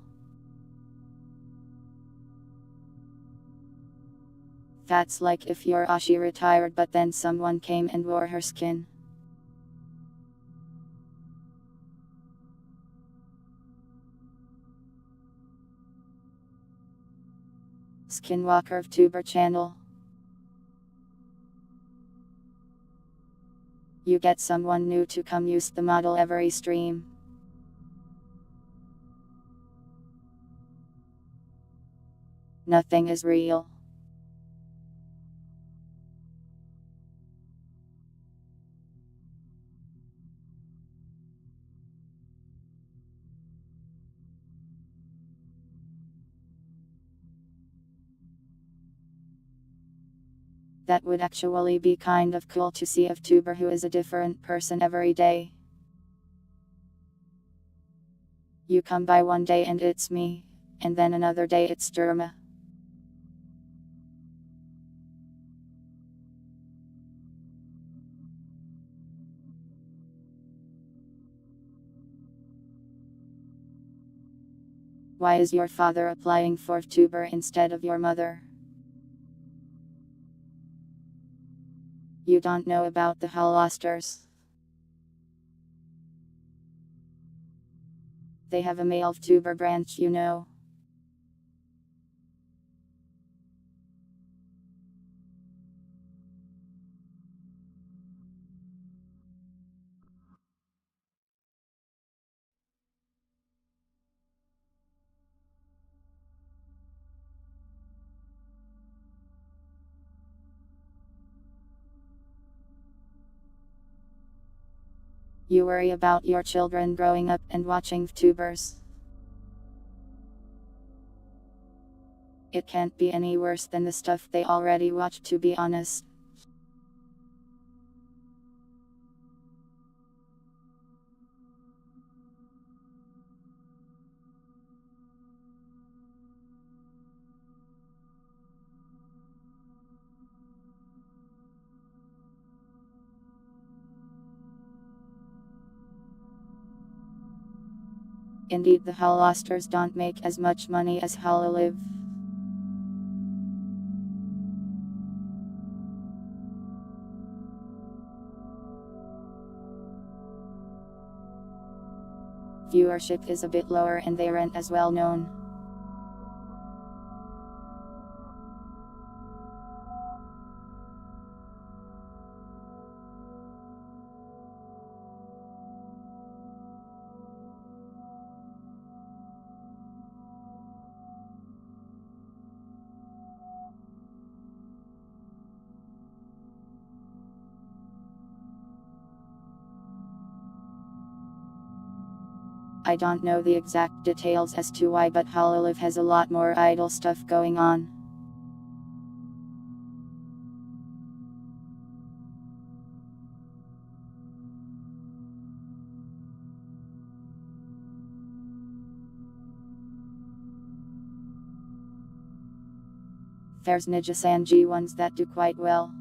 That's like if your Ashi retired but then someone came and wore her skin. Skinwalker VTuber channel. You get someone new to come use the model every stream. Nothing is real. That would actually be kind of cool to see a VTuber who is a different person every day. You come by one day and it's me, and then another day it's Derma. Why is your father applying for VTuber instead of your mother? You don't know about the Holosters. They have a male VTuber branch, you know. You worry about your children growing up and watching VTubers. It can't be any worse than the stuff they already watch, to be honest. Indeed, the Holosters don't make as much money as Hololive. Viewership is a bit lower and they aren't as well known. I don't know the exact details as to why, but Hololive has a lot more idle stuff going on. There's Nijisanji ones that do quite well.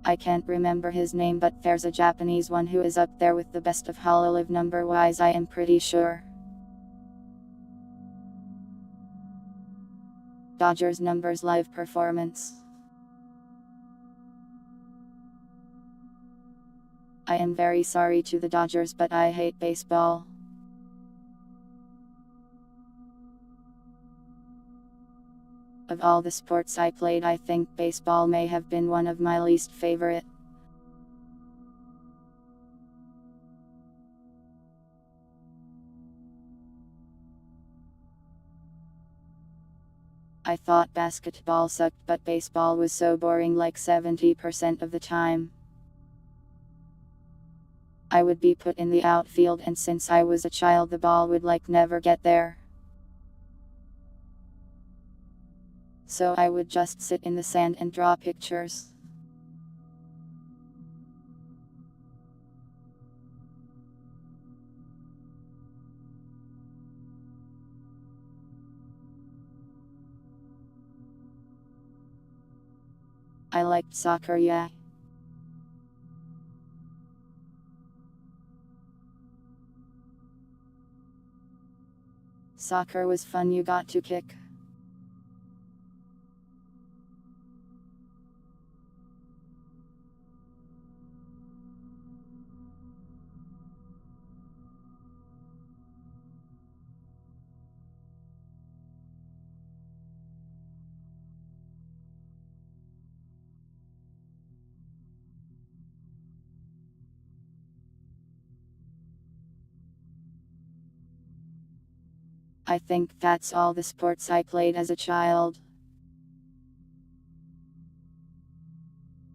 I can't remember his name, but there's a Japanese one who is up there with the best of Hololive number-wise, I am pretty sure. Dodgers numbers live performance. I am very sorry to the Dodgers, but I hate baseball. Of all the sports I played, I think baseball may have been one of my least favorite. I thought basketball sucked, but baseball was so boring like 70% of the time. I would be put in the outfield, and since I was a child the ball would never get there. So I would just sit in the sand and draw pictures. I liked soccer, yeah. Soccer was fun, you got to kick. I think that's all the sports I played as a child.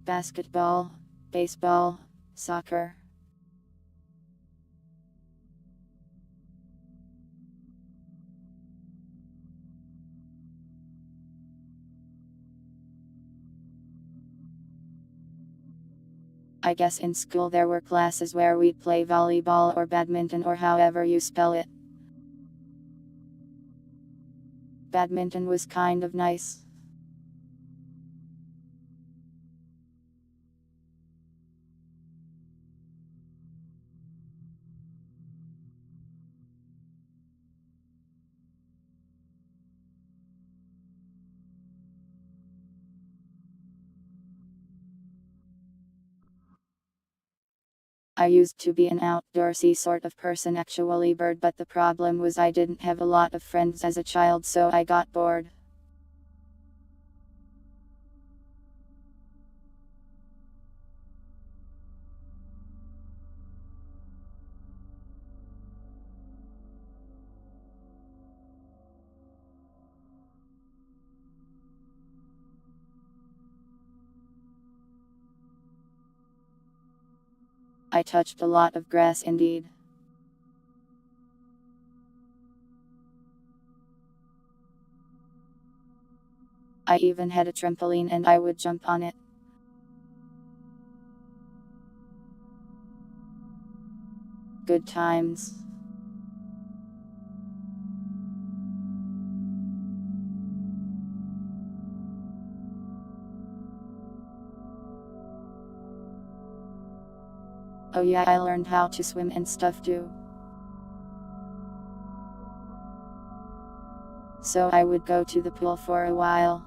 Basketball, baseball, soccer. I guess in school there were classes where we'd play volleyball or badminton, or however you spell it. Badminton was kind of nice. I used to be an outdoorsy sort of person actually, Bird, but the problem was I didn't have a lot of friends as a child, so I got bored. I touched a lot of grass indeed. I even had a trampoline and I would jump on it. Good times. Oh yeah, I learned how to swim and stuff too. So I would go to the pool for a while.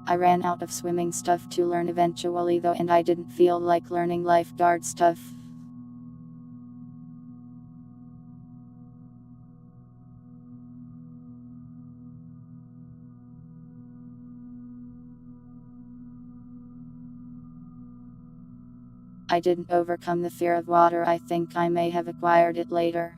I ran out of swimming stuff to learn eventually though, and I didn't feel like learning lifeguard stuff. I didn't overcome the fear of water. I think I may have acquired it later.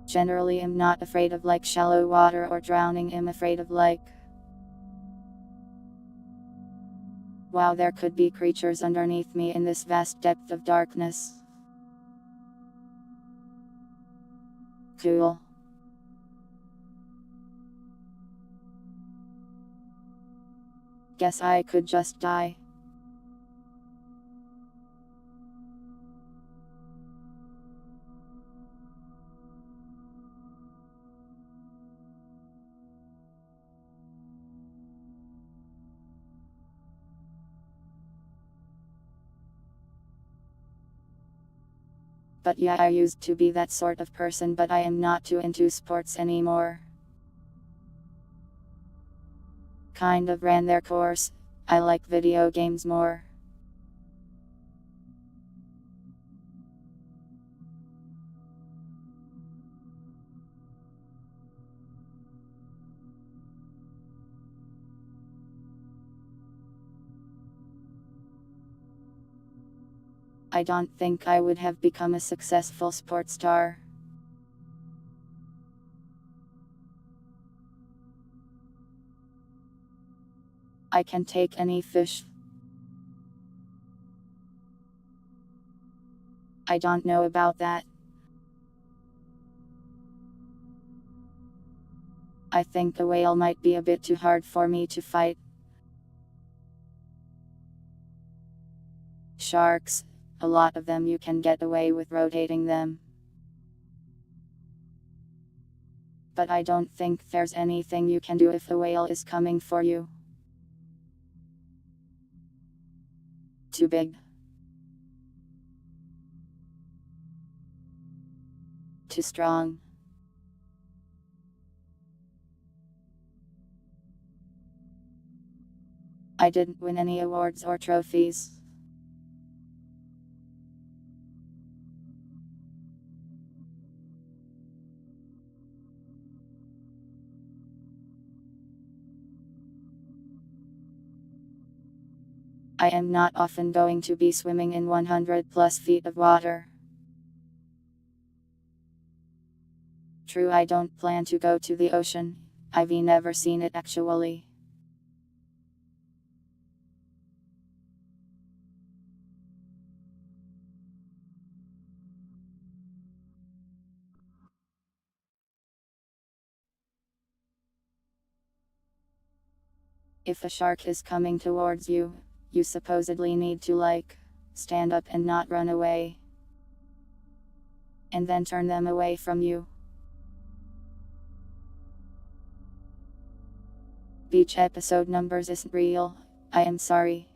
Generally am not afraid of like shallow water or drowning, am afraid of like, wow, there could be creatures underneath me in this vast depth of darkness. Cool. Guess I could just die. But yeah, I used to be that sort of person, but I am not too into sports anymore. Kind of ran their course. I like video games more. I don't think I would have become a successful sports star. I can take any fish. I don't know about that. I think a whale might be a bit too hard for me to fight. Sharks, a lot of them you can get away with rotating them. But I don't think there's anything you can do if a whale is coming for you. Too big. Too strong. I didn't win any awards or trophies. I am not often going to be swimming in 100 plus feet of water. True, I don't plan to go to the ocean. I've never seen it actually. If a shark is coming towards you, you supposedly need to like, stand up and not run away. And then turn them away from you. Beach episode numbers isn't real, I am sorry.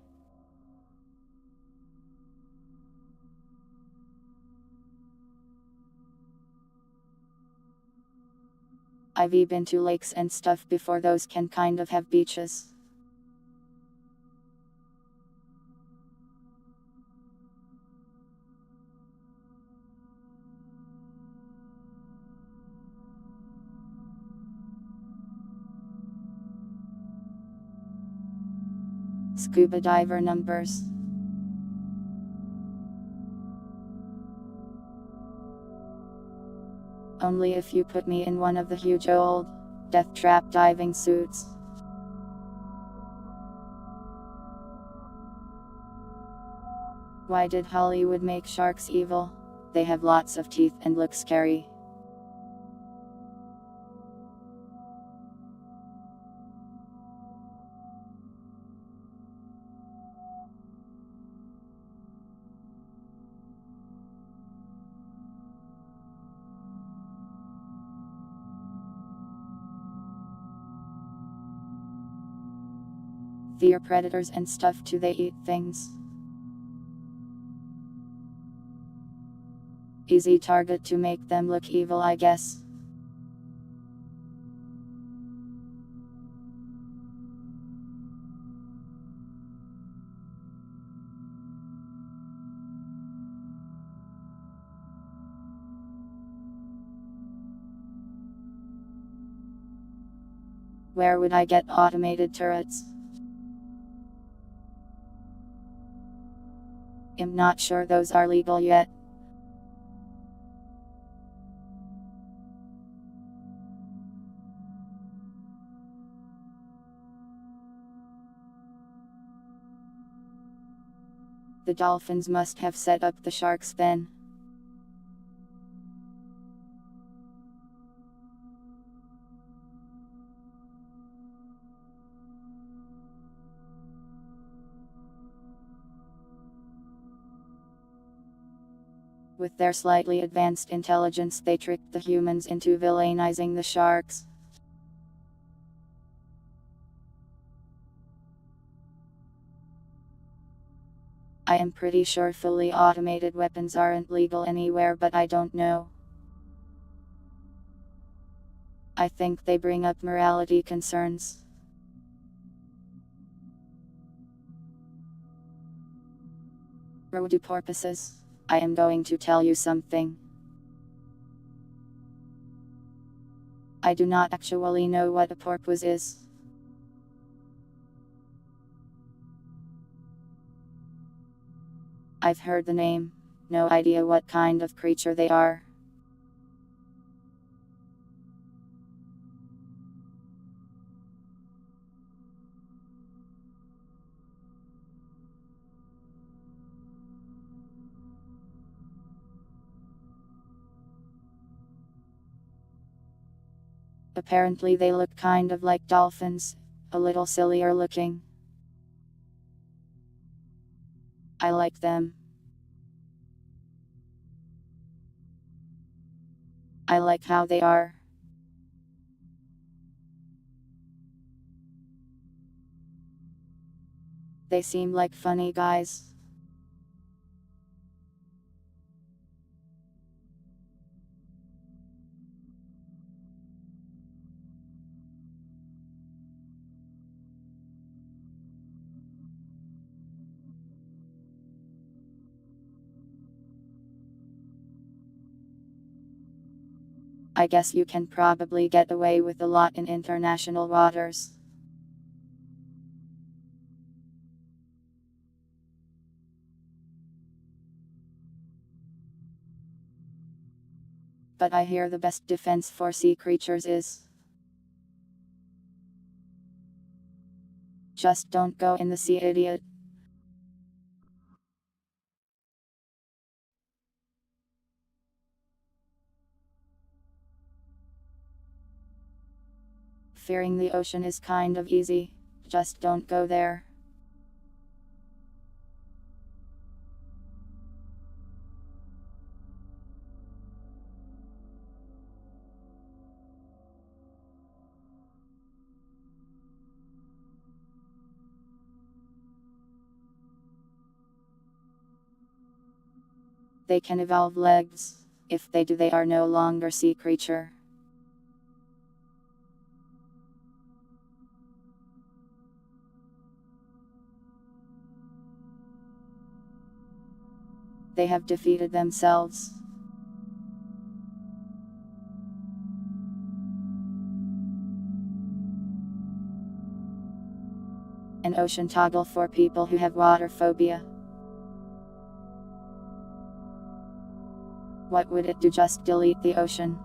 I've been to lakes and stuff before, those can kind of have beaches. Scuba diver numbers. Only if you put me in one of the huge old death trap diving suits. Why did Hollywood make sharks evil? They have lots of teeth and look scary. They are predators and stuff too, they eat things. Easy target to make them look evil, I guess. Where would I get automated turrets? I'm not sure those are legal yet. The dolphins must have set up the sharks then. With their slightly advanced intelligence, they tricked the humans into villainizing the sharks. I am pretty sure fully automated weapons aren't legal anywhere, but I don't know. I think they bring up morality concerns. Road porpoises. I am going to tell you something. I do not actually know what a porpoise is. I've heard the name, no idea what kind of creature they are. Apparently they look kind of like dolphins, a little sillier looking. I like them. I like how they are. They seem like funny guys. I guess you can probably get away with a lot in international waters. But I hear the best defense for sea creatures is just don't go in the sea, idiot. Fearing the ocean is kind of easy, just don't go there. They can evolve legs. If they do, they are no longer sea creature. They have defeated themselves. an ocean toggle for people who have water phobia. What would it do? Just delete the ocean.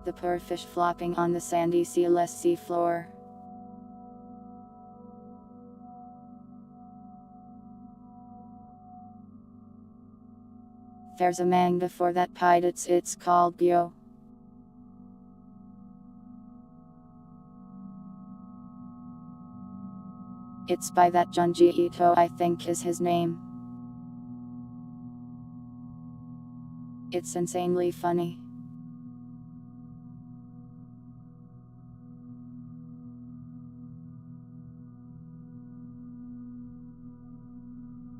The poor fish flopping on the sandy sealess sea floor. There's a manga for that pirates, it's called Gyo. It's by that Junji Ito, I think is his name. It's insanely funny.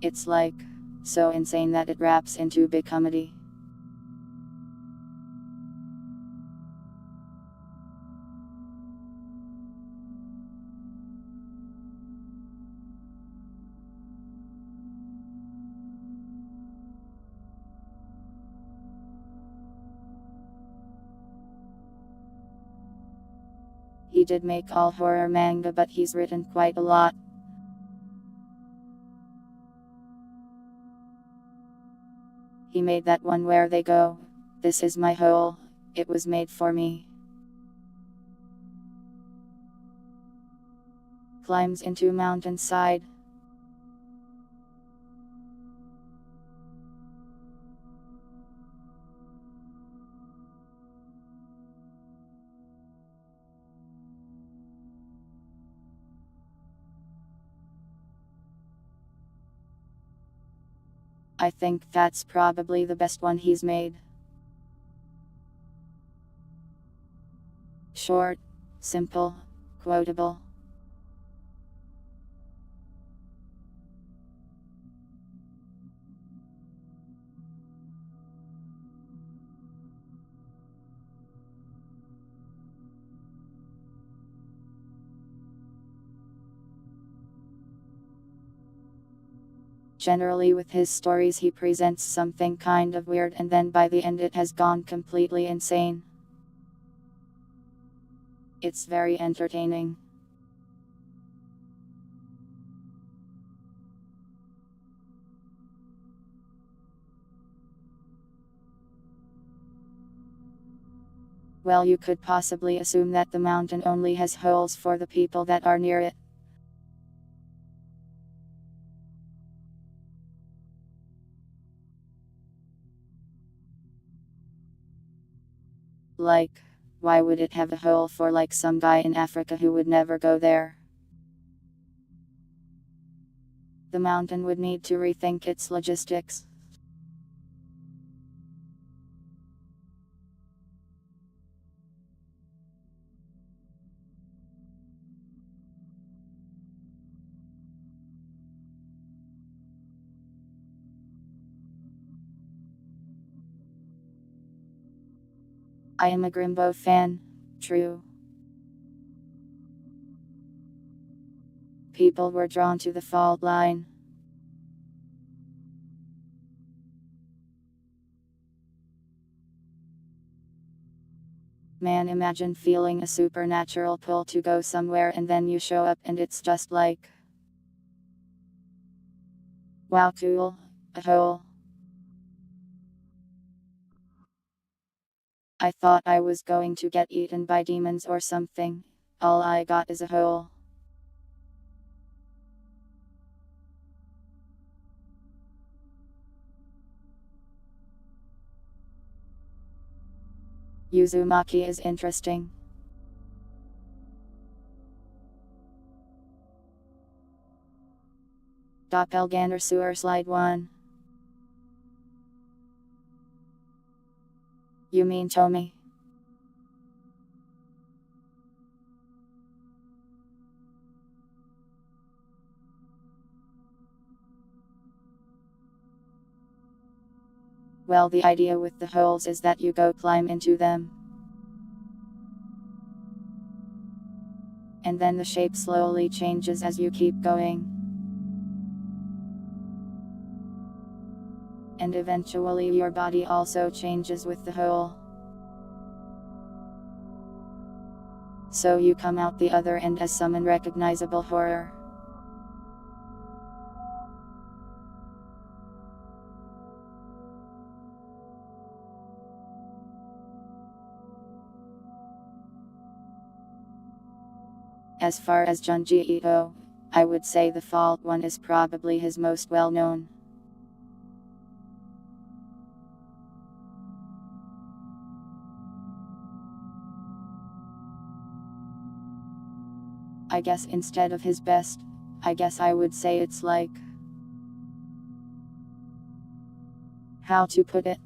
It's like, so insane that it wraps into big comedy. He did make all horror manga, but he's written quite a lot. He made that one where they go, "This is my hole, it was made for me." Climbs into mountainside. I think that's probably the best one he's made. Short, simple, quotable. Generally with his stories he presents something kind of weird, and then by the end it has gone completely insane. It's very entertaining. Well, you could possibly assume that the mountain only has holes for the people that are near it. Like, why would it have a hole for like some guy in Africa who would never go there? The mountain would need to rethink its logistics. I am a Grimbo fan, true. People were drawn to the fault line. Man, imagine feeling a supernatural pull to go somewhere and then you show up and it's just like, wow, cool, a hole. I thought I was going to get eaten by demons or something. All I got is a hole. Uzumaki is interesting. Doppelganger Sewer Slide 1. You mean Tommy? Well, the idea with the holes is that you go climb into them. And then the shape slowly changes as you keep going. And eventually your body also changes with the hole. So you come out the other end as some unrecognizable horror. As far as Junji Ito, I would say The Fault one is probably his most well-known. I guess instead of his best, I guess I would say it's like... how to put it?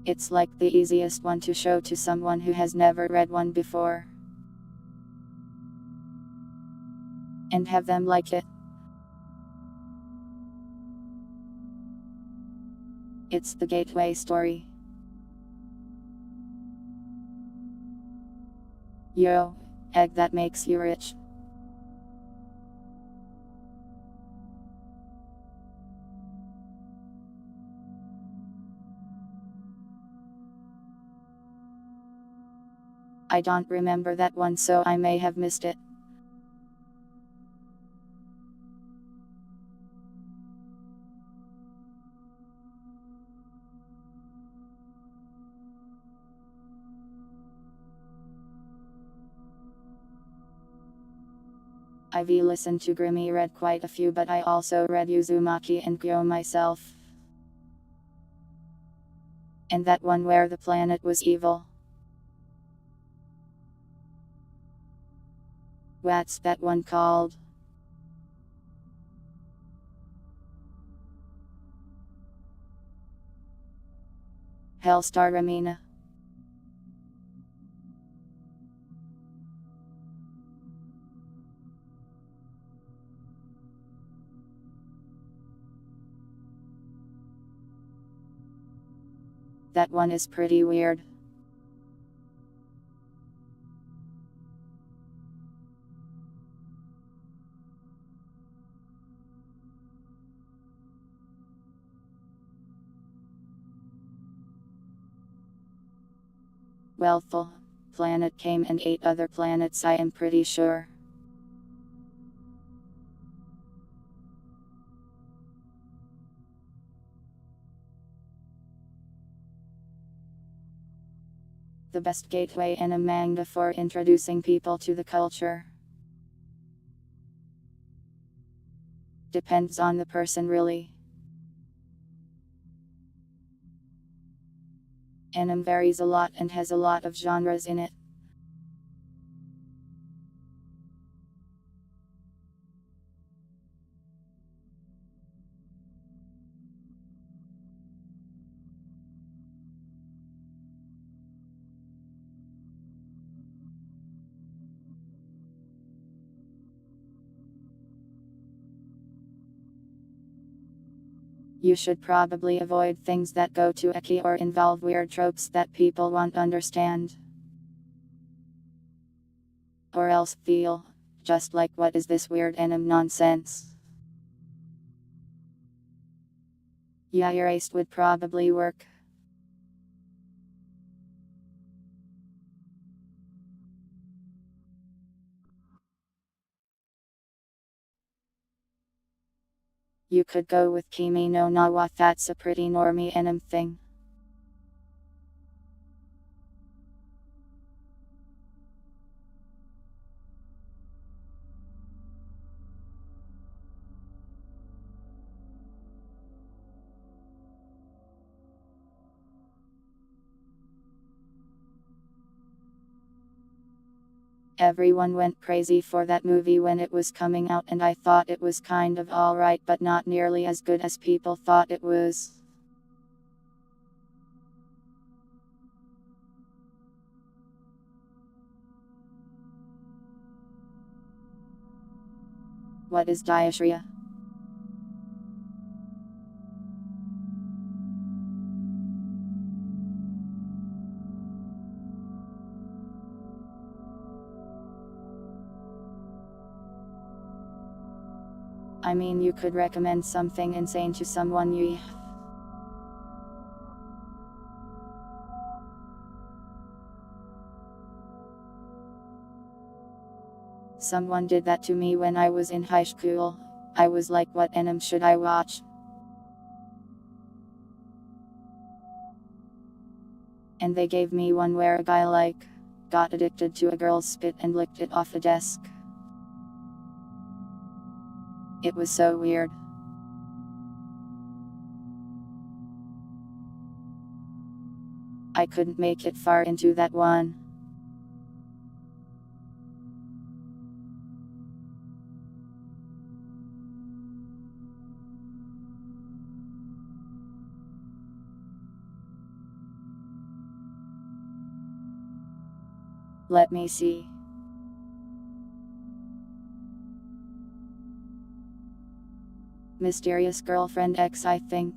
It's like the easiest one to show to someone who has never read one before. And have them like it. It's the gateway story. Yo, egg that makes you rich. I don't remember that one, so I may have missed it. I've listened to Grimmy read quite a few, but I also read Uzumaki and Kyo myself. And that one where the planet was evil. What's that one called? Hellstar Ramina. That one is pretty weird. Well, the planet came and ate other planets, I am pretty sure. The best gateway in a manga for introducing people to the culture. Depends on the person, really. Anime varies a lot and has a lot of genres in it. You should probably avoid things that go to ecchi or involve weird tropes that people won't understand. Or else feel just like, what is this weird anime nonsense? Yeah, erased would probably work. You could go with Kimi no Na wa, that's a pretty normie anime thing. Everyone went crazy for that movie when it was coming out, and I thought it was kind of alright, but not nearly as good as people thought it was. What is diarrhea? I mean, you could recommend something insane to someone you... Someone did that to me when I was in high school. I was like, what anime should I watch? And they gave me one where a guy got addicted to a girl's spit and licked it off a desk. It was so weird. I couldn't make it far into that one. Let me see. Mysterious Girlfriend X, I think.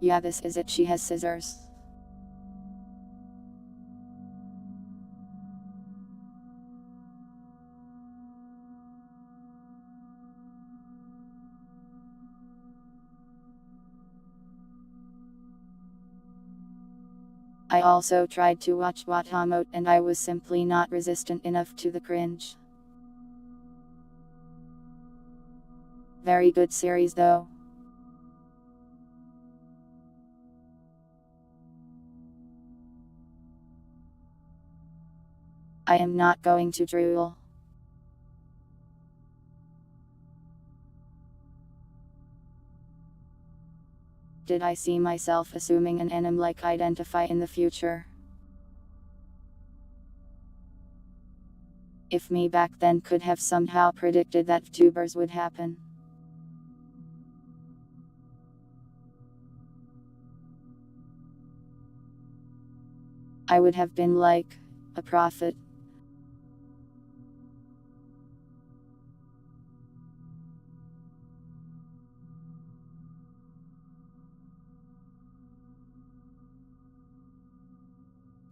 Yeah, this is it. She has scissors. I also tried to watch Watamote and I was simply not resistant enough to the cringe. Very good series though. I am not going to drool. Did I see myself assuming an anime-like identify in the future? If me back then could have somehow predicted that VTubers would happen. I would have been like a prophet.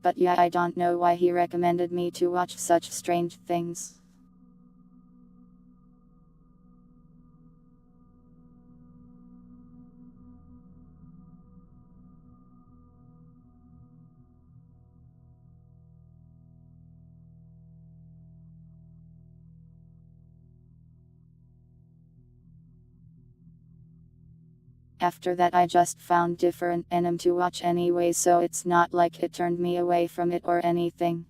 But yeah, I don't know why he recommended me to watch such strange things. After that I just found different anime to watch anyway, so it's not like it turned me away from it or anything.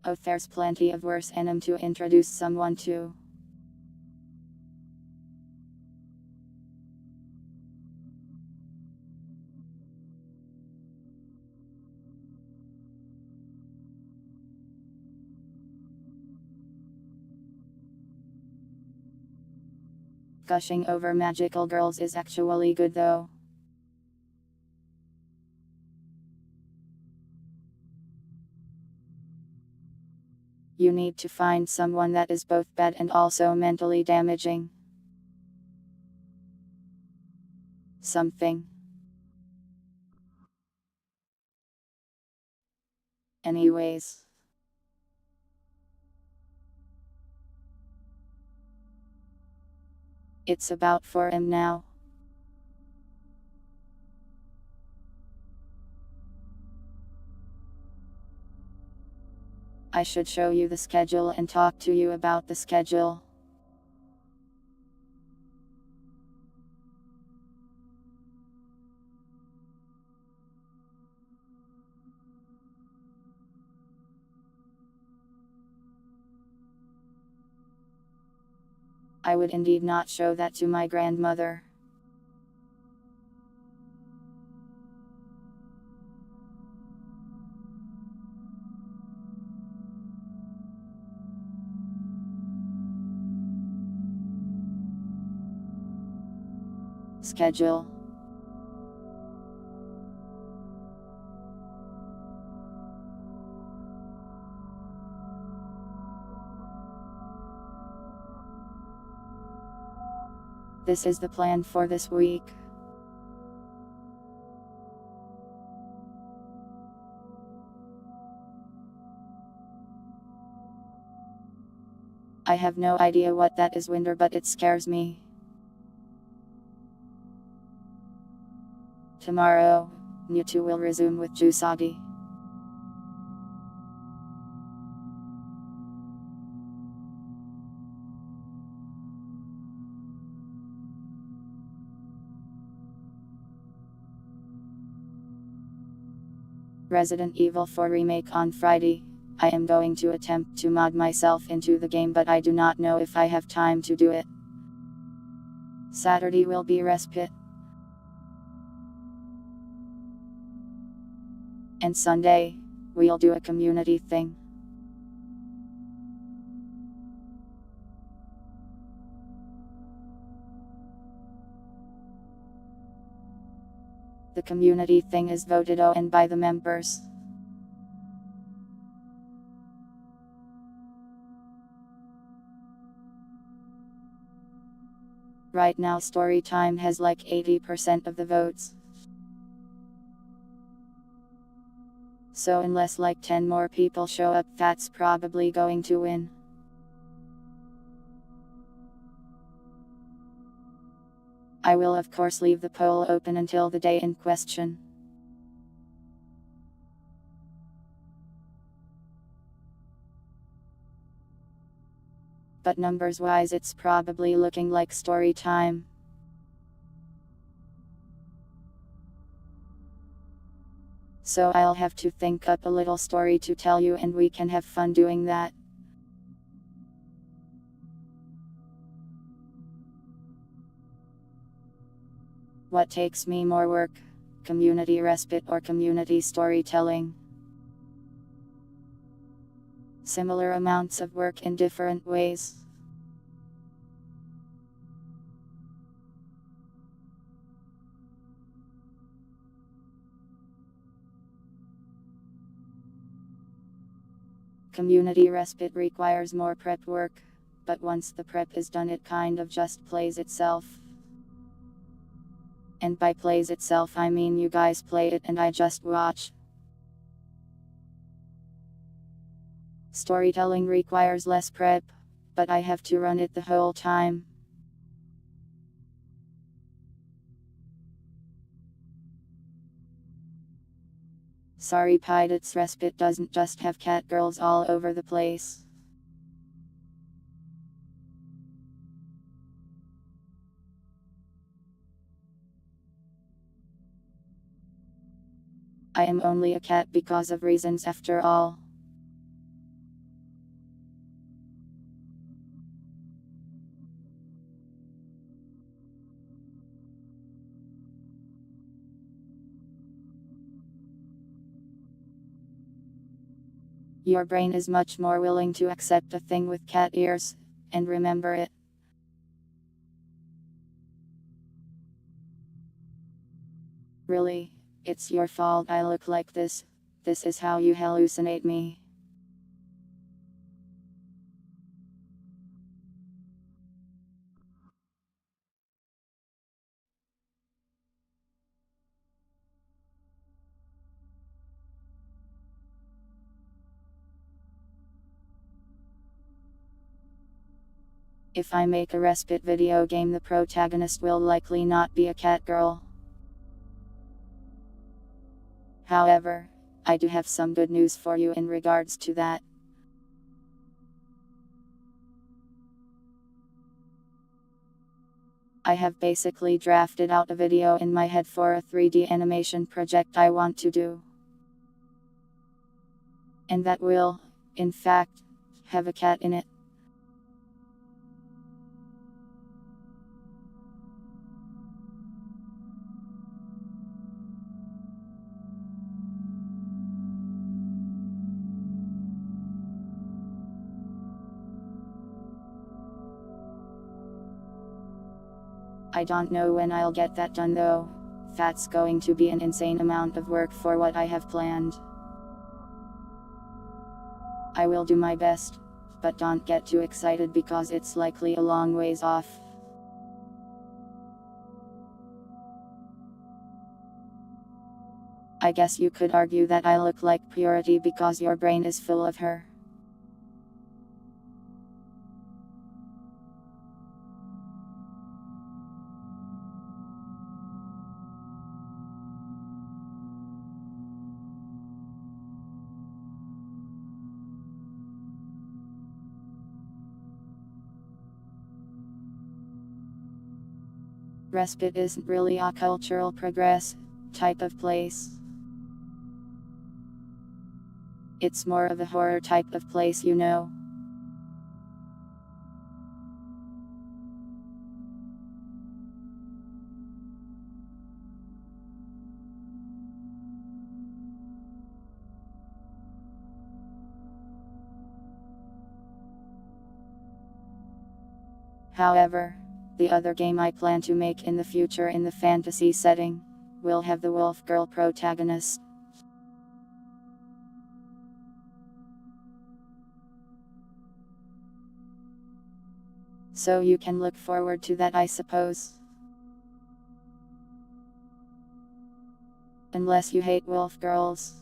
Oh, there's plenty of worse anime to introduce someone to. Gushing over magical girls is actually good though. You need to find someone that is both bad and also mentally damaging. Something. Anyways. It's about 4 am now. I should show you the schedule and talk to you about the schedule. I would indeed not show that to my grandmother. Schedule. This is the plan for this week. I have no idea what that is, Winder, but it scares me. Tomorrow, you two will resume with Jusagi. Resident Evil 4 Remake on Friday. I am going to attempt to mod myself into the game, but I do not know if I have time to do it. Saturday will be respite. And Sunday, we'll do a community thing. The community thing is voted on by the members. Right now Storytime has like 80% of the votes. So unless like 10 more people show up, that's probably going to win. I will of course leave the poll open until the day in question. But numbers wise it's probably looking like Storytime. So I'll have to think up a little story to tell you, and we can have fun doing that. What takes me more work? Community respite or community storytelling? Similar amounts of work in different ways. Community respite requires more prep work, but once the prep is done it kind of just plays itself. And by plays itself I mean you guys play it and I just watch. Storytelling requires less prep, but I have to run it the whole time. Sorry Pirates Respite doesn't just have cat girls all over the place. I am only a cat because of reasons after all. Your brain is much more willing to accept a thing with cat ears, and remember it. Really, it's your fault I look like this. This is how you hallucinate me. If I make a respite video game, the protagonist will likely not be a cat girl. However, I do have some good news for you in regards to that. I have basically drafted out a video in my head for a 3D animation project I want to do. And that will, in fact, have a cat in it. I don't know when I'll get that done though. That's going to be an insane amount of work for what I have planned. I will do my best, but don't get too excited because it's likely a long ways off. I guess you could argue that I look like Purity because your brain is full of her. Respite isn't really a cultural progress type of place. It's more of a horror type of place, you know. However, the other game I plan to make in the future in the fantasy setting will have the wolf girl protagonist. So you can look forward to that, I suppose. Unless you hate wolf girls.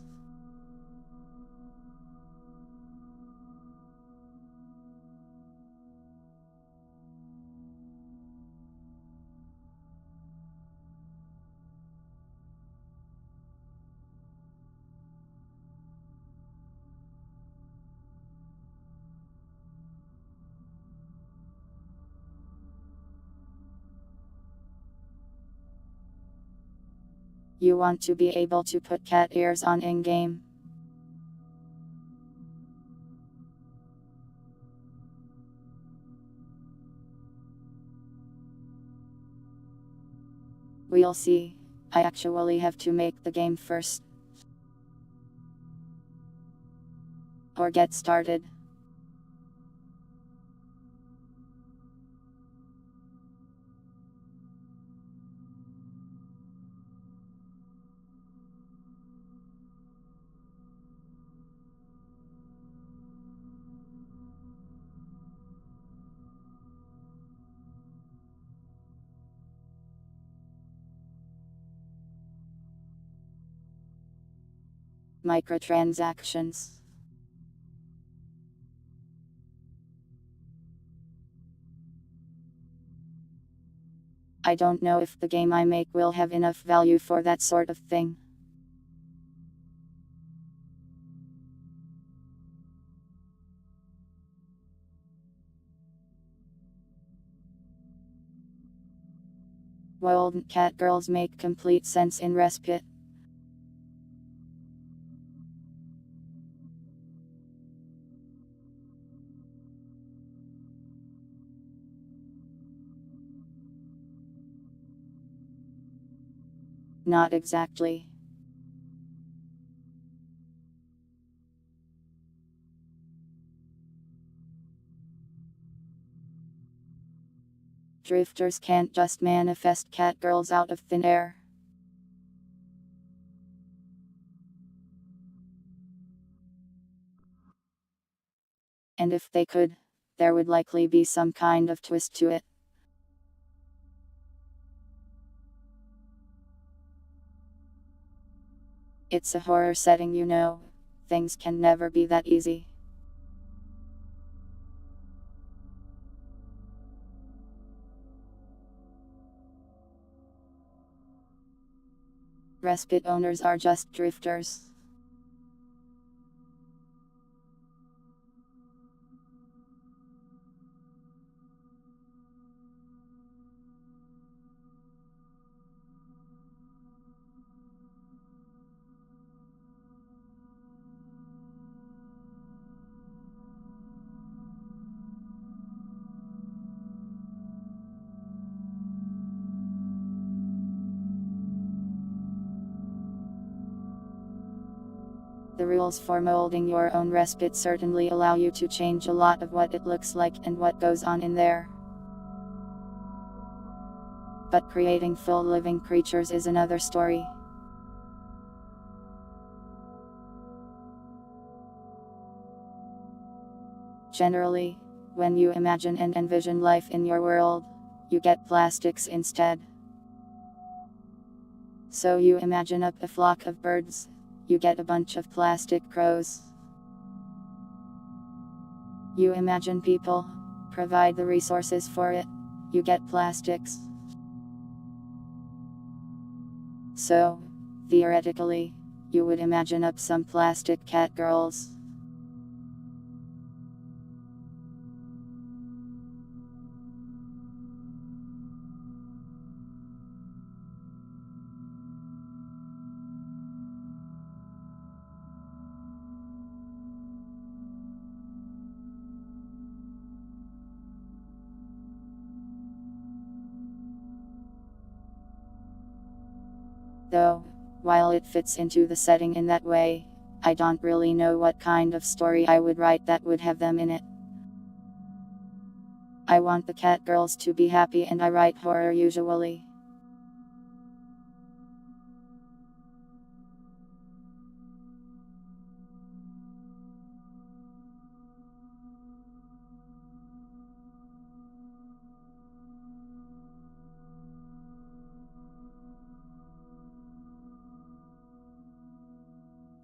You want to be able to put cat ears on in-game. We'll see. I actually have to make the game first. Or get started. Microtransactions. I don't know if the game I make will have enough value for that sort of thing. Wouldn't cat girls make complete sense in Respite? Not exactly. Drifters can't just manifest cat girls out of thin air. And if they could, there would likely be some kind of twist to it. It's a horror setting, you know. Things can never be that easy. Respite owners are just drifters. The rules for molding your own respite certainly allow you to change a lot of what it looks like and what goes on in there. But creating full living creatures is another story. Generally, when you imagine and envision life in your world, you get plastics instead. So you imagine up a flock of birds, you get a bunch of plastic crows. You imagine people, provide the resources for it, you get plastics. So, theoretically, you would imagine up some plastic cat girls. though, while it fits into the setting in that way, I don't really know what kind of story I would write that would have them in it. I want the cat girls to be happy and I write horror usually.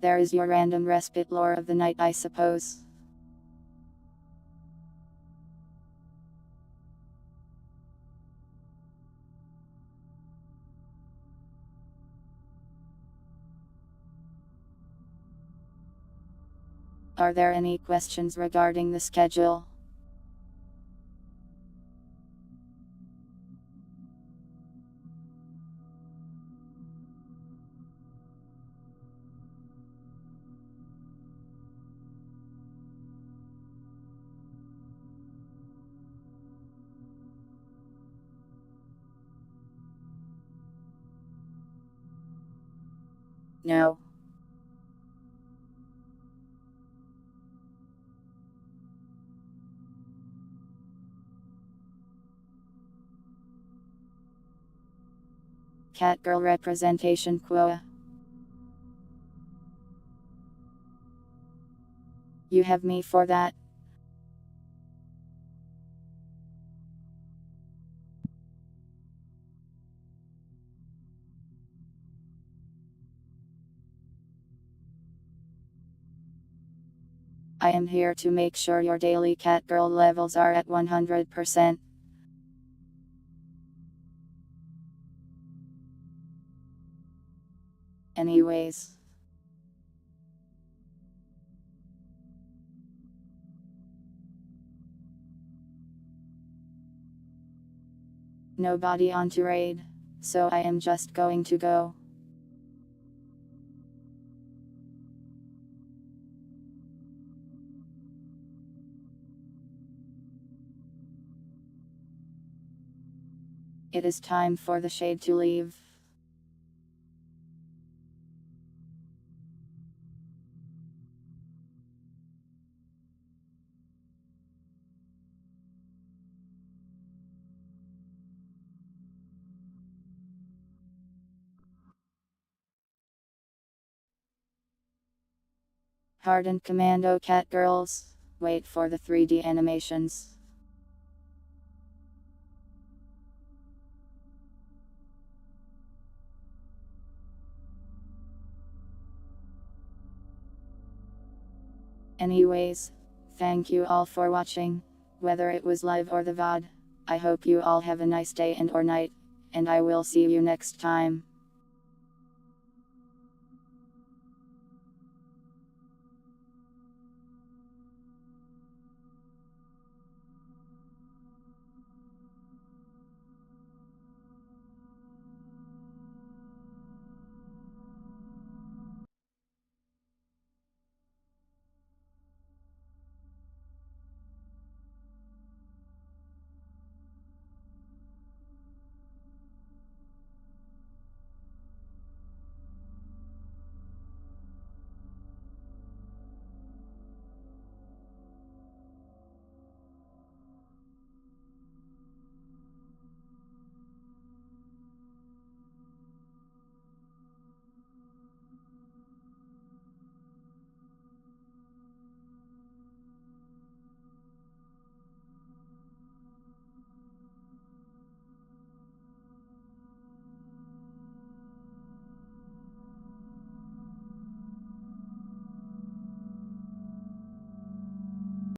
There is your random respite lore of the night, I suppose. Are there any questions regarding the schedule? No. Catgirl representation quota. You have me for that. I am here to make sure your daily catgirl levels are at 100%. Anyways. Nobody on to raid, so I am just going to go. It is time for the shade to leave. Hardened Commando Catgirls. Wait for the 3D animations. Anyways, thank you all for watching, whether it was live or the VOD. I hope you all have a nice day and or night, and I will see you next time.